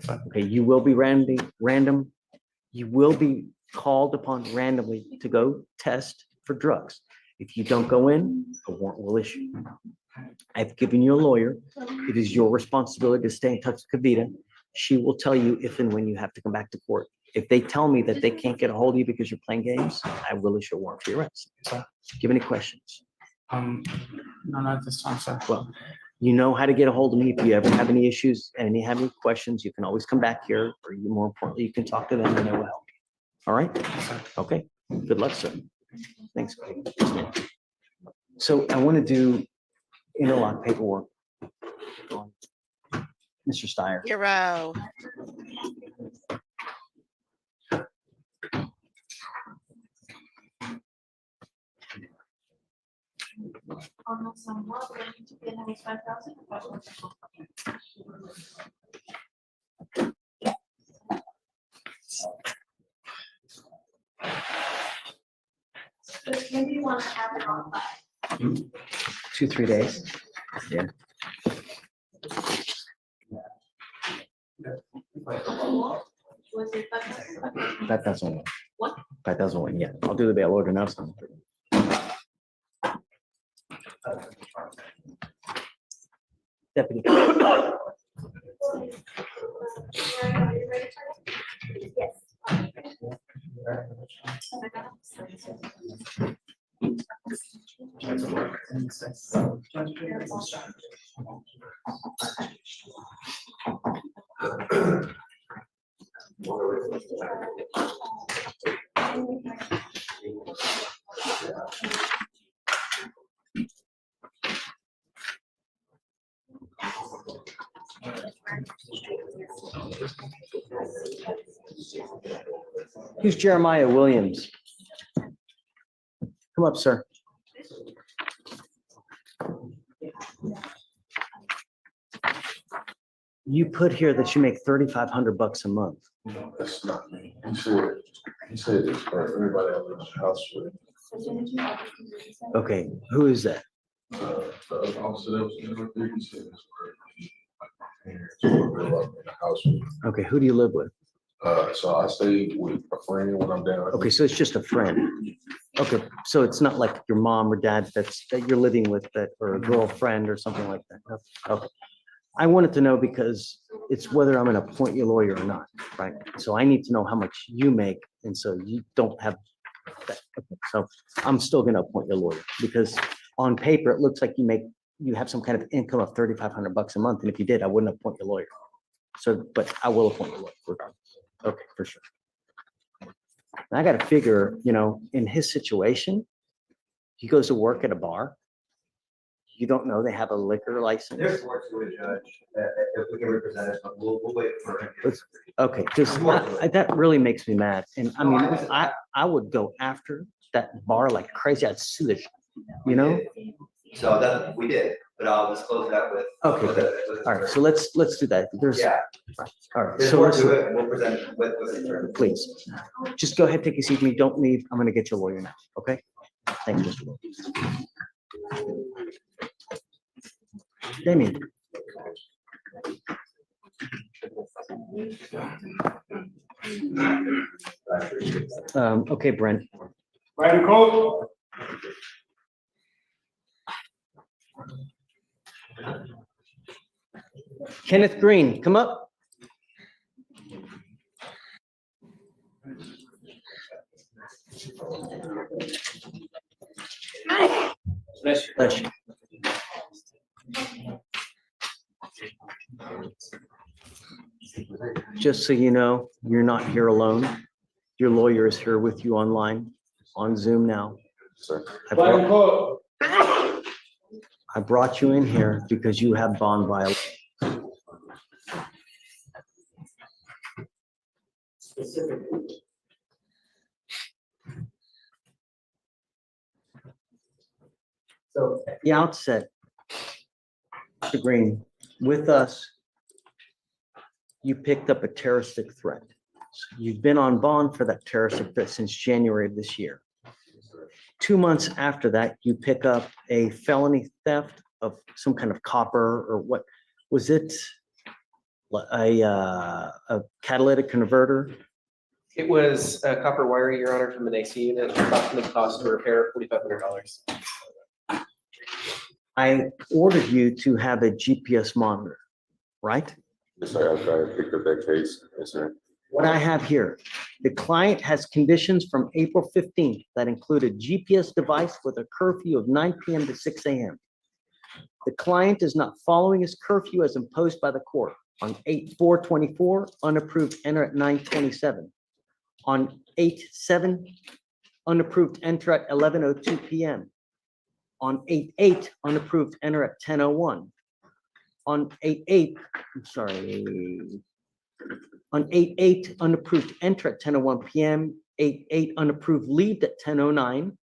Speaker 2: Okay. You will be random. You will be called upon randomly to go test for drugs. If you don't go in, a warrant will issue. I've given you a lawyer. It is your responsibility to stay in touch with Kavita. She will tell you if and when you have to come back to court. If they tell me that they can't get a hold of you because you're playing games, I will issue a warrant for your arrest. Do you have any questions?
Speaker 6: No, not this time, sir.
Speaker 2: Well, you know how to get a hold of me. If you ever have any issues and you have any questions, you can always come back here, or you, more importantly, you can talk to them and they will help you. All right? Okay. Good luck, sir. Thanks. So I want to do interlock paperwork. Mr. Styer.
Speaker 1: Hero.
Speaker 10: Maybe you want to have it on by.
Speaker 2: 2-3 days. Yeah. That doesn't work.
Speaker 15: What?
Speaker 2: That doesn't work yet. I'll do the bail order now. Son. Deputy. Who's Jeremiah Williams? Come up, sir. You put here that you make $3,500 a month.
Speaker 11: No, that's not me. He said it's for everybody else's house.
Speaker 2: Okay, who is that?
Speaker 11: The officer that was in there, he said it's for my parents who grew up in the house.
Speaker 2: Okay, who do you live with?
Speaker 11: So I stay with a friend when I'm down.
Speaker 2: Okay, so it's just a friend. Okay, so it's not like your mom or dad that you're living with that, or a girlfriend or something like that. Okay. I wanted to know because it's whether I'm gonna appoint you a lawyer or not, right? So I need to know how much you make, and so you don't have that. Okay, so I'm still gonna appoint you a lawyer because on paper, it looks like you have some kind of income of $3,500 a month, and if you did, I wouldn't appoint you a lawyer. So, but I will appoint you a lawyer regardless. Okay, for sure. I gotta figure, in his situation, he goes to work at a bar. You don't know they have a liquor license.
Speaker 7: There's more to it, Judge, if we can represent it, but we'll wait for him.
Speaker 2: Okay, just, that really makes me mad. And I mean, I would go after that bar like crazy. I'd sue the,
Speaker 7: So that, we did, but I'll disclose that with.
Speaker 2: Okay, great. All right, so let's do that.
Speaker 7: Yeah.
Speaker 2: All right,
Speaker 7: There's
Speaker 2: so
Speaker 7: more to it, we'll present it with the attorney.
Speaker 2: please, just go ahead, take a seat with me. Don't leave. I'm gonna get you a lawyer now, okay? Thank you, Mr. Williams. Damien. Okay, Brent.
Speaker 3: Right, Nicole?
Speaker 2: Kenneth Green, come up. Bless you. Just so you know, you're not here alone. Your lawyer is here with you online, on Zoom now.
Speaker 11: Sir.
Speaker 2: I brought you in here because you have bond violation. So at the outset, Mr. Green, with us, you picked up a terroristic threat. So you've been on bond for that terroristic threat since January of this year. 2 months after that, you pick up a felony theft of some kind of copper or what was it? A catalytic converter?
Speaker 4: It was a copper wire, Your Honor, from an AC unit, approximate cost to repair $4,500.
Speaker 2: I ordered you to have a GPS monitor, right?
Speaker 11: Yes, sir. I picked up that case. Yes, sir.
Speaker 2: What I have here, the client has conditions from April 15th that include a GPS device with a curfew of 9 p.m. to 6 a.m. The client is not following his curfew as imposed by the court. On 8/4/24, unapproved, enter at 9:27. On 8/7, unapproved, enter at 11:02 p.m. On 8/8, unapproved, enter at 10:01. On 8/8, I'm sorry. On 8/8, unapproved, enter at 10:01 p.m. 8/8, unapproved, leave at 10:09.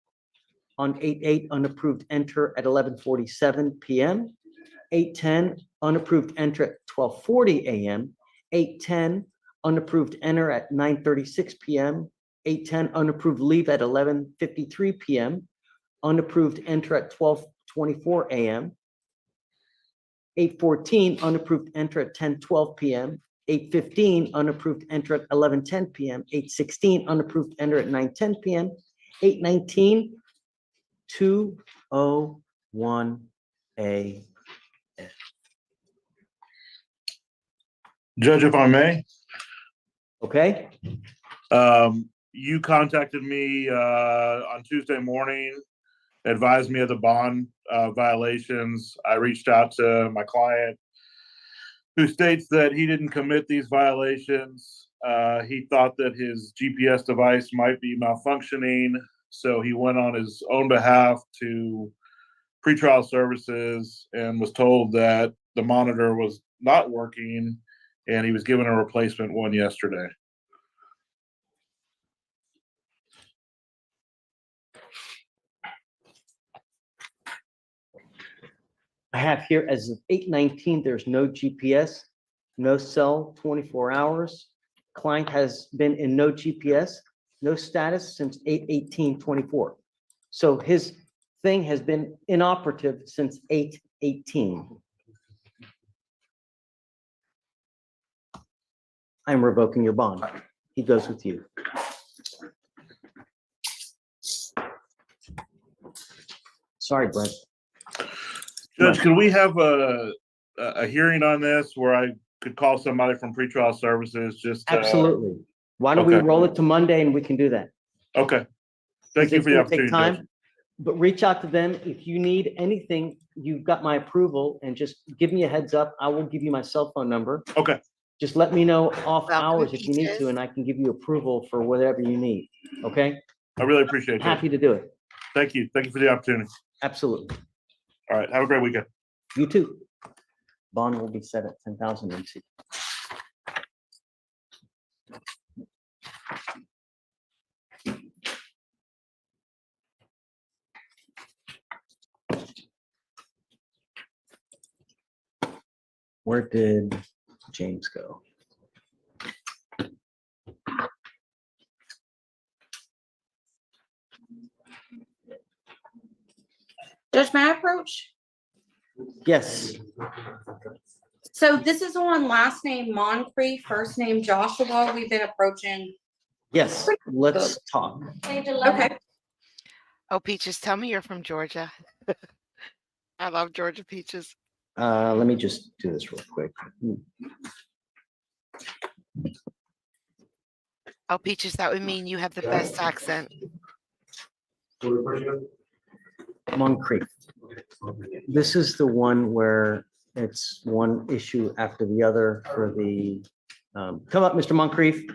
Speaker 2: On 8/8, unapproved, enter at 11:47 p.m. 8/10, unapproved, enter at 12:40 a.m. 8/10, unapproved, enter at 9:36 p.m. 8/10, unapproved, leave at 11:53 p.m. Unapproved, enter at 12:24 a.m. 8/14, unapproved, enter at 10:12 p.m. 8/15, unapproved, enter at 11:10 p.m. 8/16, unapproved, enter at 9:10 p.m. 8/19, 2:01 a.m.
Speaker 19: Judge, if I may.
Speaker 2: Okay.
Speaker 19: You contacted me on Tuesday morning, advised me of the bond violations. I reached out to my client who states that he didn't commit these violations. He thought that his GPS device might be malfunctioning, so he went on his own behalf to pretrial services and was told that the monitor was not working and he was given a replacement one yesterday.
Speaker 2: I have here as of 8/19, there's no GPS, no cell, 24 hours. Client has been in no GPS, no status since 8/18/24. So his thing has been inoperative since 8/18. I'm revoking your bond. He goes with you. Sorry, Brent.
Speaker 19: Judge, could we have a hearing on this where I could call somebody from pretrial services just?
Speaker 2: Absolutely. Why don't we
Speaker 19: okay.
Speaker 2: roll it to Monday and we can do that?
Speaker 19: Okay. Thank you
Speaker 2: It's
Speaker 19: for the
Speaker 2: gonna take
Speaker 19: opportunity,
Speaker 2: time,
Speaker 19: Judge.
Speaker 2: but reach out to them. If you need anything, you've got my approval and just give me a heads up. I will give you my cell phone number.
Speaker 19: Okay.
Speaker 2: Just let me know off
Speaker 1: Welcome,
Speaker 2: hours if you need
Speaker 1: Peaches.
Speaker 2: to, and I can give you approval for whatever you need. Okay?
Speaker 19: I really appreciate it.
Speaker 2: Happy to do it.
Speaker 19: Thank you. Thank you for the opportunity.
Speaker 2: Absolutely.
Speaker 19: All right. Have a great weekend.
Speaker 2: You too. Bond will be set at 10,000 MC. Where did James go?
Speaker 20: Judge, may I approach?
Speaker 2: Yes.
Speaker 20: So this is on last name Moncreef, first name Joshua. We've been approaching.
Speaker 2: Yes, let's talk.
Speaker 20: Okay.
Speaker 1: Oh, Peaches, tell me you're from Georgia. I love Georgia peaches.
Speaker 2: Let me just do this real quick.
Speaker 1: Oh, Peaches, that would mean you have the best accent.
Speaker 2: Moncreef. This is the one where it's one issue after the other for the, come up, Mr. Moncreef.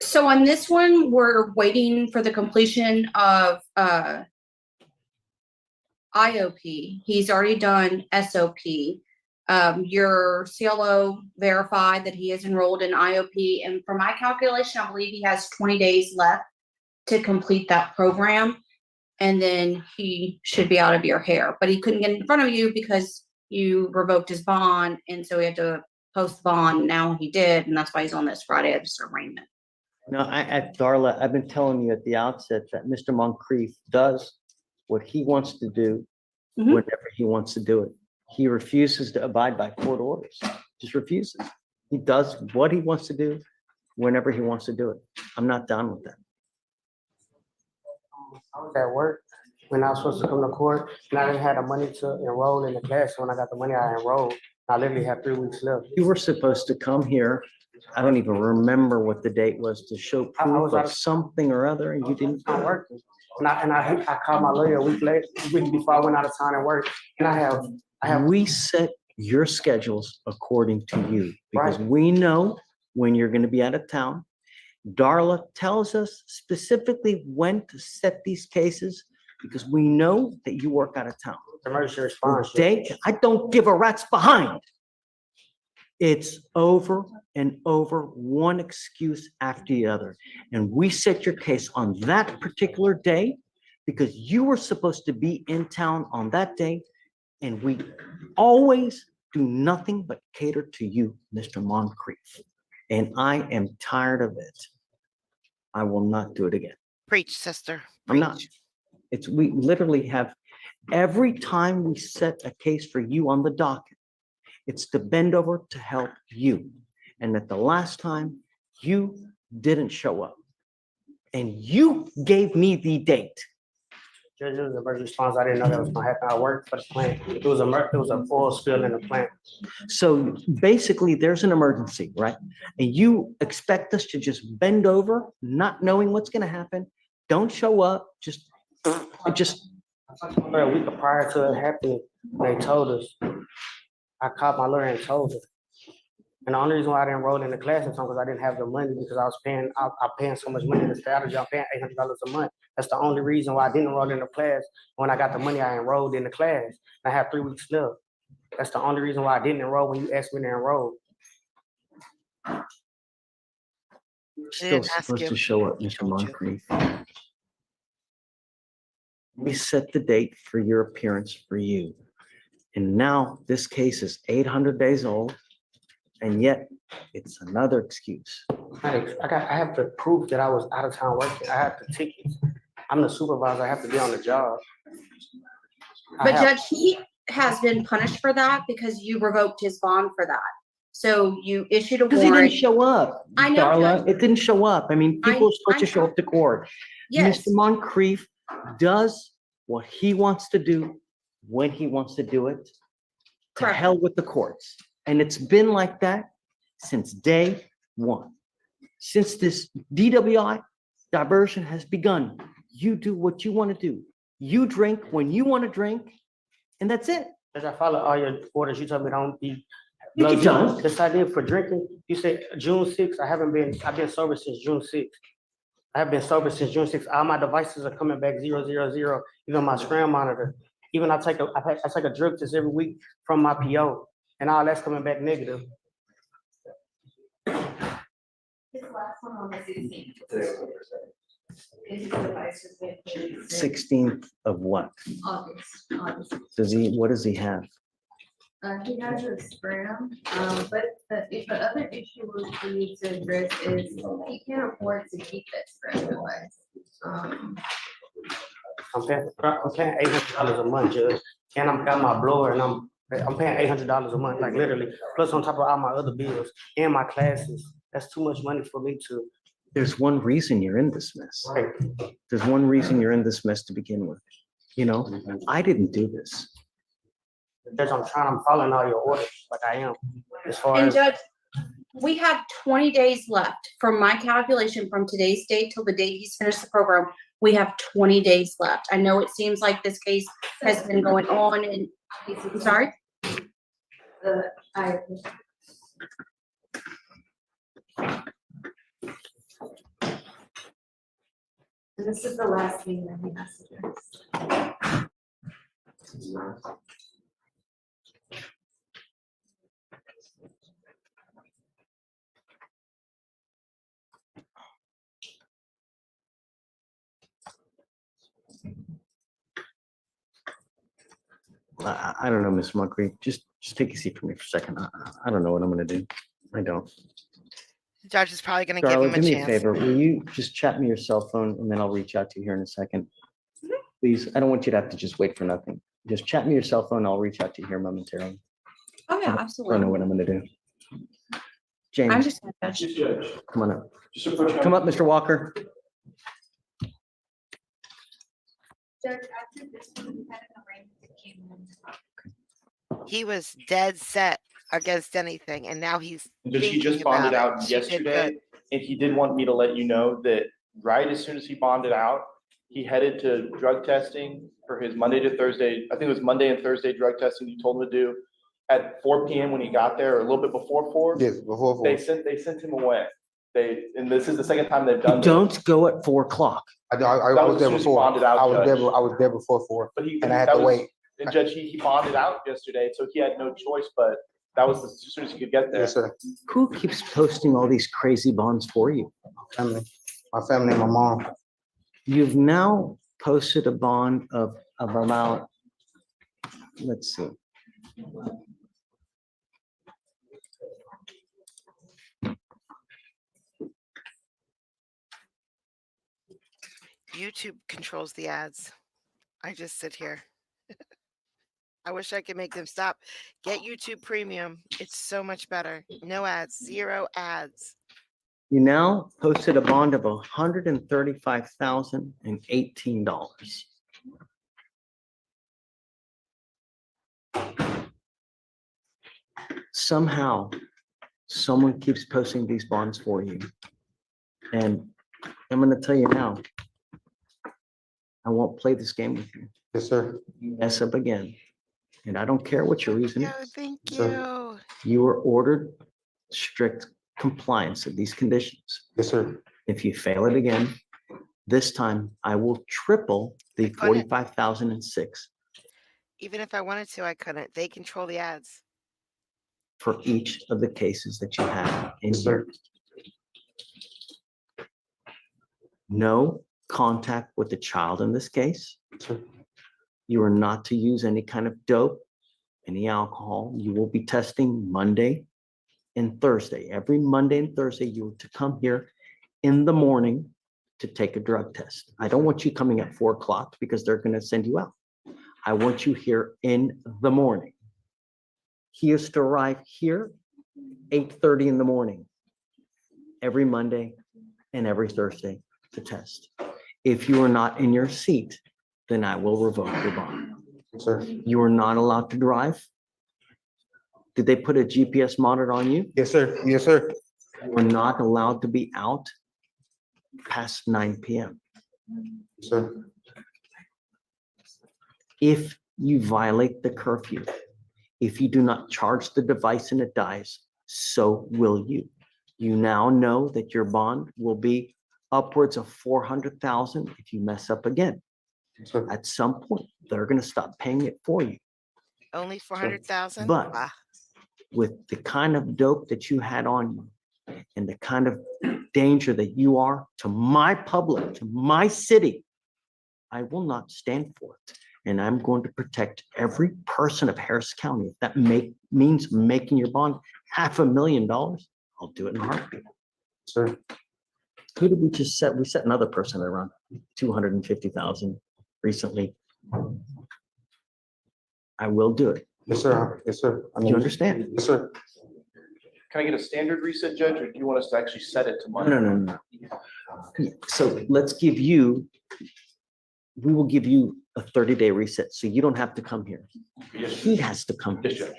Speaker 20: So on this one, we're waiting for the completion of IOP. He's already done SOP. Your CLO verified that he is enrolled in IOP, and for my calculation, I believe he has 20 days left to complete that program, and then he should be out of your hair. But he couldn't get in front of you because you revoked his bond, and so he had to post bond. Now he did, and that's why he's on this Friday of this arraignment.
Speaker 2: No, Darla, I've been telling you at the outset that Mr. Moncreef does what he wants to do whenever he wants to do it. He refuses to abide by court orders, just refuses. He does what he wants to do whenever he wants to do it. I'm not done with that.
Speaker 6: I was at work when I was supposed to come to court, and I didn't have the money to enroll in the class. When I got the money, I enrolled. I literally had 3 weeks left.
Speaker 2: You were supposed to come here. I don't even remember what the date was to show proof of something or other, and you didn't.
Speaker 6: I'm working. And I called my lawyer a week before I went out of town and work. And I have.
Speaker 2: We set your schedules according to you because we know when you're going to be out of town. Darla tells us specifically when to set these cases because we know that you work out of town.
Speaker 6: Emergency response.
Speaker 2: Date, I don't give a rat's behind. It's over and over, one excuse after the other. And we set your case on that particular day because you were supposed to be in town on that day. And we always do nothing but cater to you, Mr. Moncreef. And I am tired of it. I will not do it again.
Speaker 1: Preach, sister.
Speaker 2: I'm not. We literally have, every time we set a case for you on the docket, it's to bend over to help you. And at the last time, you didn't show up. And you gave me the date.
Speaker 6: Judge, it was an emergency response. I didn't know that was gonna happen. I worked for the plant. It was a full spill in the plant.
Speaker 2: So basically, there's an emergency, right? And you expect us to just bend over, not knowing what's gonna happen. Don't show up, just.
Speaker 6: A week prior to it happening, they told us. I called my lawyer and told her.
Speaker 12: And the only reason why I didn't enroll in the class in time because I didn't have the money because I was paying, I'm paying so much money to stay out of jail. I'm paying $800 a month. That's the only reason why I didn't enroll in the class. When I got the money, I enrolled in the class. I have 3 weeks left. That's the only reason why I didn't enroll when you asked me to enroll.
Speaker 2: You're still
Speaker 1: didn't ask
Speaker 2: supposed
Speaker 1: you.
Speaker 2: to show up, Mr. Moncreef. We set the date for your appearance for you. And now this case is 800 days old, and yet it's another excuse.
Speaker 12: I have to prove that I was out of town working. I have the tickets. I'm the supervisor. I have to be on the job.
Speaker 20: But Judge, he has been punished for that because you revoked his bond for that. So you issued a
Speaker 2: Because he
Speaker 20: warrant.
Speaker 2: didn't show up,
Speaker 20: I know,
Speaker 2: Darla.
Speaker 20: Judge.
Speaker 2: It didn't show up. I mean, people are supposed to
Speaker 20: I'm-
Speaker 2: show up to court.
Speaker 20: Yes.
Speaker 2: Mr. Moncreef does what he wants to do when he wants to do it. To
Speaker 20: Correct.
Speaker 2: hell with the courts. And it's been like that since day one. Since this DWI diversion has begun, you do what you want to do. You drink when you want to drink, and that's it.
Speaker 12: As I follow all your orders, you told me don't be.
Speaker 2: No, you don't.
Speaker 12: Yes, I did for drinking. You say June 6th. I've been sober since June 6th. I have been sober since June 6th. All my devices are coming back 000, even my scram monitor. Even I take a drug test every week from my PO, and all that's coming back negative.
Speaker 5: His last one on the 16th. His device was made for
Speaker 2: 16th of what?
Speaker 5: August.
Speaker 2: What does he have?
Speaker 5: He has a scram, but the other issue we need to address is he can't afford to keep that scram device.
Speaker 12: I'm paying $800 a month, Judge. And I'm got my blower, and I'm paying $800 a month, like literally. Plus on top of all my other bills and my classes. That's too much money for me to.
Speaker 2: There's one reason you're in this mess.
Speaker 12: Right.
Speaker 2: There's one reason you're in this mess to begin with. You know, I didn't do this.
Speaker 12: Judge, I'm following all your orders, like I am. As far
Speaker 20: And
Speaker 12: as
Speaker 20: Judge, we have 20 days left from my calculation from today's date till the date he's finished the program. We have 20 days left. I know it seems like this case has been going on and, I'm sorry?
Speaker 5: This is the last thing that he has to address.
Speaker 2: I don't know, Ms. Moncreef. Just take a seat for me for a second. I don't know what I'm gonna do. I don't.
Speaker 1: The judge is probably gonna give
Speaker 2: Darla,
Speaker 1: him a
Speaker 2: do me a
Speaker 1: chance.
Speaker 2: favor. Will you just chat me your cell phone and then I'll reach out to you here in a second? Please, I don't want you to have to just wait for nothing. Just chat me your cell phone. I'll reach out to you here momentarily.
Speaker 20: Oh, yeah,
Speaker 2: I don't know
Speaker 20: absolutely.
Speaker 2: what I'm gonna do.
Speaker 20: I'm
Speaker 2: James,
Speaker 20: just.
Speaker 2: come on up.
Speaker 4: Just approach him.
Speaker 2: Come up, Mr. Walker.
Speaker 5: Judge, after this one, we had an arraignment that came in.
Speaker 1: He was dead set against anything, and now he's
Speaker 17: Because he just
Speaker 1: thinking
Speaker 17: bonded
Speaker 1: about it.
Speaker 17: out
Speaker 1: She did
Speaker 17: yesterday,
Speaker 1: good.
Speaker 17: and he did want me to let you know that right as soon as he bonded out, he headed to drug testing for his Monday to Thursday, I think it was Monday and Thursday drug testing you told him to do at 4 PM when he got there, or a little bit before 4.
Speaker 16: Yes, before 4.
Speaker 17: They sent him away. And this is the second time they've done this.
Speaker 2: Don't go at 4 o'clock.
Speaker 16: I
Speaker 17: That
Speaker 16: was
Speaker 17: was
Speaker 16: there
Speaker 17: as soon as he
Speaker 16: before.
Speaker 17: bonded out,
Speaker 16: I was
Speaker 17: Judge.
Speaker 16: there before 4,
Speaker 17: But
Speaker 16: and I had
Speaker 17: that
Speaker 16: to
Speaker 17: was-
Speaker 16: wait.
Speaker 17: And Judge, he bonded out yesterday, so he had no choice, but that was as soon as he could get there.
Speaker 16: Yes, sir.
Speaker 2: Who keeps posting all these crazy bonds for you?
Speaker 16: My family and my mom.
Speaker 2: You've now posted a bond of about, let's see.
Speaker 1: YouTube controls the ads. I just sit here. I wish I could make them stop. Get YouTube Premium. It's so much better. No ads, 0 ads.
Speaker 2: You now posted a bond of $135,018. Somehow, someone keeps posting these bonds for you. And I'm gonna tell you now, I won't play this game with you.
Speaker 16: Yes, sir.
Speaker 2: You mess up again, and I don't care what your reason
Speaker 1: No,
Speaker 2: is.
Speaker 1: thank
Speaker 16: Sir.
Speaker 1: you.
Speaker 2: You were ordered strict compliance of these conditions.
Speaker 16: Yes, sir.
Speaker 2: If you fail it again, this time I will triple the
Speaker 1: couldn't.
Speaker 2: 45,006
Speaker 1: Even if I wanted to, I couldn't. They control the ads.
Speaker 2: for each of the cases that you have in
Speaker 16: Yes, sir.
Speaker 2: here. No contact with the child in this case.
Speaker 16: Sir.
Speaker 2: You are not to use any kind of dope, any alcohol. You will be testing Monday and Thursday. Every Monday and Thursday, you are to come here in the morning to take a drug test. I don't want you coming at 4 o'clock because they're going to send you out. I want you here in the morning. He is to arrive here 8:30 in the morning, every Monday and every Thursday to test. If you are not in your seat, then I will revoke your bond.
Speaker 16: Sir.
Speaker 2: You are not allowed to drive. Did they put a GPS monitor on you?
Speaker 16: Yes, sir. Yes, sir.
Speaker 2: You are not allowed to be out past 9 p.m.
Speaker 16: Sir.
Speaker 2: If you violate the curfew, if you do not charge the device and it dies, so will you. You now know that your bond will be upwards of 400,000 if you mess up again.
Speaker 16: Sir.
Speaker 2: At some point, they're going to stop paying it for you.
Speaker 1: Only 400,000?
Speaker 2: But
Speaker 1: Wow.
Speaker 2: with the kind of dope that you had on you and the kind of danger that you are to my public, to my city, I will not stand for it. And I'm going to protect every person of Harris County. If that means making your bond $500,000, I'll do it in a heartbeat.
Speaker 16: Sir.
Speaker 2: Who did we just set? We set another person at around 250,000 recently. I will do it.
Speaker 16: Yes, sir. Yes, sir.
Speaker 2: Do you understand?
Speaker 16: Yes, sir.
Speaker 17: Can I get a standard reset, Judge, or do you want us to actually set it to Monday?
Speaker 2: No. So let's give you, we will give you a 30-day reset, so you don't have to come here. He has to come.
Speaker 17: Yes, Judge.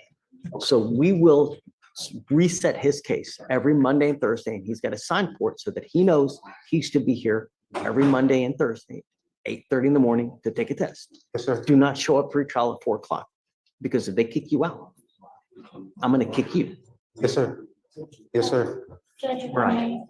Speaker 2: So we will reset his case every Monday and Thursday, and he's got to sign for it so that he knows he should be here every Monday and Thursday, 8:30 in the morning to take a test.
Speaker 16: Yes, sir.
Speaker 2: Do not show up for your trial at 4 o'clock, because if they kick you out, I'm going to kick you.
Speaker 16: Yes, sir. Yes, sir.
Speaker 15: Judge, if I
Speaker 2: Right.
Speaker 15: may,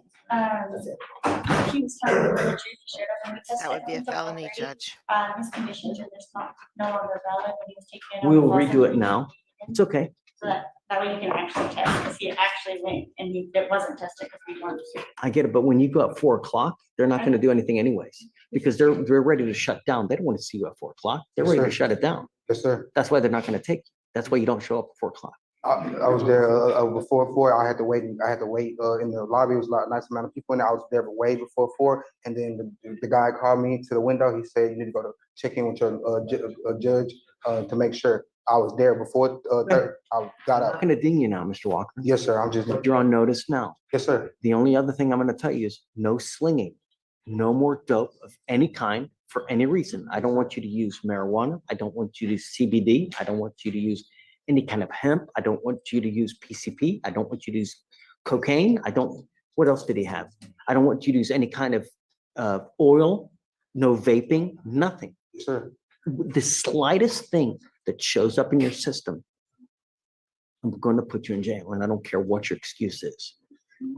Speaker 15: he was telling me the truth, he shared up, and we tested
Speaker 1: That would be a
Speaker 15: him for
Speaker 1: felony,
Speaker 15: already.
Speaker 1: Judge.
Speaker 15: His conditions are just no longer valid, but he was taken. out
Speaker 2: We will
Speaker 15: of
Speaker 2: redo it
Speaker 15: office.
Speaker 2: now. It's okay.
Speaker 15: So that way you can actually test, because he actually went and it wasn't tested because we weren't.
Speaker 2: I get it, but when you go at 4 o'clock, they're not going to do anything anyways, because they're ready to shut down. They don't want to see you at 4 o'clock. They're
Speaker 16: Yes,
Speaker 2: ready to
Speaker 16: sir.
Speaker 2: shut it down.
Speaker 16: Yes, sir.
Speaker 2: That's why they're not going to take you. That's why you don't show up at 4 o'clock.
Speaker 16: I was there before 4. I had to wait in the lobby. It was a nice amount of people in there. I was there way before 4. And then the guy called me to the window. He said, you need to go to check in with your judge to make sure. I was there before I got
Speaker 2: I'm
Speaker 16: up.
Speaker 2: not going to ding you now, Mr. Walker.
Speaker 16: Yes, sir. I'm just.
Speaker 2: You're on notice now.
Speaker 16: Yes, sir.
Speaker 2: The only other thing I'm going to tell you is no slinging, no more dope of any kind for any reason. I don't want you to use marijuana. I don't want you to use CBD. I don't want you to use any kind of hemp. I don't want you to use PCP. I don't want you to use cocaine. What else did he have? I don't want you to use any kind of oil, no vaping, nothing.
Speaker 16: Yes, sir.
Speaker 2: The slightest thing that shows up in your system, I'm going to put you in jail, and I don't care what your excuse is.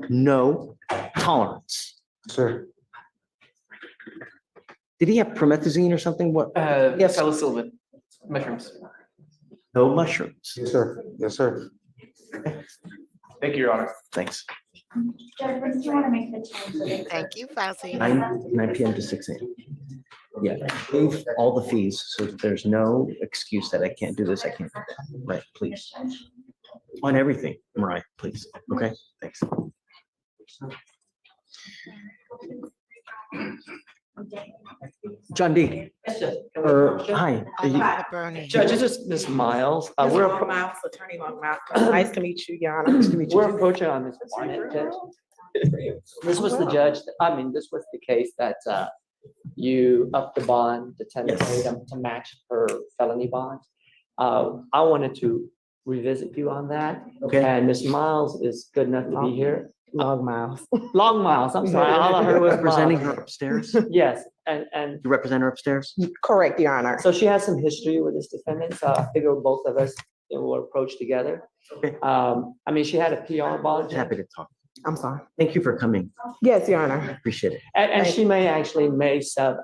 Speaker 2: No tolerance.
Speaker 16: Sir.
Speaker 2: Did he have promethazine or something? What?
Speaker 4: Yes, psilocybin, mushrooms.
Speaker 2: No mushrooms.
Speaker 16: Yes, sir. Yes, sir.
Speaker 17: Thank you, Your Honor.
Speaker 2: Thanks.
Speaker 15: Judge, when did you want to make the change? so that-
Speaker 1: Thank you, Fauci.
Speaker 2: 9 p.m. to 6 a.m. Yeah, waive all the fees, so there's no excuse that I can't do this, I can't do that. Right, please. On everything, Mariah, please. Okay, thanks. John D. Hi.
Speaker 4: Judge, this is Ms. Miles. We're
Speaker 21: Miles, Attorney Longmouth. Nice to meet you, Your Honor. Nice to meet you.
Speaker 4: We're approaching on Ms. Barnett, Judge. This was the this was the case that you upped the bond to 10 million to match her felony bond. I wanted to revisit you on that.
Speaker 2: Okay.
Speaker 4: And Ms. Miles is good enough to be here.
Speaker 21: Long Miles.
Speaker 4: Long Miles, I'm sorry. All I heard was
Speaker 2: Representing
Speaker 4: Miles.
Speaker 2: her upstairs?
Speaker 4: Yes, and
Speaker 2: You represent her upstairs?
Speaker 21: Correct, Your Honor.
Speaker 4: so she has some history with this defendant, so I figure both of us
Speaker 8: then we'll approach together.
Speaker 2: Okay.
Speaker 8: I mean, she had a PR bond.
Speaker 2: Happy to talk.
Speaker 21: I'm sorry.
Speaker 2: Thank you for coming.
Speaker 21: Yes, Your Honor.
Speaker 2: Appreciate it.
Speaker 8: And she may sub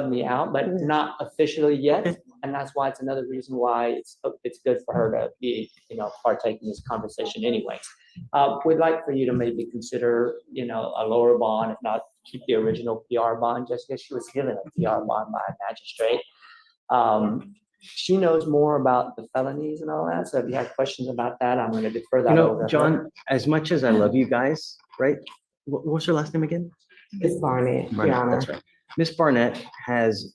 Speaker 8: me out, but not officially yet. And that's why it's another reason why it's good for her to be, partake in this conversation anyways. We'd like for you to maybe consider, a lower bond, if not keep the original PR bond, just because she was given a PR bond by a magistrate. She knows more about the felonies and all that. So if you have questions about that, I'm going to defer that over.
Speaker 2: John, as much as I love you guys, right? What's your last name again?
Speaker 21: It's Barnett, Your Honor.
Speaker 2: That's right. Miss Barnett has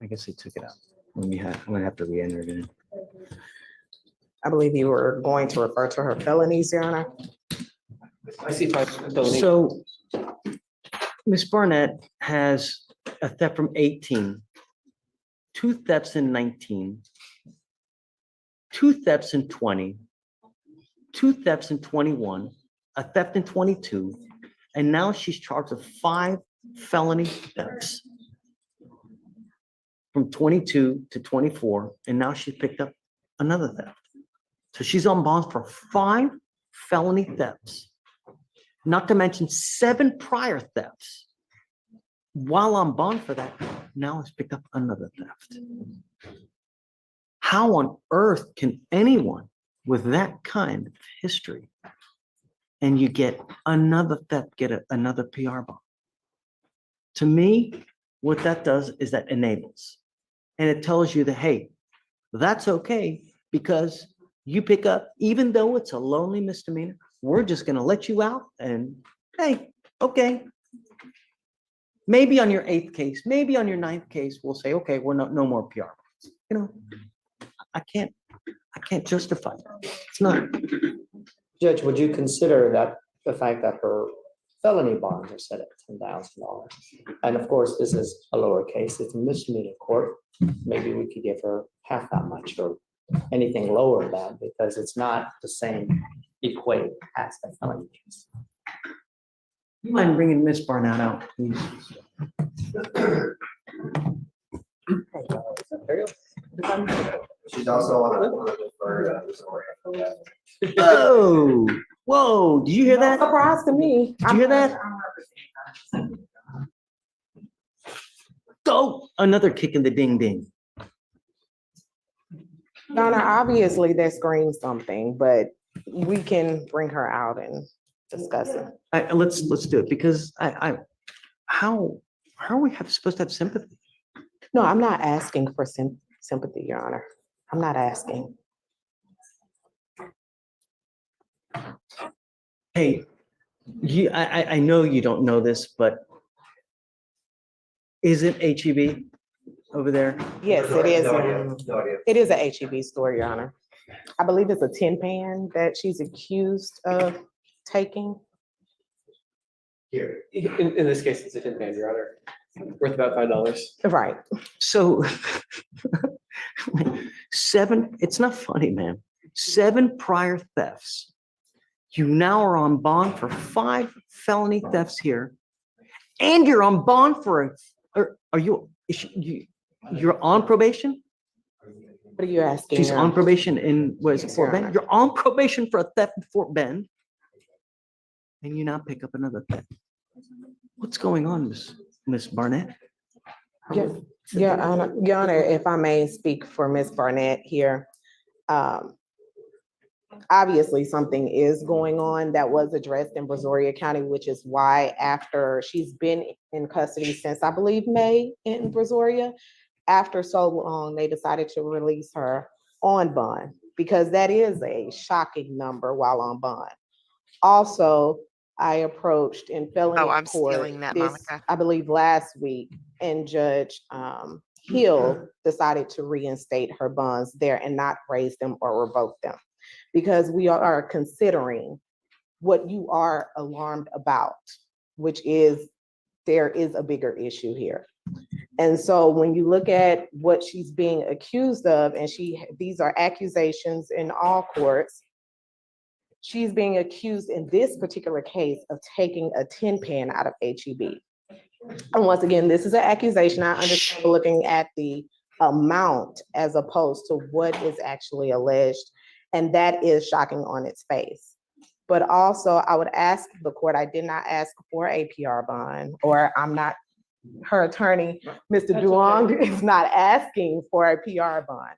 Speaker 2: I guess they took it out. I'm gonna have to re-enter it in.
Speaker 21: I believe you were going to refer to her felonies, Your Honor.
Speaker 8: I see.
Speaker 2: So Miss Barnett has a theft from 18, 2 thefts in 19, 2 thefts in 20, 2 thefts in 21, a theft in 22, and now she's charged with 5 felony thefts from 22 to 24, and now she's picked up another theft. So she's on bond for 5 felony thefts, not to mention 7 prior thefts. While on bond for that, now has picked up another theft. How on earth can anyone with that kind of history and you get another theft, get another PR bond? To me, what that does is that enables. And it tells you that, hey, that's okay because you pick up, even though it's a lonely misdemeanor, we're just going to let you out and, hey, okay. Maybe on your 8th case, maybe on your 9th case, we'll say, okay, we're no more PR bonds. You know, I can't justify that. It's not.
Speaker 8: Judge, would you consider that the fact that her felony bonds are set at $10,000? And of course, this is a lower case. It's a misdemeanor court. Maybe we could give her half that much or anything lower than that because it's not the same equate as the felony case.
Speaker 2: You mind bringing Miss Barnett out, please?
Speaker 7: She's also on the deferred.
Speaker 2: Whoa, did you hear that?
Speaker 21: Surprise to me.
Speaker 2: Did you hear that? Go, another kick in the ding ding.
Speaker 21: Your Honor, obviously that screams something, but we can bring her out and discuss it.
Speaker 2: Let's do it because how are we supposed to have sympathy?
Speaker 21: No, I'm not asking for sympathy, Your Honor. I'm not asking.
Speaker 2: Hey, I know you don't know this, but is it HEB over there?
Speaker 21: Yes, it is.
Speaker 7: No idea.
Speaker 21: It is a HEB store, Your Honor. I believe it's a tin pan that she's accused of taking.
Speaker 4: Here, in this case, it's a tin pan, Your Honor, worth about $5.
Speaker 21: Right.
Speaker 2: So 7, it's not funny, man. 7 prior thefts. You now are on bond for 5 felony thefts here. And you're on bond for you're on probation?
Speaker 21: What are you asking?
Speaker 2: She's
Speaker 21: Your
Speaker 2: on
Speaker 21: Honor?
Speaker 2: probation in, what is it, Fort Bend? You're on probation for a theft in Fort Bend. And you now pick up another theft. What's going on, Miss Barnett?
Speaker 21: Your Honor, if I may speak for Ms. Barnett here. Obviously, something is going on that was addressed in Brazoria County, which is why after she's been in custody since, I believe, May in Brazoria, after so long, they decided to release her on bond because that is a shocking number while on bond. Also, I approached in felony
Speaker 1: I'm
Speaker 21: court
Speaker 1: stealing that,
Speaker 21: this,
Speaker 1: Monica.
Speaker 21: I believe last week, and Judge Hill decided to reinstate her bonds there and not raise them or revoke them. Because we are considering what you are alarmed about, which is there is a bigger issue here. And so when you look at what she's being accused of, and these are accusations in all courts, she's being accused in this particular case of taking a tin pan out of HEB. And once again, this is an accusation. I understand we're looking at the amount as opposed to what is actually alleged. And that is shocking on its face. But also, I would ask the court, I did not ask for a PR bond, or I'm not, her attorney, Mr. Duong, is not asking for a PR bond.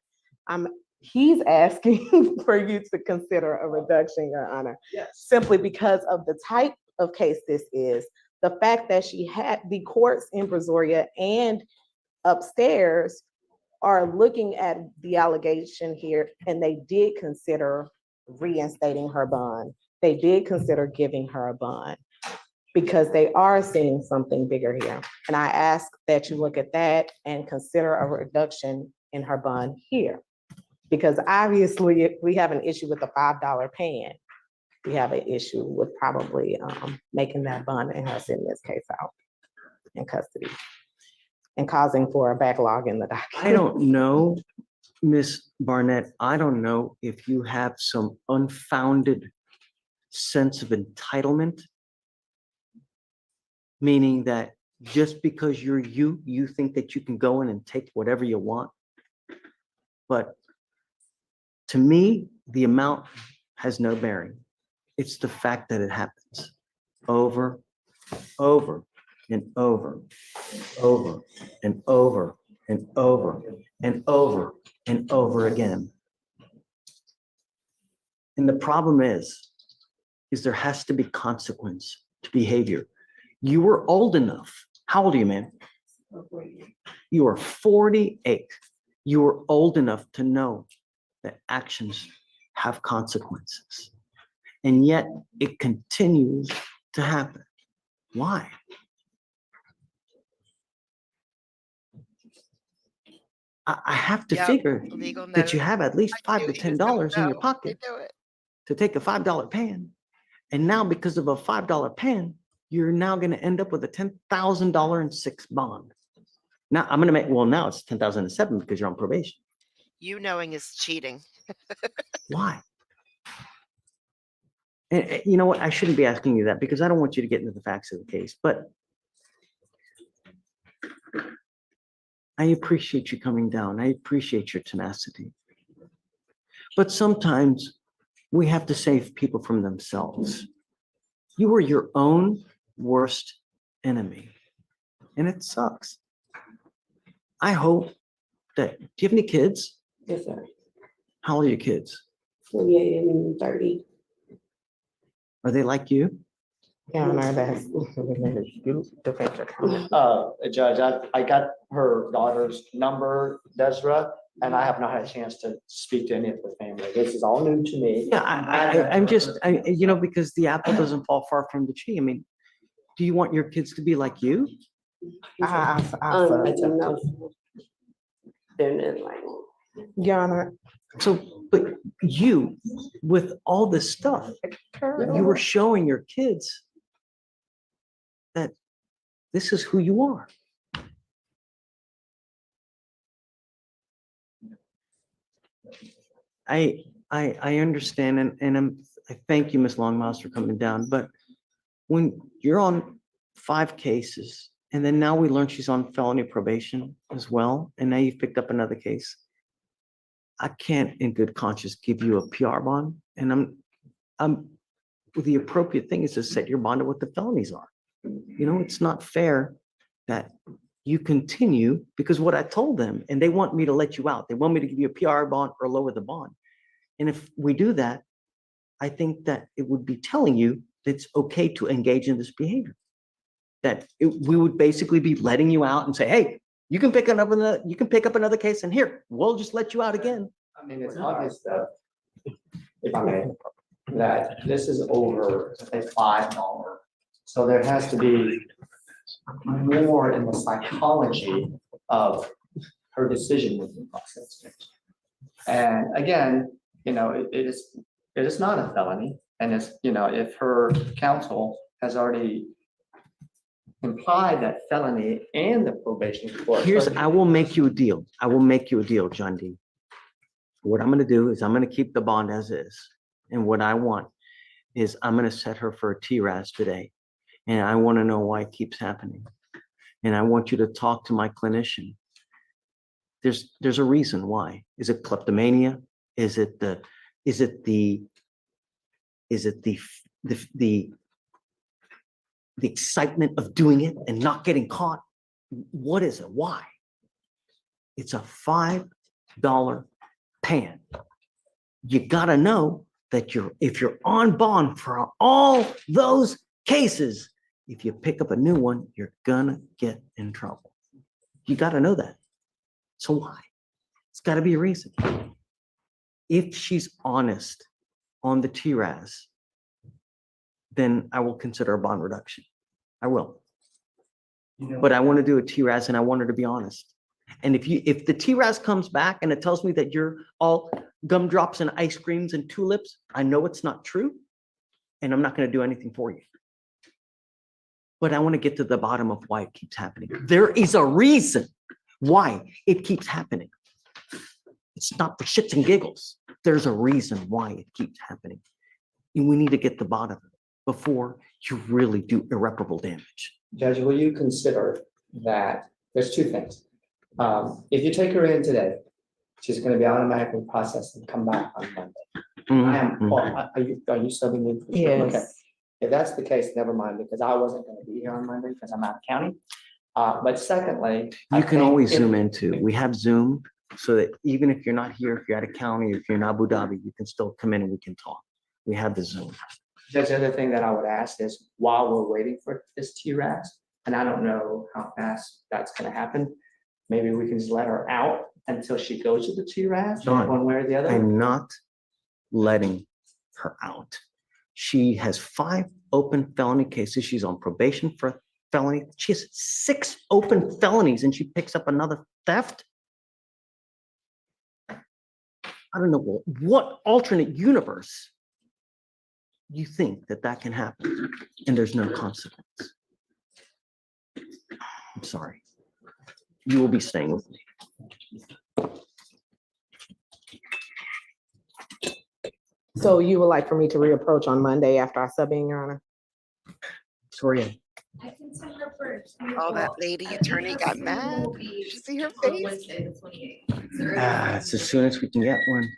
Speaker 21: He's asking for you to consider a reduction, Your Honor, simply because of the type of case this is. The fact that she had the courts in Brazoria and upstairs are looking at the allegation here, and they did consider reinstating her bond. They did consider giving her a bond because they are seeing something bigger here. And I ask that you look at that and consider a reduction in her bond here. Because obviously we have an issue with the $5 pan. We have an issue with probably making that bond and her sitting this case out in custody and causing for a backlog in the document.
Speaker 2: I don't know, Ms. Barnett, I don't know if you have some unfounded sense of entitlement, meaning that just because you're you think that you can go in and take whatever you want. But to me, the amount has no bearing. It's the fact that it happens over, over, and over, over, and over, and over, and over, and over again. And the problem is there has to be consequence to behavior. You were old enough. How old are you, man? You are 48. You were old enough to know that actions have consequences. And yet it continues to happen. Why? I have to figure that you have at least $5 to $10 in your pocket to take a $5 pan. And now because of a $5 pan, you're now going to end up with a $10,006 bond. Now I'm going to make, well, now it's 10,007 because you're on probation.
Speaker 1: You knowing is cheating.
Speaker 2: Why? And you know what? I shouldn't be asking you that because I don't want you to get into the facts of the case, but I appreciate you coming down. I appreciate your tenacity. But sometimes we have to save people from themselves. You are your own worst enemy, and it sucks. I hope that, do you have any kids?
Speaker 18: Yes, sir.
Speaker 2: How old are your kids?
Speaker 18: 28 and 30.
Speaker 2: Are they like you?
Speaker 21: Yeah, no, that's
Speaker 8: Judge, I got her daughter's number, Desra, and I have not had a chance to speak to any of the family. This is all new to me.
Speaker 2: Yeah, I'm just, you know, because the apple doesn't fall far from the tree. I mean, do you want your kids to be like you?
Speaker 18: I don't know. They're not like.
Speaker 21: Your Honor.
Speaker 2: So, but you, with all this stuff, you were showing your kids that this is who you are. I understand, and I thank you, Ms. Longmiles, for coming down. But when you're on 5 cases, and then now we learn she's on felony probation as well, and now you've picked up another case, I can't, in good conscience, give you a PR bond. And the appropriate thing is to set your bond to what the felonies are. You know, it's not fair that you continue, because what I told them, and they want me to let you out. They want me to give you a PR bond or lower the bond. And if we do that, I think that it would be telling you that it's okay to engage in this behavior. That we would basically be letting you out and say, hey, you can pick up another case, and here, we'll just let you out again.
Speaker 8: I mean, it's obvious that, if I may, that this is over a $5. So there has to be more in the psychology of her decision-making process. And again, you know, it is not a felony. And it's, you know, if her counsel has already implied that felony and the probation court.
Speaker 2: I will make you a deal. I will make you a deal, John D. What I'm going to do is I'm going to keep the bond as is. And what I want is I'm going to set her for a TRAS today. And I want to know why it keeps happening. and I want you to talk to my clinician. There's a reason why. Is it kleptomania? Is it the excitement of doing it and not getting caught? What is it? Why? It's a $5 pan. You gotta know that if you're on bond for all those cases, if you pick up a new one, you're gonna get in trouble. You gotta know that. So why? It's gotta be a reason. If she's honest on the TRAS, then I will consider a bond reduction. I will. But I want to do a TRAS and I want her to be honest. And if the TRAS comes back and it tells me that you're all gumdrops and ice creams and tulips, I know it's not true, and I'm not going to do anything for you. But I want to get to the bottom of why it keeps happening. There is a reason why it keeps happening. It's not for shits and giggles. There's a reason why it keeps happening. And we need to get to the bottom of it before you really do irreparable damage.
Speaker 8: Judge, will you consider that there's two things. If you take her in today, she's going to be automatically processed and come back on Monday. Are you subbing in?
Speaker 21: Yes.
Speaker 8: Okay. If that's the case, never mind, because I wasn't going to be here on Monday because I'm out of county. But secondly,
Speaker 2: you can always zoom into. We have Zoom so that even if you're not here, if you're out of county, if you're in Abu Dhabi, you can still come in and we can talk. We have the Zoom.
Speaker 8: Judge, the other thing that I would ask is while we're waiting for this TRAS, and I don't know how fast that's going to happen, maybe we can just let her out until she goes to the TRAS, one way or the other.
Speaker 2: I'm not letting her out. She has 5 open felony cases. She's on probation for a felony. She has 6 open felonies and she picks up another theft. I don't know what alternate universe you think that can happen and there's no consequence. I'm sorry. You will be staying with me.
Speaker 21: So you would like for me to reapproach on Monday after I sub in, Your Honor?
Speaker 2: Sorry.
Speaker 5: I can send her first.
Speaker 1: Oh, that lady attorney got mad. Did you see her face?
Speaker 5: Wednesday, the 28th.
Speaker 2: It's as soon as we can get one.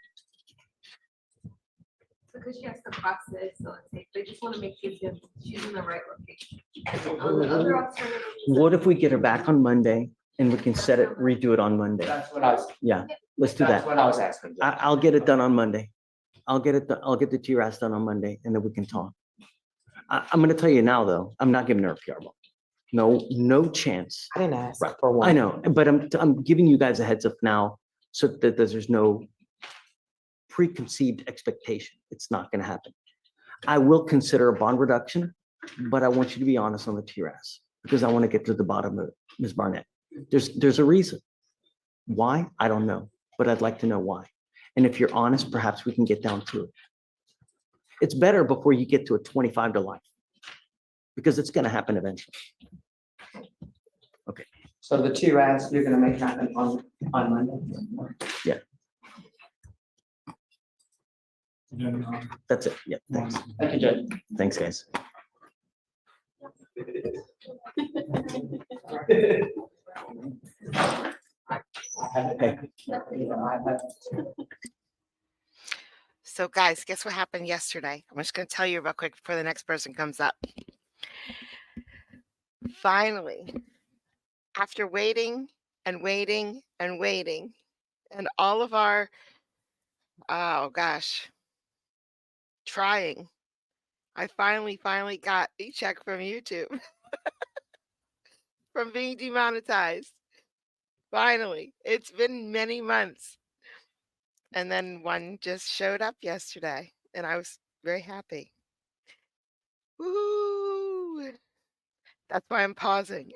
Speaker 5: Because she has to process, so it's like, they just want to make sure she's in the right location. On the other alternative.
Speaker 2: What if we get her back on Monday and we can redo it on Monday?
Speaker 8: That's what I was.
Speaker 2: Yeah, let's do
Speaker 8: That's
Speaker 2: that.
Speaker 8: what I was asking.
Speaker 2: I'll get it done on Monday. I'll get the TRAS done on Monday and then we can talk. I'm gonna tell you now, though, I'm not giving her a PR bump. No chance.
Speaker 21: I didn't ask for one.
Speaker 2: I know, but I'm giving you guys a heads up now so that there's no preconceived expectation. It's not gonna happen. I will consider a bond reduction, but I want you to be honest on the TRAS because I want to get to the bottom of it, Ms. Barnett. There's a reason. Why? I don't know, but I'd like to know why. And if you're honest, perhaps we can get down to it. It's better before you get to a 25 to life because it's going to happen eventually. Okay.
Speaker 8: So the TRAS, you're going to make happen on Monday?
Speaker 2: Yeah. That's it. Yeah. Thanks.
Speaker 8: Thank you, Judge.
Speaker 2: Thanks, guys.
Speaker 1: So guys, guess what happened yesterday? I'm just going to tell you real quick before the next person comes up. Finally, after waiting and waiting and waiting, and all of our, oh gosh, trying, I finally got a check from YouTube from being demonetized. Finally, it's been many months. And then one just showed up yesterday, and I was very happy. Woo! That's why I'm pausing.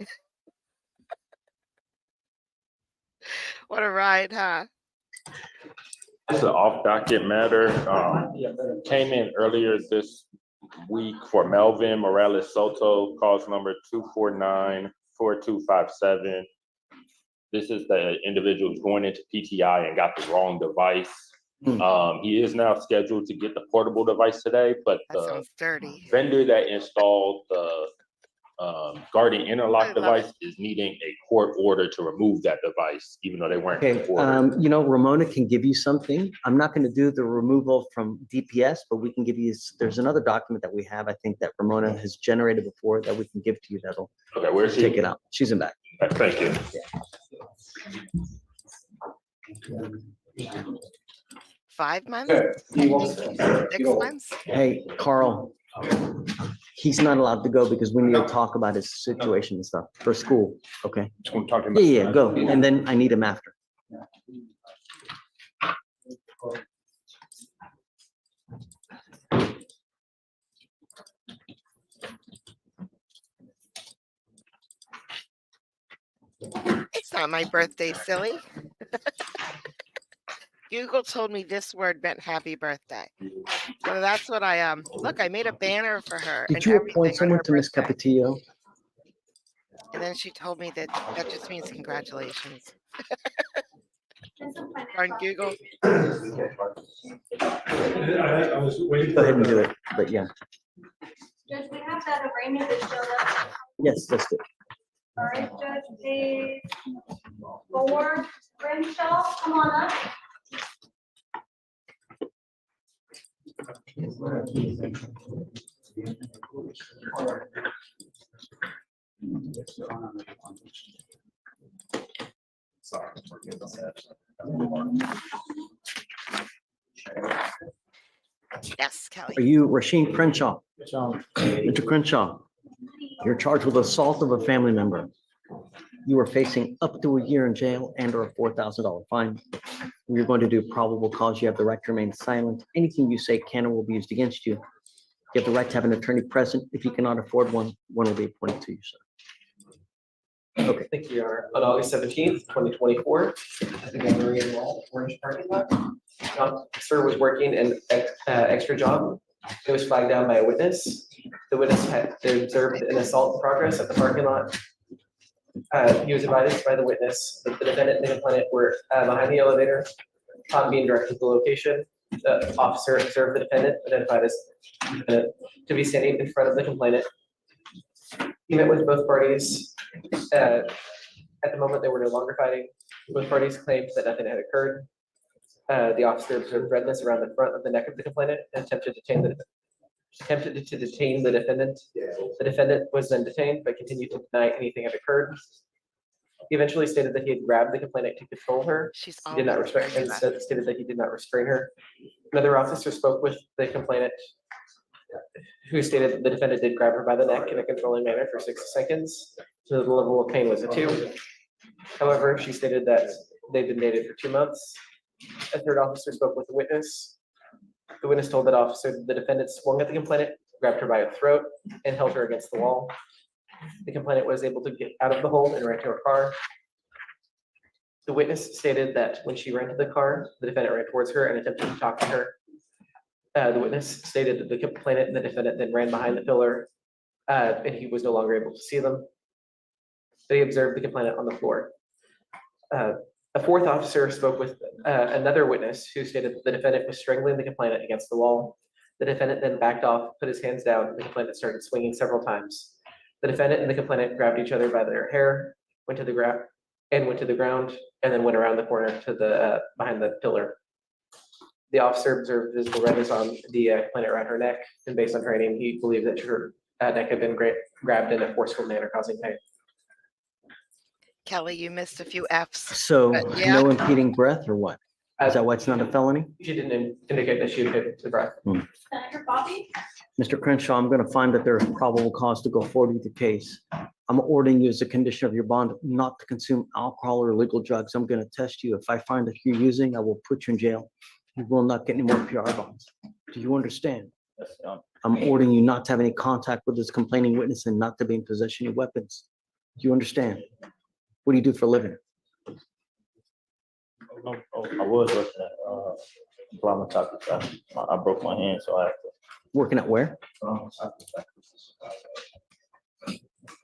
Speaker 1: What a ride, huh?
Speaker 14: It's an off-docket matter. Came in earlier this week for Melvin Morales Soto, cause number 249-4257. This is the individual who's going into PTI and got the wrong device. He is now scheduled to get the portable device today, but the vendor that installed the guardian interlock device is needing a court order to remove that device, even though they weren't
Speaker 2: Okay,
Speaker 14: ordered.
Speaker 2: you know, Ramona can give you something. I'm not gonna do the removal from DPS, but we can give you, there's another document that we have, I think that Ramona has generated before that we can give to you that'll
Speaker 14: Okay, where's she?
Speaker 2: take it out. She's in back.
Speaker 14: Thank you.
Speaker 1: 5 months? 6 months?
Speaker 2: Hey, Carl, he's not allowed to go because we need to talk about his situation and stuff for school, okay?
Speaker 14: Just want to talk to him.
Speaker 2: Yeah, go, and then I need him after.
Speaker 1: It's not my birthday, silly. Google told me this word meant happy birthday. So that's what I look, I made a banner for her
Speaker 2: Did
Speaker 1: and
Speaker 2: you
Speaker 1: everything
Speaker 2: appoint
Speaker 1: on
Speaker 2: someone
Speaker 1: her
Speaker 2: to Miss
Speaker 1: birthday.
Speaker 2: Capetillo?
Speaker 1: And then she told me that that just means congratulations. On Google.
Speaker 2: Go ahead and do it, but yeah,
Speaker 10: Judge, we have that agreement that showed up.
Speaker 2: yes, that's good.
Speaker 10: All right, Judge, page 4, Crenshaw, come on up.
Speaker 1: Yes, Kelly.
Speaker 2: Are you Rasheen Crenshaw? Mr. Crenshaw, you're charged with assault of a family member. You are facing up to a year in jail and or a $4,000 fine. We're going to do probable cause. You have the right to remain silent. Anything you say can or will be used against you. You have the right to have an attorney present. If you cannot afford one, one will be appointed to you, sir. Okay.
Speaker 4: Thank you, Your Honor. On August 17th, 2024, at the Guerrero Mall Orange parking lot, sir was working an extra job. It was flagged down by a witness. The witness had observed an assault in progress at the parking lot. He was advised by the witness that the defendant and the complainant were behind the elevator. Upon being directed to the location, the officer observed the defendant, identified as defendant, to be standing in front of the complainant. He met with both parties. At the moment, they were no longer fighting. Both parties claimed that nothing had occurred. The officer observed redness around the front of the neck of the complainant and attempted to detain the defendant. The defendant was then detained, but continued to deny anything had occurred. He eventually stated that he had grabbed the complainant to control her. He did not restrain, and stated that he did not restrain her. Another officer spoke with the complainant, who stated that the defendant did grab her by the neck in a controlling manner for 60 seconds. So the level of pain was a 2. However, she stated that they've been dated for 2 months. A third officer spoke with the witness. The witness told that officer the defendant swung at the complainant, grabbed her by the throat, and held her against the wall. The complainant was able to get out of the hold and ran to her car. The witness stated that when she ran to the car, the defendant ran towards her and attempted to talk to her. The witness stated that the complainant and the defendant then ran behind the pillar, and he was no longer able to see them. They observed the complainant on the floor. A fourth officer spoke with another witness who stated that the defendant was strangling the complainant against the wall. The defendant then backed off, put his hands down, and the complainant started swinging several times. The defendant and the complainant grabbed each other by their hair, went to the ground, and then went around the corner to the behind the pillar. The officer observed visible redness on the complainant around her neck, and based on training, he believed that her neck had been grabbed in a forceful manner, causing pain.
Speaker 1: Kelly, you missed a few F's.
Speaker 2: So
Speaker 1: but yeah.
Speaker 2: no impeding breath or what? Is that why it's not a felony?
Speaker 4: She didn't indicate that she had hit the breath.
Speaker 10: Senator Bobby?
Speaker 2: Mr. Crenshaw, I'm going to find that there's probable cause to go forward with the case. I'm ordering you as a condition of your bond not to consume alcohol or illegal drugs. I'm going to test you. If I find that you're using, I will put you in jail. You will not get any more PR bonds. Do you understand? I'm ordering you not to have any contact with this complaining witness and not to be in possession of weapons. Do you understand? What do you do for a living?
Speaker 13: I was working at Plymouth Taco Shop. I broke my hand, so I have to.
Speaker 2: Working at where?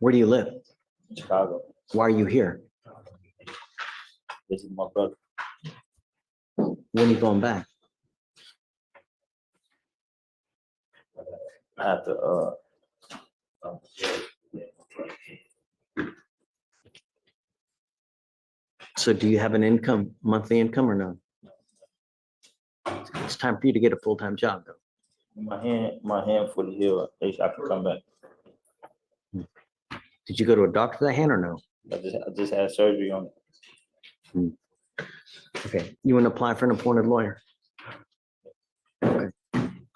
Speaker 2: Where do you live?
Speaker 13: Chicago.
Speaker 2: Why are you here?
Speaker 13: This is my brother.
Speaker 2: When are you going back?
Speaker 13: I have to
Speaker 2: So do you have an income, monthly income or no? It's time for you to get a full-time job though.
Speaker 13: My hand fully healed. At least I can come back.
Speaker 2: Did you go to a doctor for that hand or no?
Speaker 13: I just had surgery on it.
Speaker 2: Okay, you want to apply for an appointed lawyer? Okay.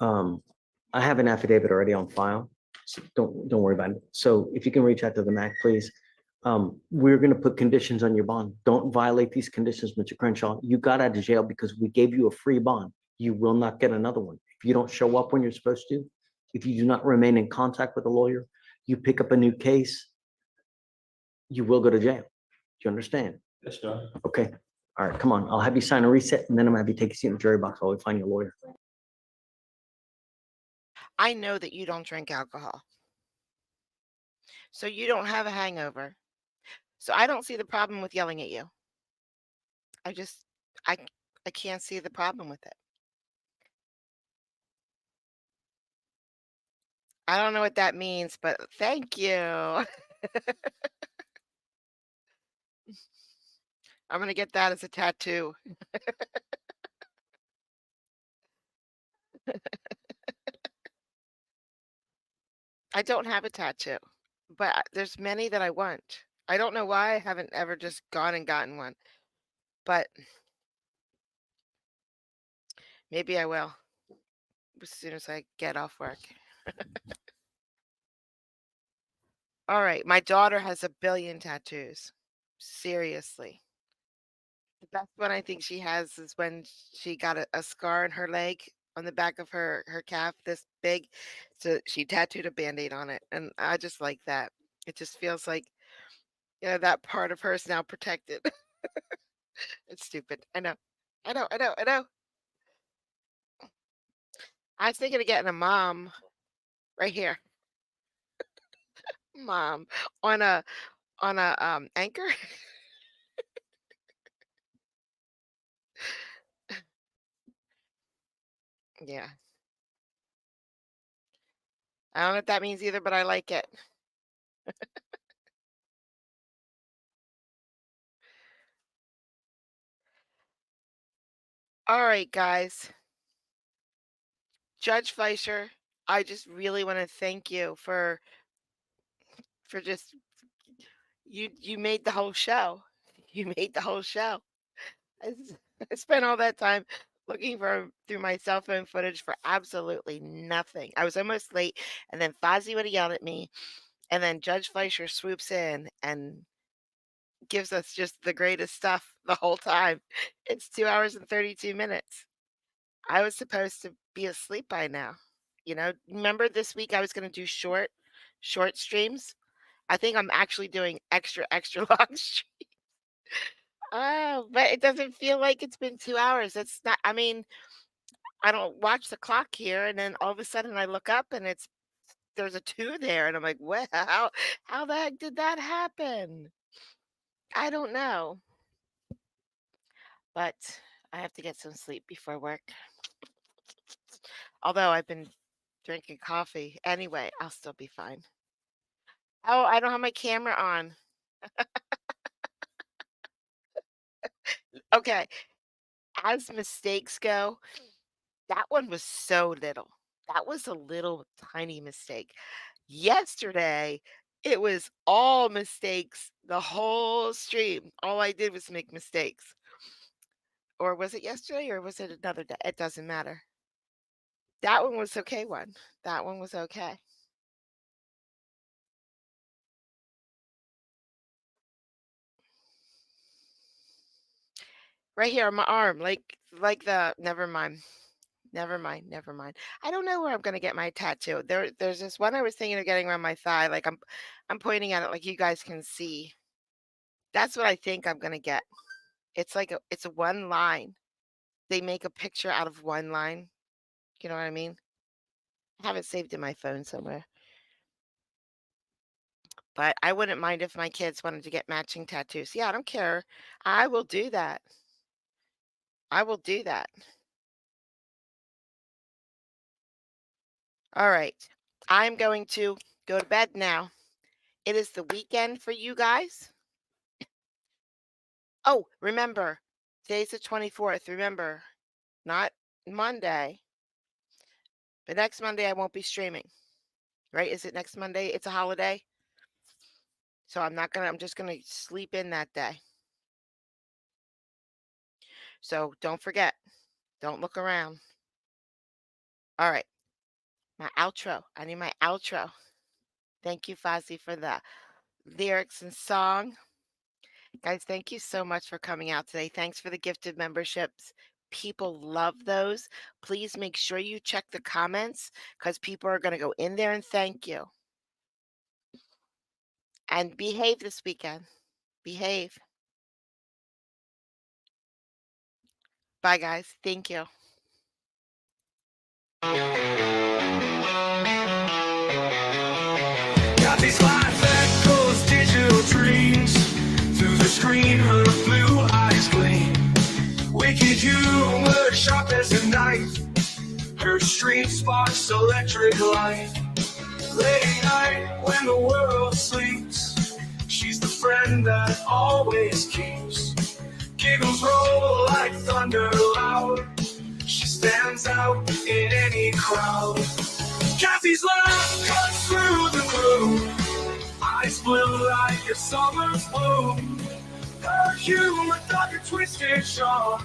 Speaker 2: I have an affidavit already on file, so don't worry about it. So if you can reach out to the MAC, please. We're gonna put conditions on your bond. Don't violate these conditions, Mr. Crenshaw. You got out of jail because we gave you a free bond. You will not get another one. If you don't show up when you're supposed to, if you do not remain in contact with a lawyer, you pick up a new case, you will go to jail. Do you understand?
Speaker 13: Yes, sir.
Speaker 2: Okay, all right, come on. I'll have you sign a reset and then I'm gonna have you take a seat in the jury box while we find your lawyer.
Speaker 1: I know that you don't drink alcohol. So you don't have a hangover. So I don't see the problem with yelling at you. I just, I, I can't see the problem with it. I don't know what that means, but thank you. I'm gonna get that as a tattoo. I don't have a tattoo, but there's many that I want. I don't know why I haven't ever just gone and gotten one, but maybe I will as soon as I get off work. All right, my daughter has a billion tattoos. Seriously. The best one I think she has is when she got a scar on her leg on the back of her calf this big. So she tattooed a Band-Aid on it. And I just like that. It just feels like, that part of her is now protected. It's stupid. I know. I know. I know. I know. I was thinking of getting a mom right here. Mom on a anchor. Yeah. I don't know what that means either, but I like it. All right, guys. Judge Fleischer, I just really want to thank you for just you made the whole show. You made the whole show. I spent all that time looking through my cell phone footage for absolutely nothing. I was almost late, and then Fozzie would have yelled at me, and then Judge Fleischer swoops in and gives us just the greatest stuff the whole time. It's 2 hours and 32 minutes. I was supposed to be asleep by now. Remember this week I was going to do short streams? I think I'm actually doing extra long streams. Oh, but it doesn't feel like it's been 2 hours. It's not, I mean, I don't watch the clock here and then all of a sudden I look up and there's a 2 there and I'm like, "Well, how the heck did that happen?" I don't know. But I have to get some sleep before work. Although I've been drinking coffee. Anyway, I'll still be fine. Oh, I don't have my camera on. Okay, as mistakes go, that one was so little. That was a little tiny mistake. Yesterday, it was all mistakes the whole stream. All I did was make mistakes. Or was it yesterday or was it another day? It doesn't matter. That one was okay one. That one was okay. Right here on my arm, like the never mind. Never mind, never mind. I don't know where I'm gonna get my tattoo. There's this one I was thinking of getting around my thigh, like I'm pointing at it like you guys can see. That's what I think I'm gonna get. It's a one line. They make a picture out of one line. You know what I mean? I have it saved in my phone somewhere. But I wouldn't mind if my kids wanted to get matching tattoos. Yeah, I don't care. I will do that. I will do that. All right. I'm going to go to bed now. It is the weekend for you guys. Oh, remember, today's the 24th. Remember, not Monday, but next Monday I won't be streaming. Right? Is it next Monday? It's a holiday. So I'm just gonna sleep in that day. So don't forget, don't look around. All right, my outro. I need my outro. Thank you, Fozzie, for the lyrics and song. Guys, thank you so much for coming out today. Thanks for the gifted memberships. People love those. Please make sure you check the comments because people are going to go in there and thank you. And behave this weekend. Behave. Bye, guys. Thank you.
Speaker 9: Got these lights that goes digital dreams. Through the screen, her blue eyes gleam. Wicked humor, sharp as a knife. Her stream sparks electric light. Late night when the world sleeps, she's the friend that always keeps. Giggles roll like thunder loud. She stands out in any crowd. Kathy's laugh cuts through the gloom. Eyes blue like a summer's bloom. Her humor dark and twisted sharp.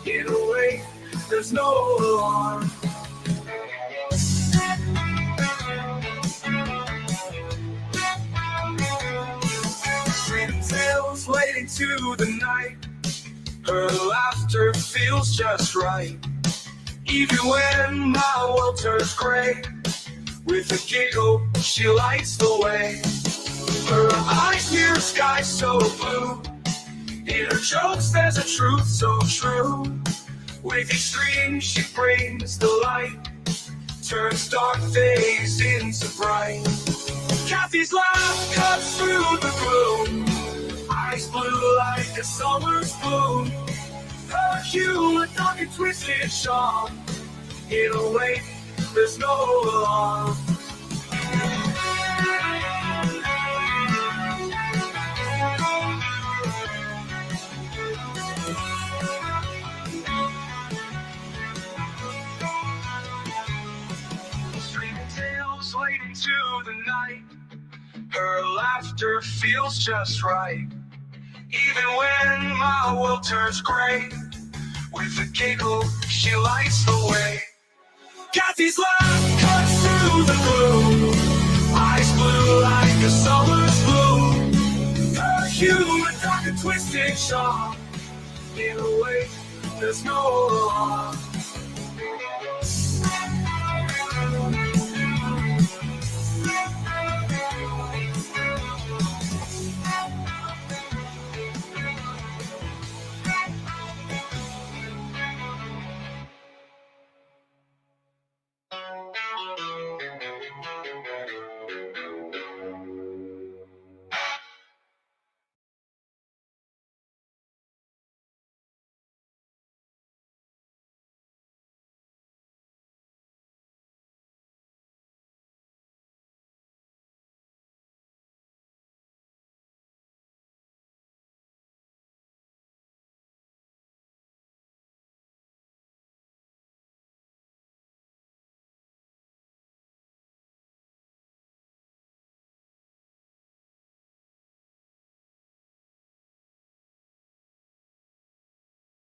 Speaker 9: In a way, there's no alarm. Tales waiting to the night. Her laughter feels just right. Even when my world turns gray, with a giggle she lights the way. Her eyes mirror sky so blue. In her jokes there's a truth so true. With each stream she brings the light, turns dark days into bright. Kathy's laugh cuts through the gloom. Eyes blue like a summer's bloom. Her humor dark and twisted sharp. In a way, there's no alarm. Streaming tales late into the night. Her laughter feels just right. Even when my world turns gray, with a giggle she lights the way. Kathy's laugh cuts through the gloom. Eyes blue like a summer's bloom. Her humor dark and twisted sharp. In a way, there's no alarm.